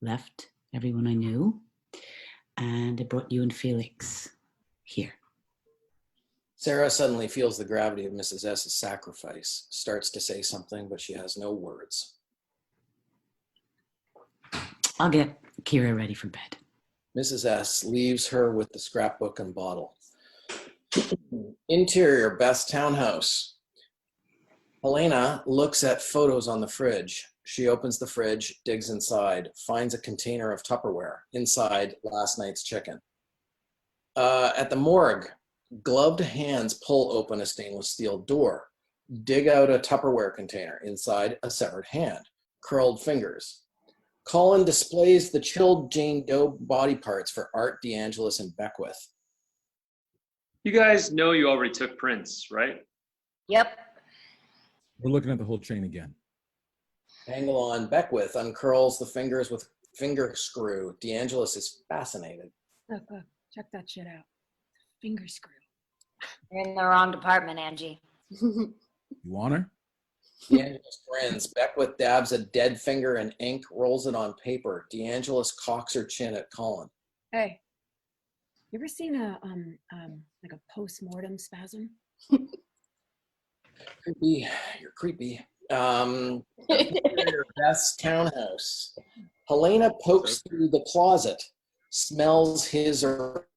left everyone I knew and I brought you and Felix here. Sarah suddenly feels the gravity of Mrs. S's sacrifice, starts to say something, but she has no words. I'll get Kira ready for bed. Mrs. S leaves her with the scrapbook and bottle. Interior, Beth's townhouse. Helena looks at photos on the fridge. She opens the fridge, digs inside, finds a container of Tupperware. Inside, last night's chicken. At the morgue, gloved hands pull open a stainless steel door. Dig out a Tupperware container. Inside, a severed hand. Curled fingers. Colin displays the chilled Jane Doe body parts for Art, Jhnlvsqz, and Beckwith. You guys know you already took prints, right? Yep. We're looking at the whole chain again. Angle on Beckwith uncurls the fingers with finger screw. Jhnlvsqz is fascinated. Look, check that shit out. Finger screw. You're in the wrong department, Angie. You want her? Jhnlvsqz grins. Beckwith dabs a dead finger in ink, rolls it on paper. Jhnlvsqz cocks her chin at Colin. Hey, you ever seen a like a post-mortem spasm? Creepy. You're creepy. Beth's townhouse. Helena pokes through the closet, smells his or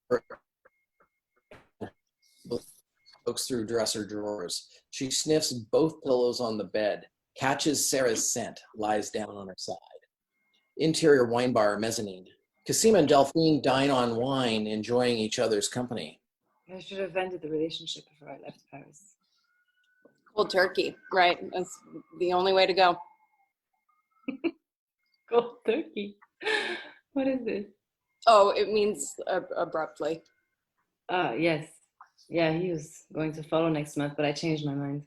pokes through dresser drawers. She sniffs both pillows on the bed, catches Sarah's scent, lies down on her side. Interior wine bar, mezzanine. Cassima and Delphine dine on wine, enjoying each other's company. I should have ended the relationship before I left Paris. Cold turkey, right? That's the only way to go. Cold turkey. What is this? Oh, it means abruptly. Yes. Yeah, he was going to follow next month, but I changed my mind.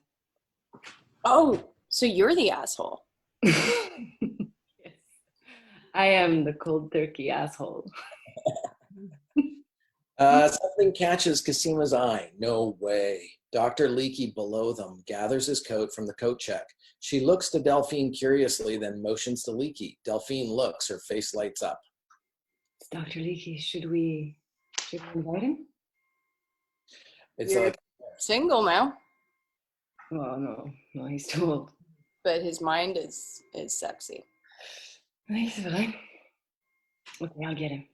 Oh, so you're the asshole. I am the cold turkey asshole. Something catches Casima's eye. No way. Dr. Leakey below them gathers his coat from the coat check. She looks to Delphine curiously, then motions to Leakey. Delphine looks, her face lights up. It's Dr. Leakey. Should we invite him? It's You're like single now, Oh, no, he's too old. but his mind is sexy. Nice, right? Okay, I'll get him.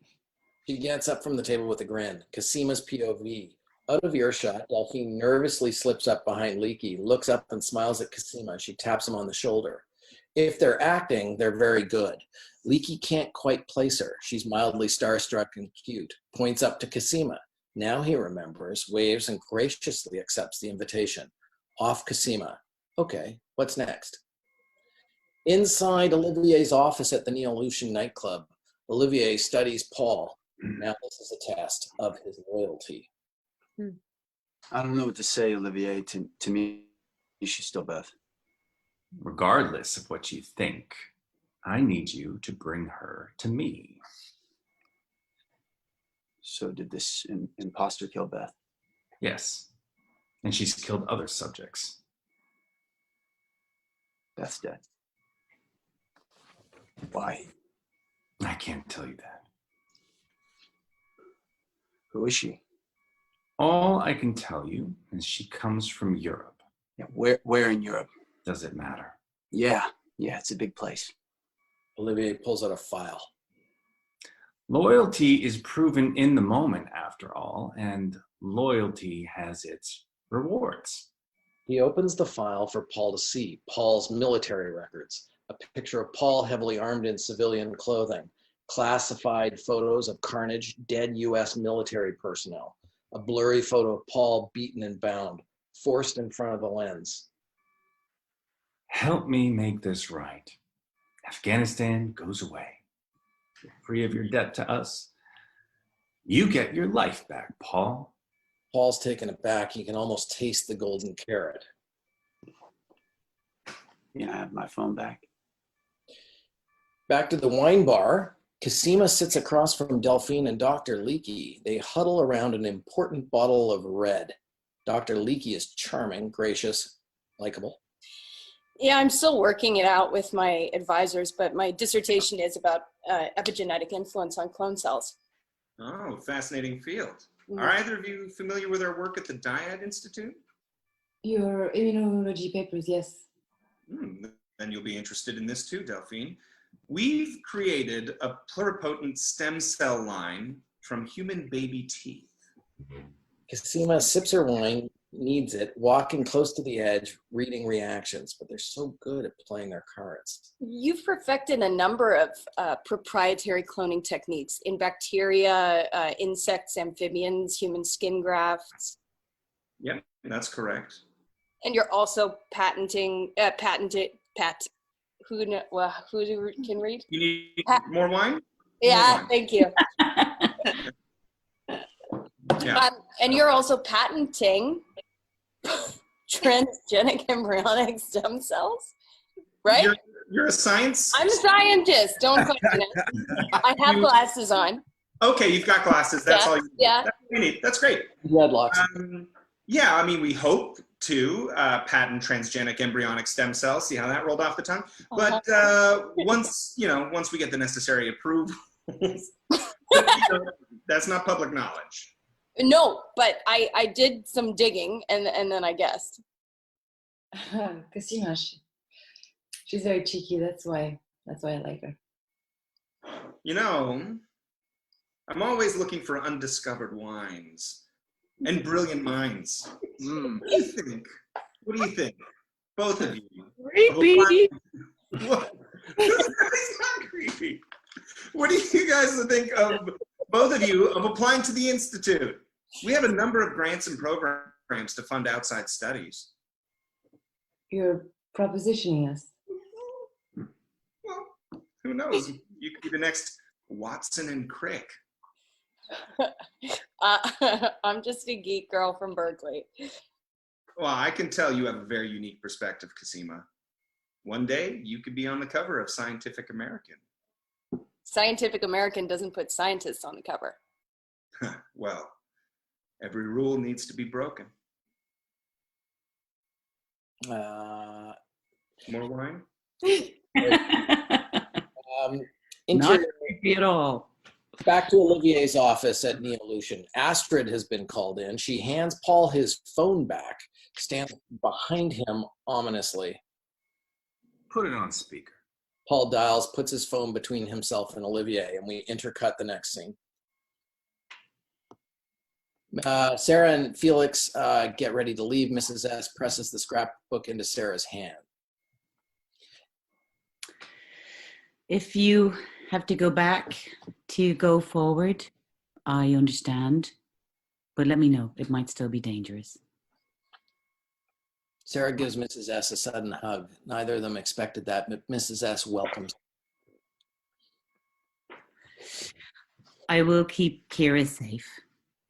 she gets up from the table with a grin. Casima's POV. Out of earshot, Delphine nervously slips up behind Leakey, looks up and smiles at Casima. She taps him on the shoulder. If they're acting, they're very good. Leakey can't quite place her. She's mildly starstruck and cute. Points up to Casima. Now he remembers, waves, and graciously accepts the invitation. Off Casima. Okay, what's next? Inside Olivier's office at the Neo-Lucian nightclub, Olivier studies Paul. Now this is a test of his loyalty. I don't know what to say, Olivier. To me, she's still Beth. Regardless of what you think, I need you to bring her to me. So did this imposter kill Beth? Yes. And she's killed other subjects. Beth's dead. Why? I can't tell you that. Who is she? All I can tell you is she comes from Europe. Yeah, where in Europe? Does it matter? Yeah, it's a big place. Olivier pulls out a file. Loyalty is proven in the moment, after all, and loyalty has its rewards. He opens the file for Paul to see. Paul's military records. A picture of Paul heavily armed in civilian clothing. Classified photos of carnage, dead U.S. military personnel. A blurry photo of Paul beaten and bound, forced in front of the lens. Help me make this right. Afghanistan goes away. You're free of your debt to us. You get your life back, Paul. Paul's taken aback. He can almost taste the golden carrot. Yeah, I have my phone back. Back to the wine bar. Casima sits across from Delphine and Dr. Leakey. They huddle around an important bottle of red. Dr. Leakey is charming, gracious, likable. Yeah, I'm still working it out with my advisors, but my dissertation is about epigenetic influence on clone cells. Oh, fascinating field. Are either of you familiar with our work at the Dyad Institute? Your immunology papers, yes. Then you'll be interested in this too, Delphine. We've created a pluripotent stem cell line from human baby teeth. Casima sips her wine, needs it, walking close to the edge, reading reactions, but they're so good at playing their cards. You've perfected a number of proprietary cloning techniques in bacteria, insects, amphibians, human skin grafts. Yep, that's correct. And you're also patenting, who can read? You need more wine? Yeah, More wine. thank you. Yeah. And you're also patenting transgenic embryonic stem cells, right? You're a science? I'm a scientist. Don't question it. I have glasses on. Okay, you've got glasses. That's all you need. Yeah. That's all you need. That's great. Dreadlocks. Yeah, I mean, we hope to patent transgenic embryonic stem cells. See how that rolled off the tongue? But once we get the necessary approval, that's not public knowledge. No, but I did some digging and then I guessed. Casima, she's very cheeky. That's why I like her. You know, I'm always looking for undiscovered wines and brilliant minds. What do you think? What do you think? Both of you. Creepy. What? It's not creepy. What do you guys think of, both of you, of applying to the Institute? We have a number of grants and programs to fund outside studies. You're propositioning us. Well, who knows? You could be the next Watson and Crick. I'm just a geek girl from Berkeley. Well, I can tell you have a very unique perspective, Cosima. One day, you could be on the cover of Scientific American. Scientific American doesn't put scientists on the cover. Well, every rule needs to be broken. More wine? Not creepy at all. Back to Olivier's office at Neolution. Astrid has been called in. She hands Paul his phone back, stands behind him ominously. Put it on speaker. Paul dials, puts his phone between himself and Olivier, and we intercut the next scene. Sarah and Felix get ready to leave. Mrs. S presses the scrapbook into Sarah's hand. If you have to go back to go forward, I understand. But let me know. It might still be dangerous. Sarah gives Mrs. S a sudden hug. Neither of them expected that, but Mrs. S welcomes. I will keep Kira safe,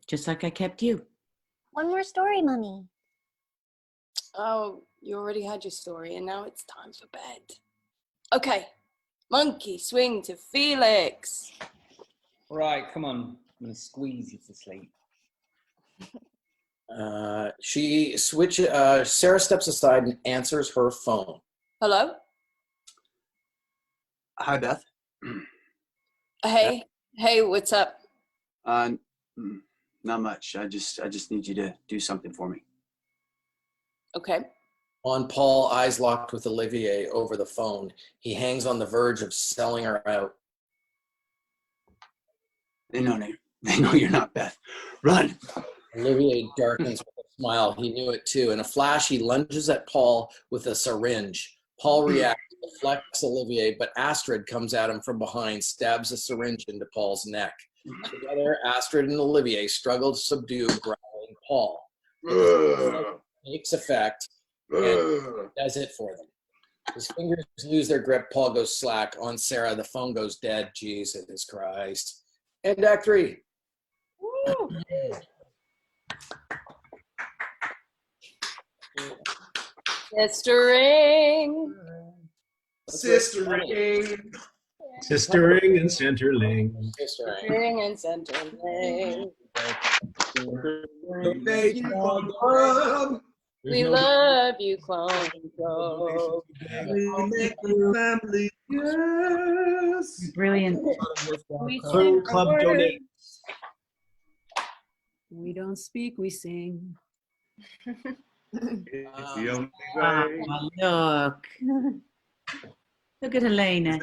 just like I kept you. One more story, Mummy. Oh, you already had your story, and now it's time for bed. Okay, monkey swing to Felix. Right, come on. I'm gonna squeeze you to sleep. Sarah steps aside and answers her phone. Hello? Hi, Beth. Hey, hey, what's up? Not much. I just need you to do something for me. Okay. On Paul, eyes locked with Olivier over the phone. He hangs on the verge of selling her out. They know you're not Beth. Run. Olivier darkens with a smile. He knew it too. In a flash, he lunges at Paul with a syringe. Paul reacts, deflects Olivier, but Astrid comes at him from behind, stabs a syringe into Paul's neck. Together, Astrid and Olivier struggle to subdue growling Paul. It takes effect and does it for them. His fingers lose their grip. Paul goes slack. On Sarah, the phone goes dead. Jesus Christ. And Act 3. Woo. Sistering. Sistering. Sistering and CenterLink. Sistering and CenterLink. We love you, Clone Club. We make the family, yes. Brilliant. Clone Club donates. We don't speak, we sing. It's the only way. Look. Look at Helena.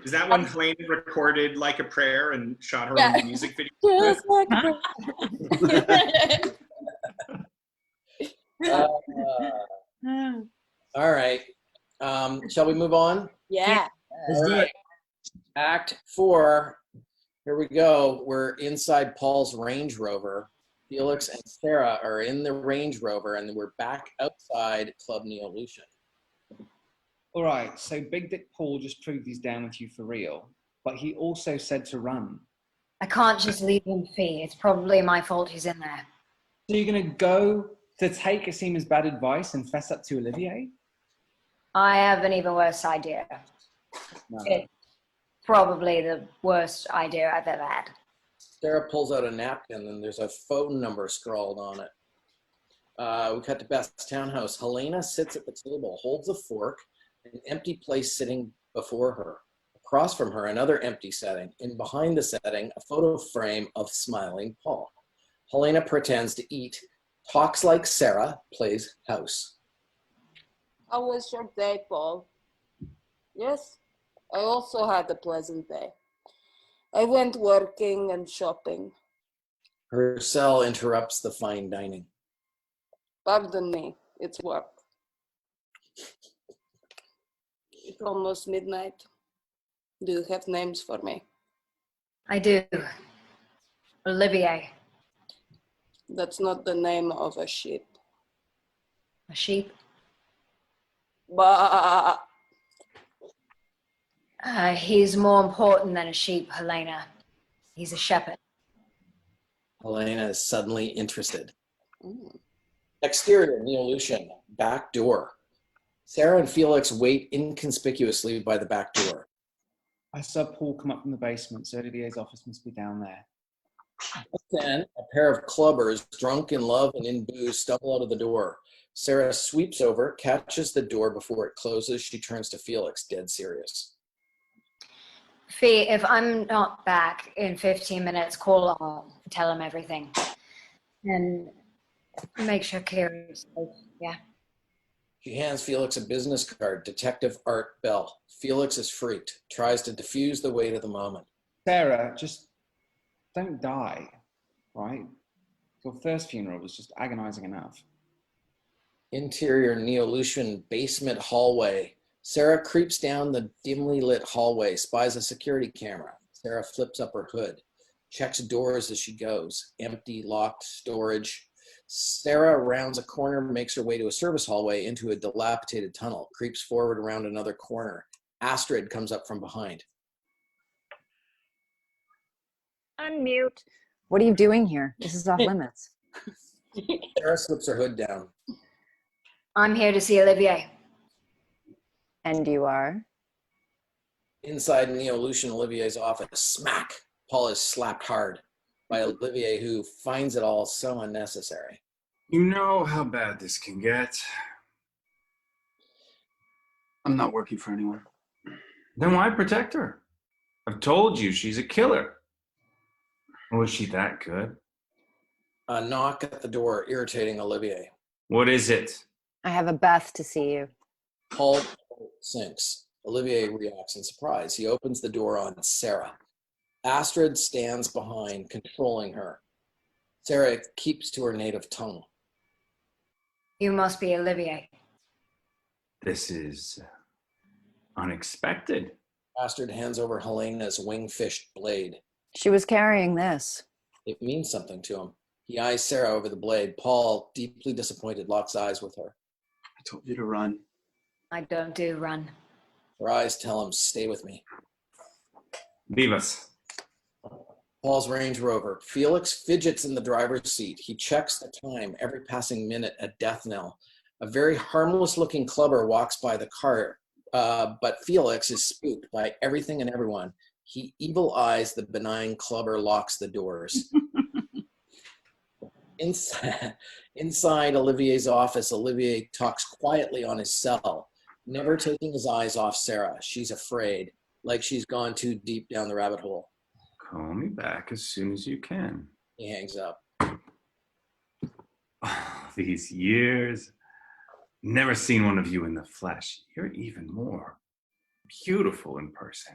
Is that when Helena recorded Like a Prayer and shot her own music video? Just like a All right. Shall we move on? Yeah. All right. Act 4. Here we go. We're inside Paul's Range Rover. Felix and Sarah are in the Range Rover, and we're back outside Club Neolution. All right, so Big Dick Paul just proved he's down with you for real, but he also said to run. I can't just leave him be. It's probably my fault he's in there. So you're gonna go to take Cosima's bad advice and fess up to Olivier? I have an even worse idea. No. It's probably the worst idea I've ever had. Sarah pulls out a napkin, and there's a phone number scrawled on it. We cut to Beth's townhouse. Helena sits at the table, holds a fork, an empty place sitting before her. Across from her, another empty setting. And behind the setting, a photo frame of smiling Paul. Helena pretends to eat, talks like Sarah, plays house. How was your day, Paul? Yes, I also had a pleasant day. I went working and shopping. Her cell interrupts the fine dining. Pardon me, it's work. It's almost midnight. Do you have names for me? I do. Olivier. That's not the name of a sheep. A sheep? Bah. He's more important than a sheep, Helena. He's a shepherd. Helena is suddenly interested. Exterior, Neolution, back door. Sarah and Felix wait inconspicuously by the back door. I saw Paul come up from the basement, so Olivier's office must be down there. Then a pair of clubbers, drunk in love and in booze, stumble out of the door. Sarah sweeps over, catches the door before it closes. She turns to Felix, dead serious. Fee, if I'm not back in 15 minutes, call I'll tell him everything. And make sure Kira's safe. Yeah. She hands Felix a business card, Detective Art Bell. Felix is freaked, tries to diffuse the weight of the moment. Sarah, just don't die, right? Your first funeral was just agonizing enough. Interior Neolution basement hallway. Sarah creeps down the dimly lit hallway, spies a security camera. Sarah flips up her hood, checks doors as she goes. Empty, locked storage. Sarah rounds a corner, makes her way to a service hallway into a dilapidated tunnel, creeps forward around another corner. Astrid comes up from behind. Unmute. What are you doing here? This is off limits. Sarah slips her hood down. I'm here to see Olivier. And you are? Inside Neolution Olivier's office, smack! Paul is slapped hard by Olivier, who finds it all so unnecessary. You know how bad this can get. I'm not working for anyone. Then why protect her? I've told you she's a killer. Was she that good? A knock at the door, irritating Olivier. What is it? I have a Beth to see you. Paul sinks. Olivier reacts in surprise. He opens the door on Sarah. Astrid stands behind, controlling her. Sarah keeps to her native tongue. You must be Olivier. This is unexpected. Astrid hands over Helena's wing-fished blade. She was carrying this. It means something to him. He eyes Sarah over the blade. Paul, deeply disappointed, locks eyes with her. I told you to run. I don't do run. Her eyes tell him, stay with me. Leave us. Paul's Range Rover. Felix fidgets in the driver's seat. He checks the time, every passing minute a death knell. A very harmless-looking clubber walks by the car, but Felix is spooked by everything and everyone. He evil eyes the benign clubber, locks the doors. Inside Olivier's office, Olivier talks quietly on his cell, never taking his eyes off Sarah. She's afraid, like she's gone too deep down the rabbit hole. Call me back as soon as you can. He hangs up. Oh, these years. Never seen one of you in the flesh. You're even more beautiful in person.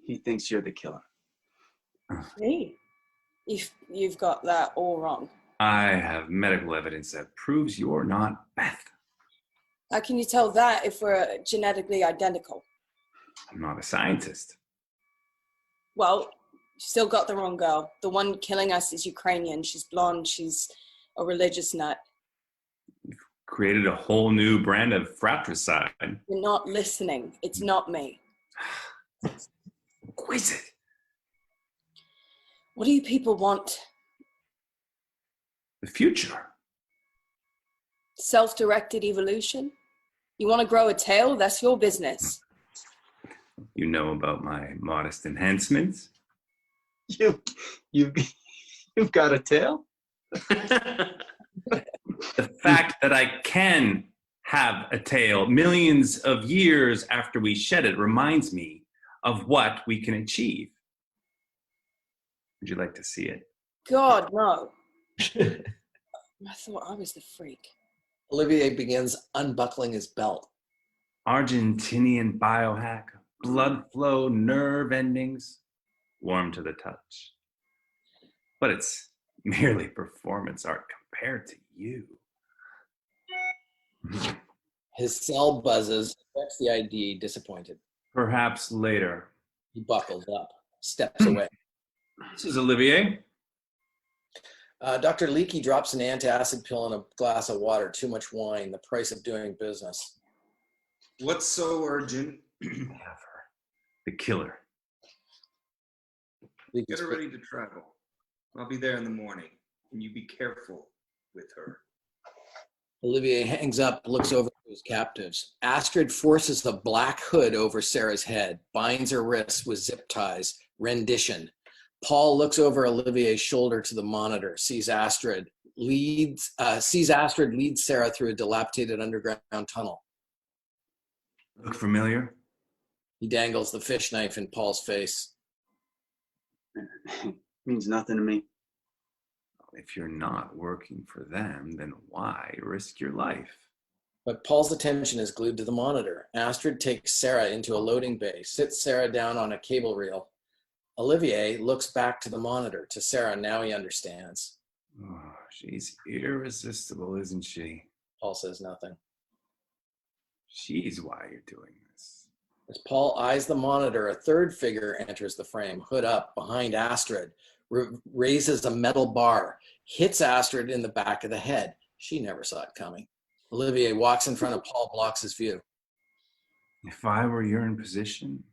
He thinks you're the killer. Me? You've got that all wrong. I have medical evidence that proves you're not Beth. How can you tell that if we're genetically identical? I'm not a scientist. Well, you still got the wrong girl. The one killing us is Ukrainian. She's blonde. She's a religious nut. Created a whole new brand of fratricide. You're not listening. It's not me. Who is it? What do you people want? The future. Self-directed evolution? You want to grow a tail? That's your business. You know about my modest enhancements? You've got a tail? The fact that I can have a tail millions of years after we shed it reminds me of what we can achieve. Would you like to see it? God, no. I thought I was the freak. Olivier begins unbuckling his belt. Argentinian biohack, blood flow, nerve endings, warm to the touch. But it's merely performance art compared to you. His cell buzzes, checks the ID, disappointed. Perhaps later. He buckles up, steps away. This is Olivier. Dr. Leakey drops an antacid pill in a glass of water. Too much wine, the price of doing business. What's so urgent? The killer. Get her ready to travel. I'll be there in the morning. And you be careful with her. Olivier hangs up, looks over to his captives. Astrid forces the black hood over Sarah's head, binds her wrists with zip ties. Rendition. Paul looks over Olivier's shoulder to the monitor, sees Astrid lead Sarah through a dilapidated underground tunnel. Look familiar? He dangles the fish knife in Paul's face. Means nothing to me. If you're not working for them, then why risk your life? But Paul's attention is glued to the monitor. Astrid takes Sarah into a loading bay, sits Sarah down on a cable reel. Olivier looks back to the monitor. To Sarah, now he understands. Oh, she's irresistible, isn't she? Paul says nothing. She's why you're doing this. As Paul eyes the monitor, a third figure enters the frame, hood up, behind Astrid, raises a metal bar, hits Astrid in the back of the head. She never saw it coming. Olivier walks in front of Paul, blocks his view. If I were your position,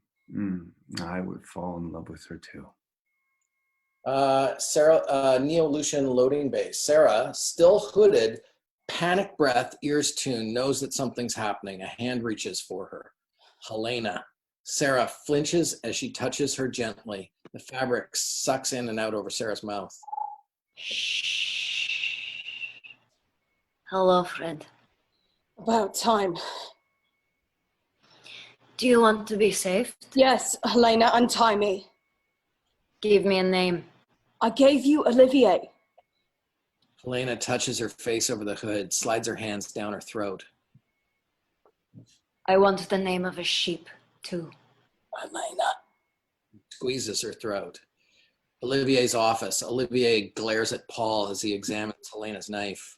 I would fall in love with her too. Sarah, Neo-Lucian loading bay. Sarah, still hooded, panic breath, ears tuned, knows that something's happening. A hand reaches for her. Helena. Sarah flinches as she touches her gently. The fabric sucks in and out over Sarah's mouth. Hello, friend. About time. Do you want to be saved? Yes, Helena, untie me. Give me a name. I gave you Olivier. Helena touches her face over the hood, slides her hands down her throat. I want the name of a sheep, too. Helena. Squeezes her throat. Olivier's office. Olivier glares at Paul as he examines Helena's knife.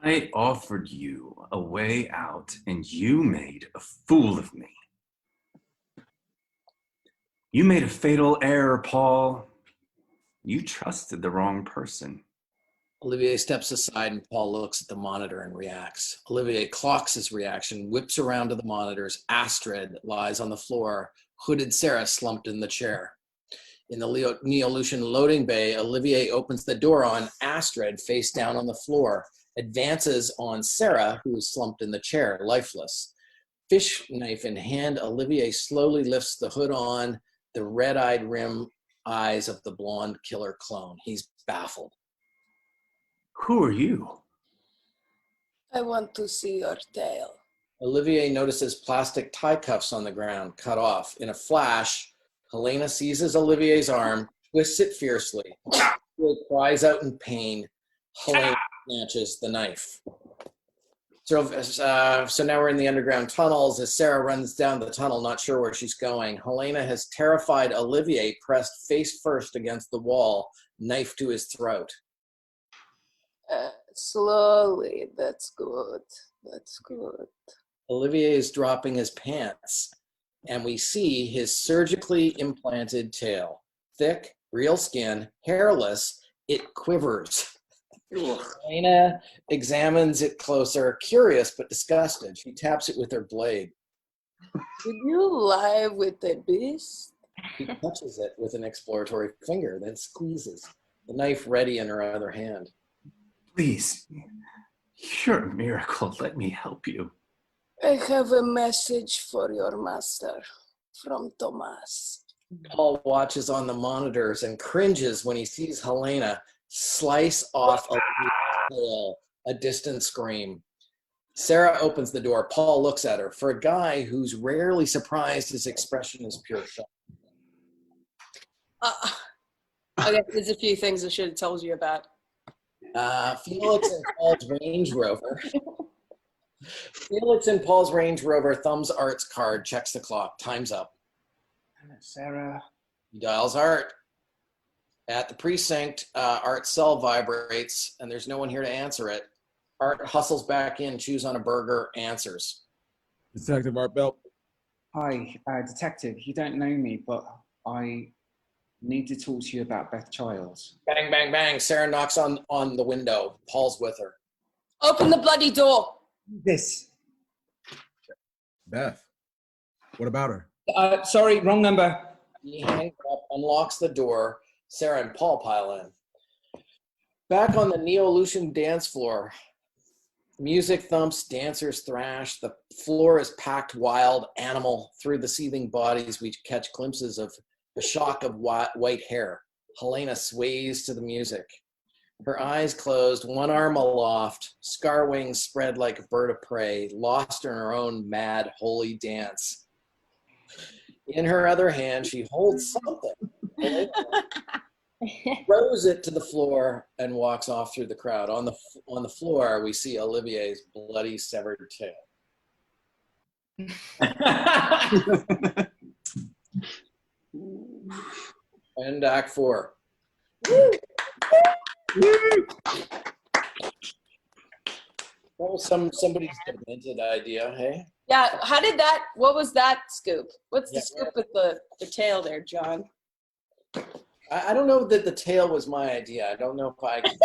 I offered you a way out, and you made a fool of me. You made a fatal error, Paul. You trusted the wrong person. Olivier steps aside and Paul looks at the monitor and reacts. Olivier clocks his reaction, whips around to the monitors. Astrid lies on the floor, hooded Sarah slumped in the chair. In the Neo-Lucian loading bay, Olivier opens the door on Astrid, face down on the floor, advances on Sarah, who is slumped in the chair, lifeless. Fish knife in hand, Olivier slowly lifts the hood on the red-eyed rim eyes of the blonde killer clone. He's baffled. Who are you? I want to see your tail. Olivier notices plastic tie cuffs on the ground, cut off. In a flash, Helena seizes Olivier's arm, twists it fiercely. He cries out in pain. Helena snatches the knife. So now we're in the underground tunnels. As Sarah runs down the tunnel, not sure where she's going, Helena has terrified Olivier, pressed face first against the wall, knife to his throat. Slowly, that's good. That's good. Olivier is dropping his pants, and we see his surgically implanted tail. Thick, real skin, hairless, it quivers. Helena examines it closer, curious but disgusted. She taps it with her blade. Did you lie with the beast? She touches it with an exploratory finger, then squeezes, the knife ready in her other hand. Please, you're a miracle. Let me help you. I have a message for your master from Tomas. Paul watches on the monitors and cringes when he sees Helena slice off a tail, a distant scream. Sarah opens the door. Paul looks at her. For a guy who's rarely surprised, his expression is pure shock. Okay, there's a few things I should have told you about. Felix and Paul's Range Rover. Felix and Paul's Range Rover thumbs Art's card, checks the clock. Time's up. Sarah. He dials Art. At the precinct, Art's cell vibrates, and there's no one here to answer it. Art hustles back in, chews on a burger, answers. Detective Art Belt. Hi, detective. You don't know me, but I need to talk to you about Beth Childs. Bang, bang, bang. Sarah knocks on the window. Paul's with her. Open the bloody door. This. Beth. What about her? Sorry, wrong number. He hangs up, unlocks the door. Sarah and Paul pile in. Back on the Neo-Lucian dance floor, music thumps, dancers thrash, the floor is packed wild animal. Through the seething bodies, we catch glimpses of a shock of white hair. Helena sways to the music. Her eyes closed, one arm aloft, scar wings spread like a bird of prey, lost in her own mad, holy dance. In her other hand, she holds something, throws it to the floor, and walks off through the crowd. On the floor, we see Olivier's bloody, severed tail. And Act 4. That was somebody's invented idea, hey? Yeah, what was that scoop? What's the scoop with the tail there, John? I don't know that the tail was my idea. I don't know if I can.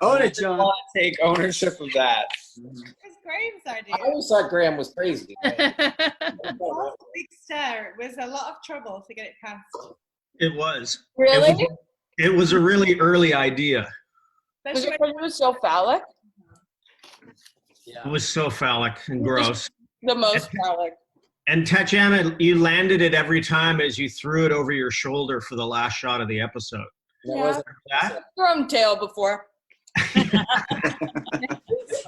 Own it, John. Take ownership of that. It's Graham's idea. I always thought Graham was crazy. Big Star was a lot of trouble to get it cast. It was. Really? It was a really early idea. Was it because it was so phallic? It was so phallic and gross. The most phallic. And Tatiana, you landed it every time as you threw it over your shoulder for the last shot of the episode. Yeah. That? Thrown tail before.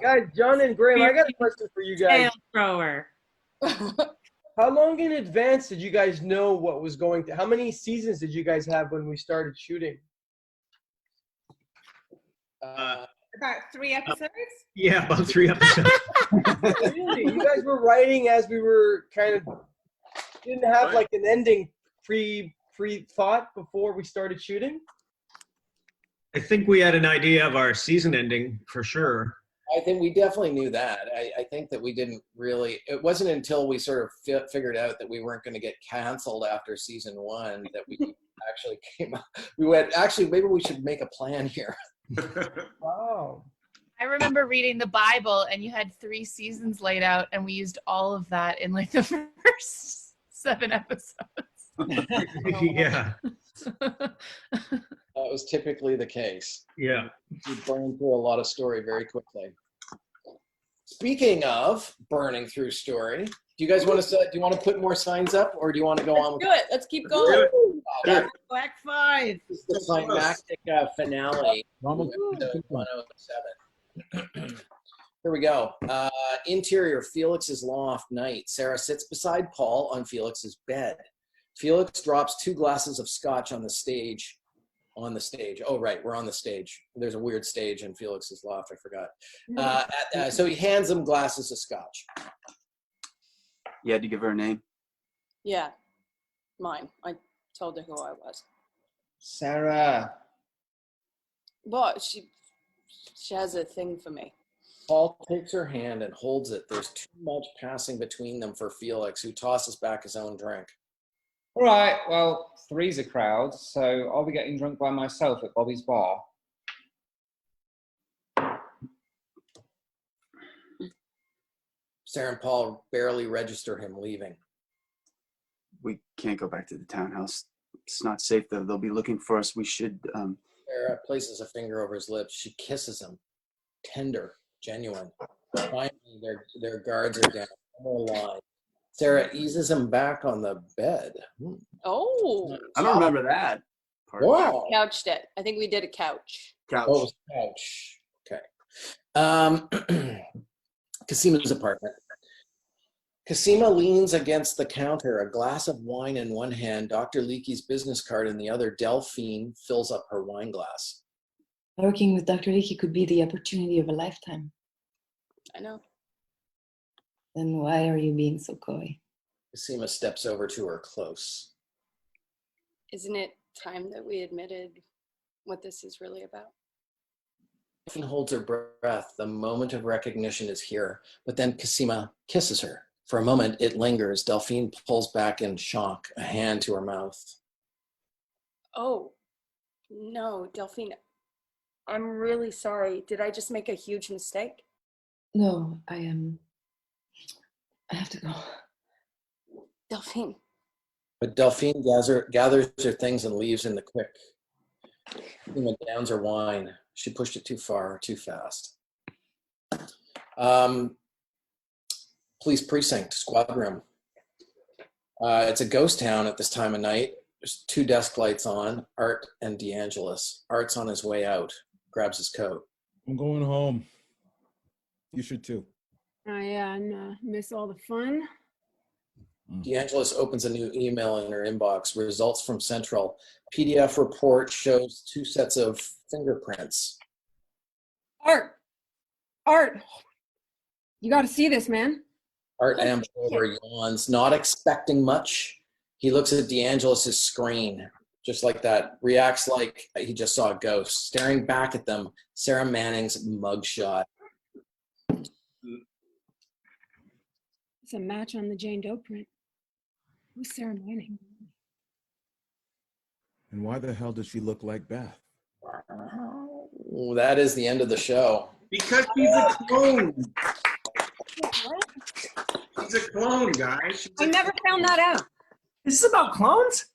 Guys, John and Graham, I got a question for you guys. Tail thrower. How long in advance did you guys know what was going to? How many seasons did you guys have when we started shooting? About 3 episodes? Yeah, about 3 episodes. Really? You guys were writing as we were kind of didn't have like an ending pre-thought before we started shooting? I think we had an idea of our season ending for sure. I think we definitely knew that. I think that we didn't really, it wasn't until we sort of figured out that we weren't going to get canceled after season 1 that we actually came up. We went, actually, maybe we should make a plan here. Wow. I remember reading the Bible and you had 3 seasons laid out and we used all of that in like the first 7 episodes. Yeah. That was typically the case. Yeah. We burned through a lot of story very quickly. Speaking of burning through story, do you guys want to do you want to put more signs up or do you want to go on with Do it. Let's keep going. Black 5. This is the climactic finale. of episode 107. Here we go. Interior, Felix's loft, night. Sarah sits beside Paul on Felix's bed. Felix drops 2 glasses of scotch on the stage. Oh, right, we're on the stage. There's a weird stage in Felix's loft, I forgot. So he hands them glasses of scotch. You had to give her a name? Yeah, mine. I told her who I was. Sarah. But she has a thing for me. Paul takes her hand and holds it. There's too much passing between them for Felix, who tosses back his own drink. All right, well, 3's a crowd, so I'll be getting drunk by myself at Bobby's bar. Sarah and Paul barely register him leaving. We can't go back to the townhouse. It's not safe, though. They'll be looking for us. We should... Sarah places a finger over his lips. She kisses him. Tender, genuine. Finally, their guards are down. No more lies. Sarah eases him back on the bed. Oh. I don't remember that. Wow. Couched it. I think we did a couch. Couch. Oh, it was couch. Okay. Casima's apartment. Casima leans against the counter, a glass of wine in one hand, Dr. Leakey's business card in the other. Delphine fills up her wine glass. Working with Dr. Leakey could be the opportunity of a lifetime. I know. Then why are you being so coy? Casima steps over to her close. Isn't it time that we admitted what this is really about? Delphine holds her breath. The moment of recognition is here, but then Casima kisses her. For a moment, it lingers. Delphine pulls back in shock, a hand to her mouth. Oh, no, Delphine. I'm really sorry. Did I just make a huge mistake? No, I have to go. Delphine. But Delphine gathers her things and leaves in the quick. Downs her wine. She pushed it too far, too fast. Police precinct, squad room. It's a ghost town at this time of night. There's 2 desk lights on, Art and Jhnlvsqz. Art's on his way out, grabs his coat. I'm going home. You should too. I miss all the fun. Jhnlvsqz opens a new email in her inbox. Results from Central. PDF report shows 2 sets of fingerprints. Art, you got to see this, man. Art amps over, yawns, not expecting much. He looks at Jhnlvsqz's screen, just like that, reacts like he just saw a ghost. Staring back at them, Sarah Manning's mugshot. It's a match on the Jane Doe print. Who's Sarah Manning? And why the hell does she look like Beth? Ooh, that is the end of the show. Because she's a clone. She's a clone, guys. I never found that out. This is about clones?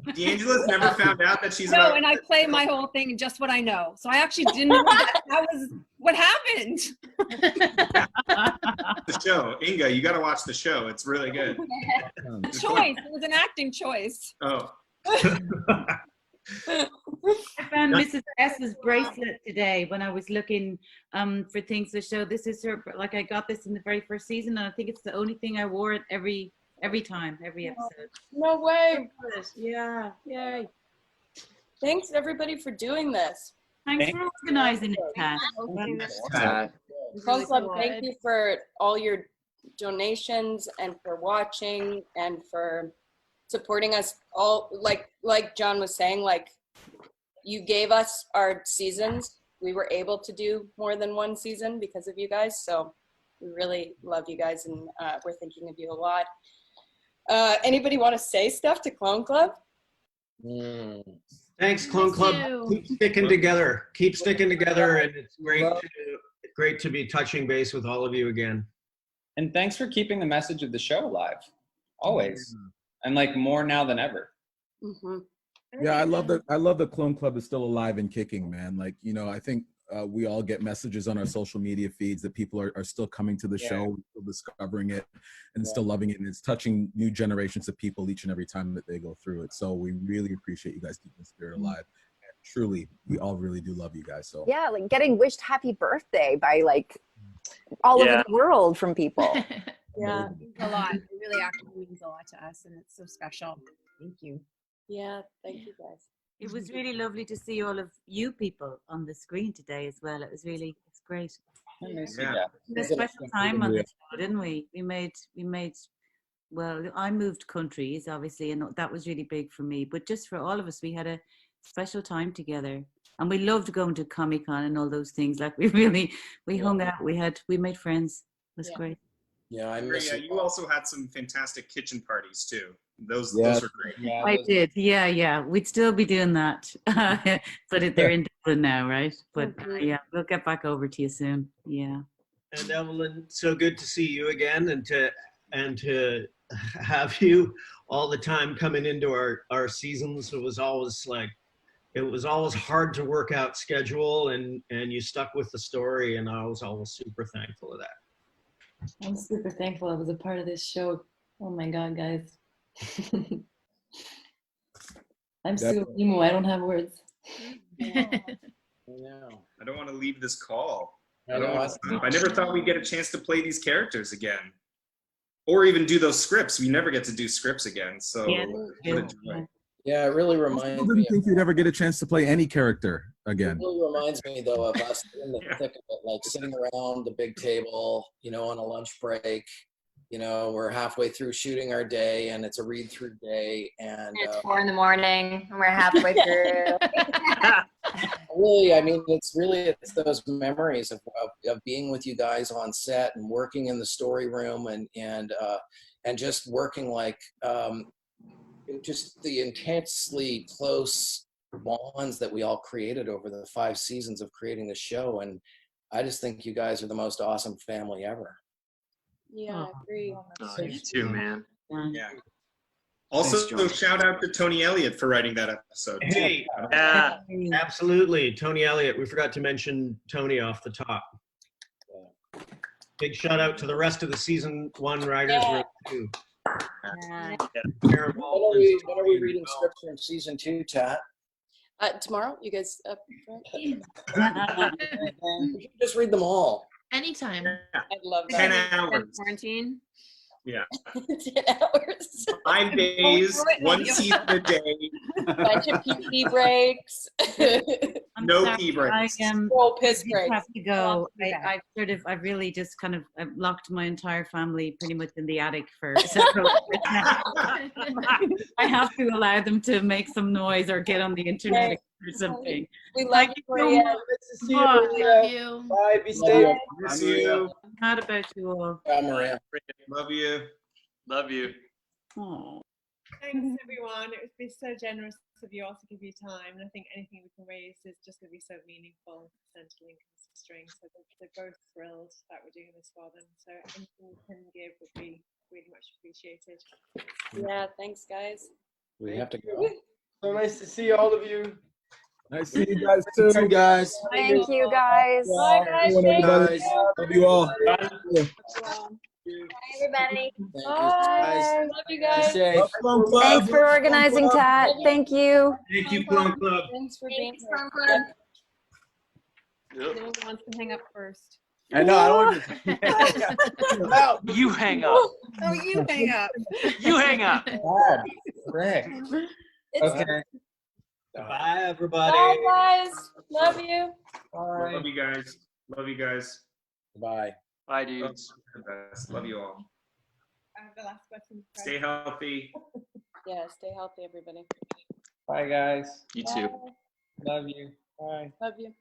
Jhnlvsqz never found out that she's No, and I play my whole thing in just what I know. So I actually didn't know that was what happened. The show. Inga, you got to watch the show. It's really good. Choice. It was an acting choice. Oh. I found Mrs. S's bracelet today when I was looking for things to show. This is her, like I got this in the very first season, and I think it's the only thing I wore it every time, every episode. No way. Yeah. Yay. Thanks everybody for doing this. Thanks for organizing it, Pat. Clone Club, thank you for all your donations and for watching and for supporting us all. Like John was saying, like you gave us our seasons. We were able to do more than one season because of you guys. So we really love you guys, and we're thinking of you a lot. Anybody want to say stuff to Clone Club? Thanks, Clone Club. Keep sticking together. Keep sticking together, and it's great to be touching base with all of you again. And thanks for keeping the message of the show alive, always, and like more now than ever. Yeah, I love the Clone Club is still alive and kicking, man. Like, you know, I think we all get messages on our social media feeds that people are still coming to the show, still discovering it, and still loving it. And it's touching new generations of people each and every time that they go through it. So we really appreciate you guys keeping the spirit alive. And truly, we all really do love you guys. So yeah, like getting wished happy birthday by like all over the world from people. Yeah, it means a lot. It really actually means a lot to us, and it's so special. Thank you. Yeah, thank you guys. It was really lovely to see all of you people on the screen today as well. It's great. We had a special time on the show, didn't we? We made. Well, I moved countries, obviously, and that was really big for me. But just for all of us, we had a special time together, and we loved going to Comic-Con and all those things. Like we hung out. We made friends. It was great. Yeah, I miss it. You also had some fantastic kitchen parties too. Those were great. Yeah, I did. Yeah. We'd still be doing that, but they're in Dublin now, right? But yeah, we'll get back over to you soon. Yeah. And Evelyn, so good to see you again, and to have you all the time coming into our seasons. It was always hard to work out schedule, and you stuck with the story, and I was always super thankful of that. I'm super thankful I was a part of this show. Oh my God, guys. I'm so emo. I don't have words. I don't want to leave this call. I never thought we'd get a chance to play these characters again, or even do those scripts. We never get to do scripts again. So what a joy. Yeah, it really reminds I didn't think you'd ever get a chance to play any character again. It really reminds me, though, of us in the thick of it, like sitting around the big table, you know, on a lunch break. You know, we're halfway through shooting our day, and it's a read-through day, and it's 4 a.m. and we're halfway through. Really, I mean, it's those memories of being with you guys on set and working in the story room, and just working like just the intensely close bonds that we all created over the 5 seasons of creating the show. And I just think you guys are the most awesome family ever. Yeah, I agree. Oh, you too, man. Yeah. Also, Thanks, John. shout out to Tony Elliott for writing that episode. Hey, absolutely. Tony Elliott. We forgot to mention Tony off the top. Big shout out to the rest of the season 1 writers room too. When are we reading scripts from season 2, Tat? Tomorrow, you guys up? We should just read them all. Anytime. I'd love that. 10 hours. Quarantine. Yeah. 10 hours. 5 days, 1 season a day. Bunch of pee breaks. No pee breaks. Roll piss I breaks. have to go. I've really just kind of I've locked my entire family pretty much in the attic for several hours now. I have to allow them to make some noise or get on the internet or something. We love you, Maria. Maria. Love you. Bye. Be safe. Miss you. I'm mad about you all. Bye, Maria. Love you. Love you. Oh. Thanks, everyone. It was been so generous of you all to give you time. And I think anything we can raise is just going to be so meaningful. CenterLink and Sistering. So they're both thrilled that we're doing this for them. So anything we can give would be really much appreciated. Yeah, thanks, guys. We have to go. So nice to see all of you. Nice to see you guys too. See you guys. Thank you, guys. Bye, guys. Everybody. Love you all. Bye, everybody. Bye. Love you guys. Safe. Thanks for organizing, Tat. Thank you. Thank you, Plum Club. Thanks for being here. Anyone wants to hang up first? I know. I don't. No, you hang up. Oh, you hang up. You hang up. Rick. Okay. Bye, everybody. Bye, guys. Love you. Love you guys. Love you guys. Bye. Bye, dudes. The best. Love you all. I have the last question. Stay healthy. Yeah, stay healthy, everybody. Bye, guys. You too. Love you. Bye. Love you.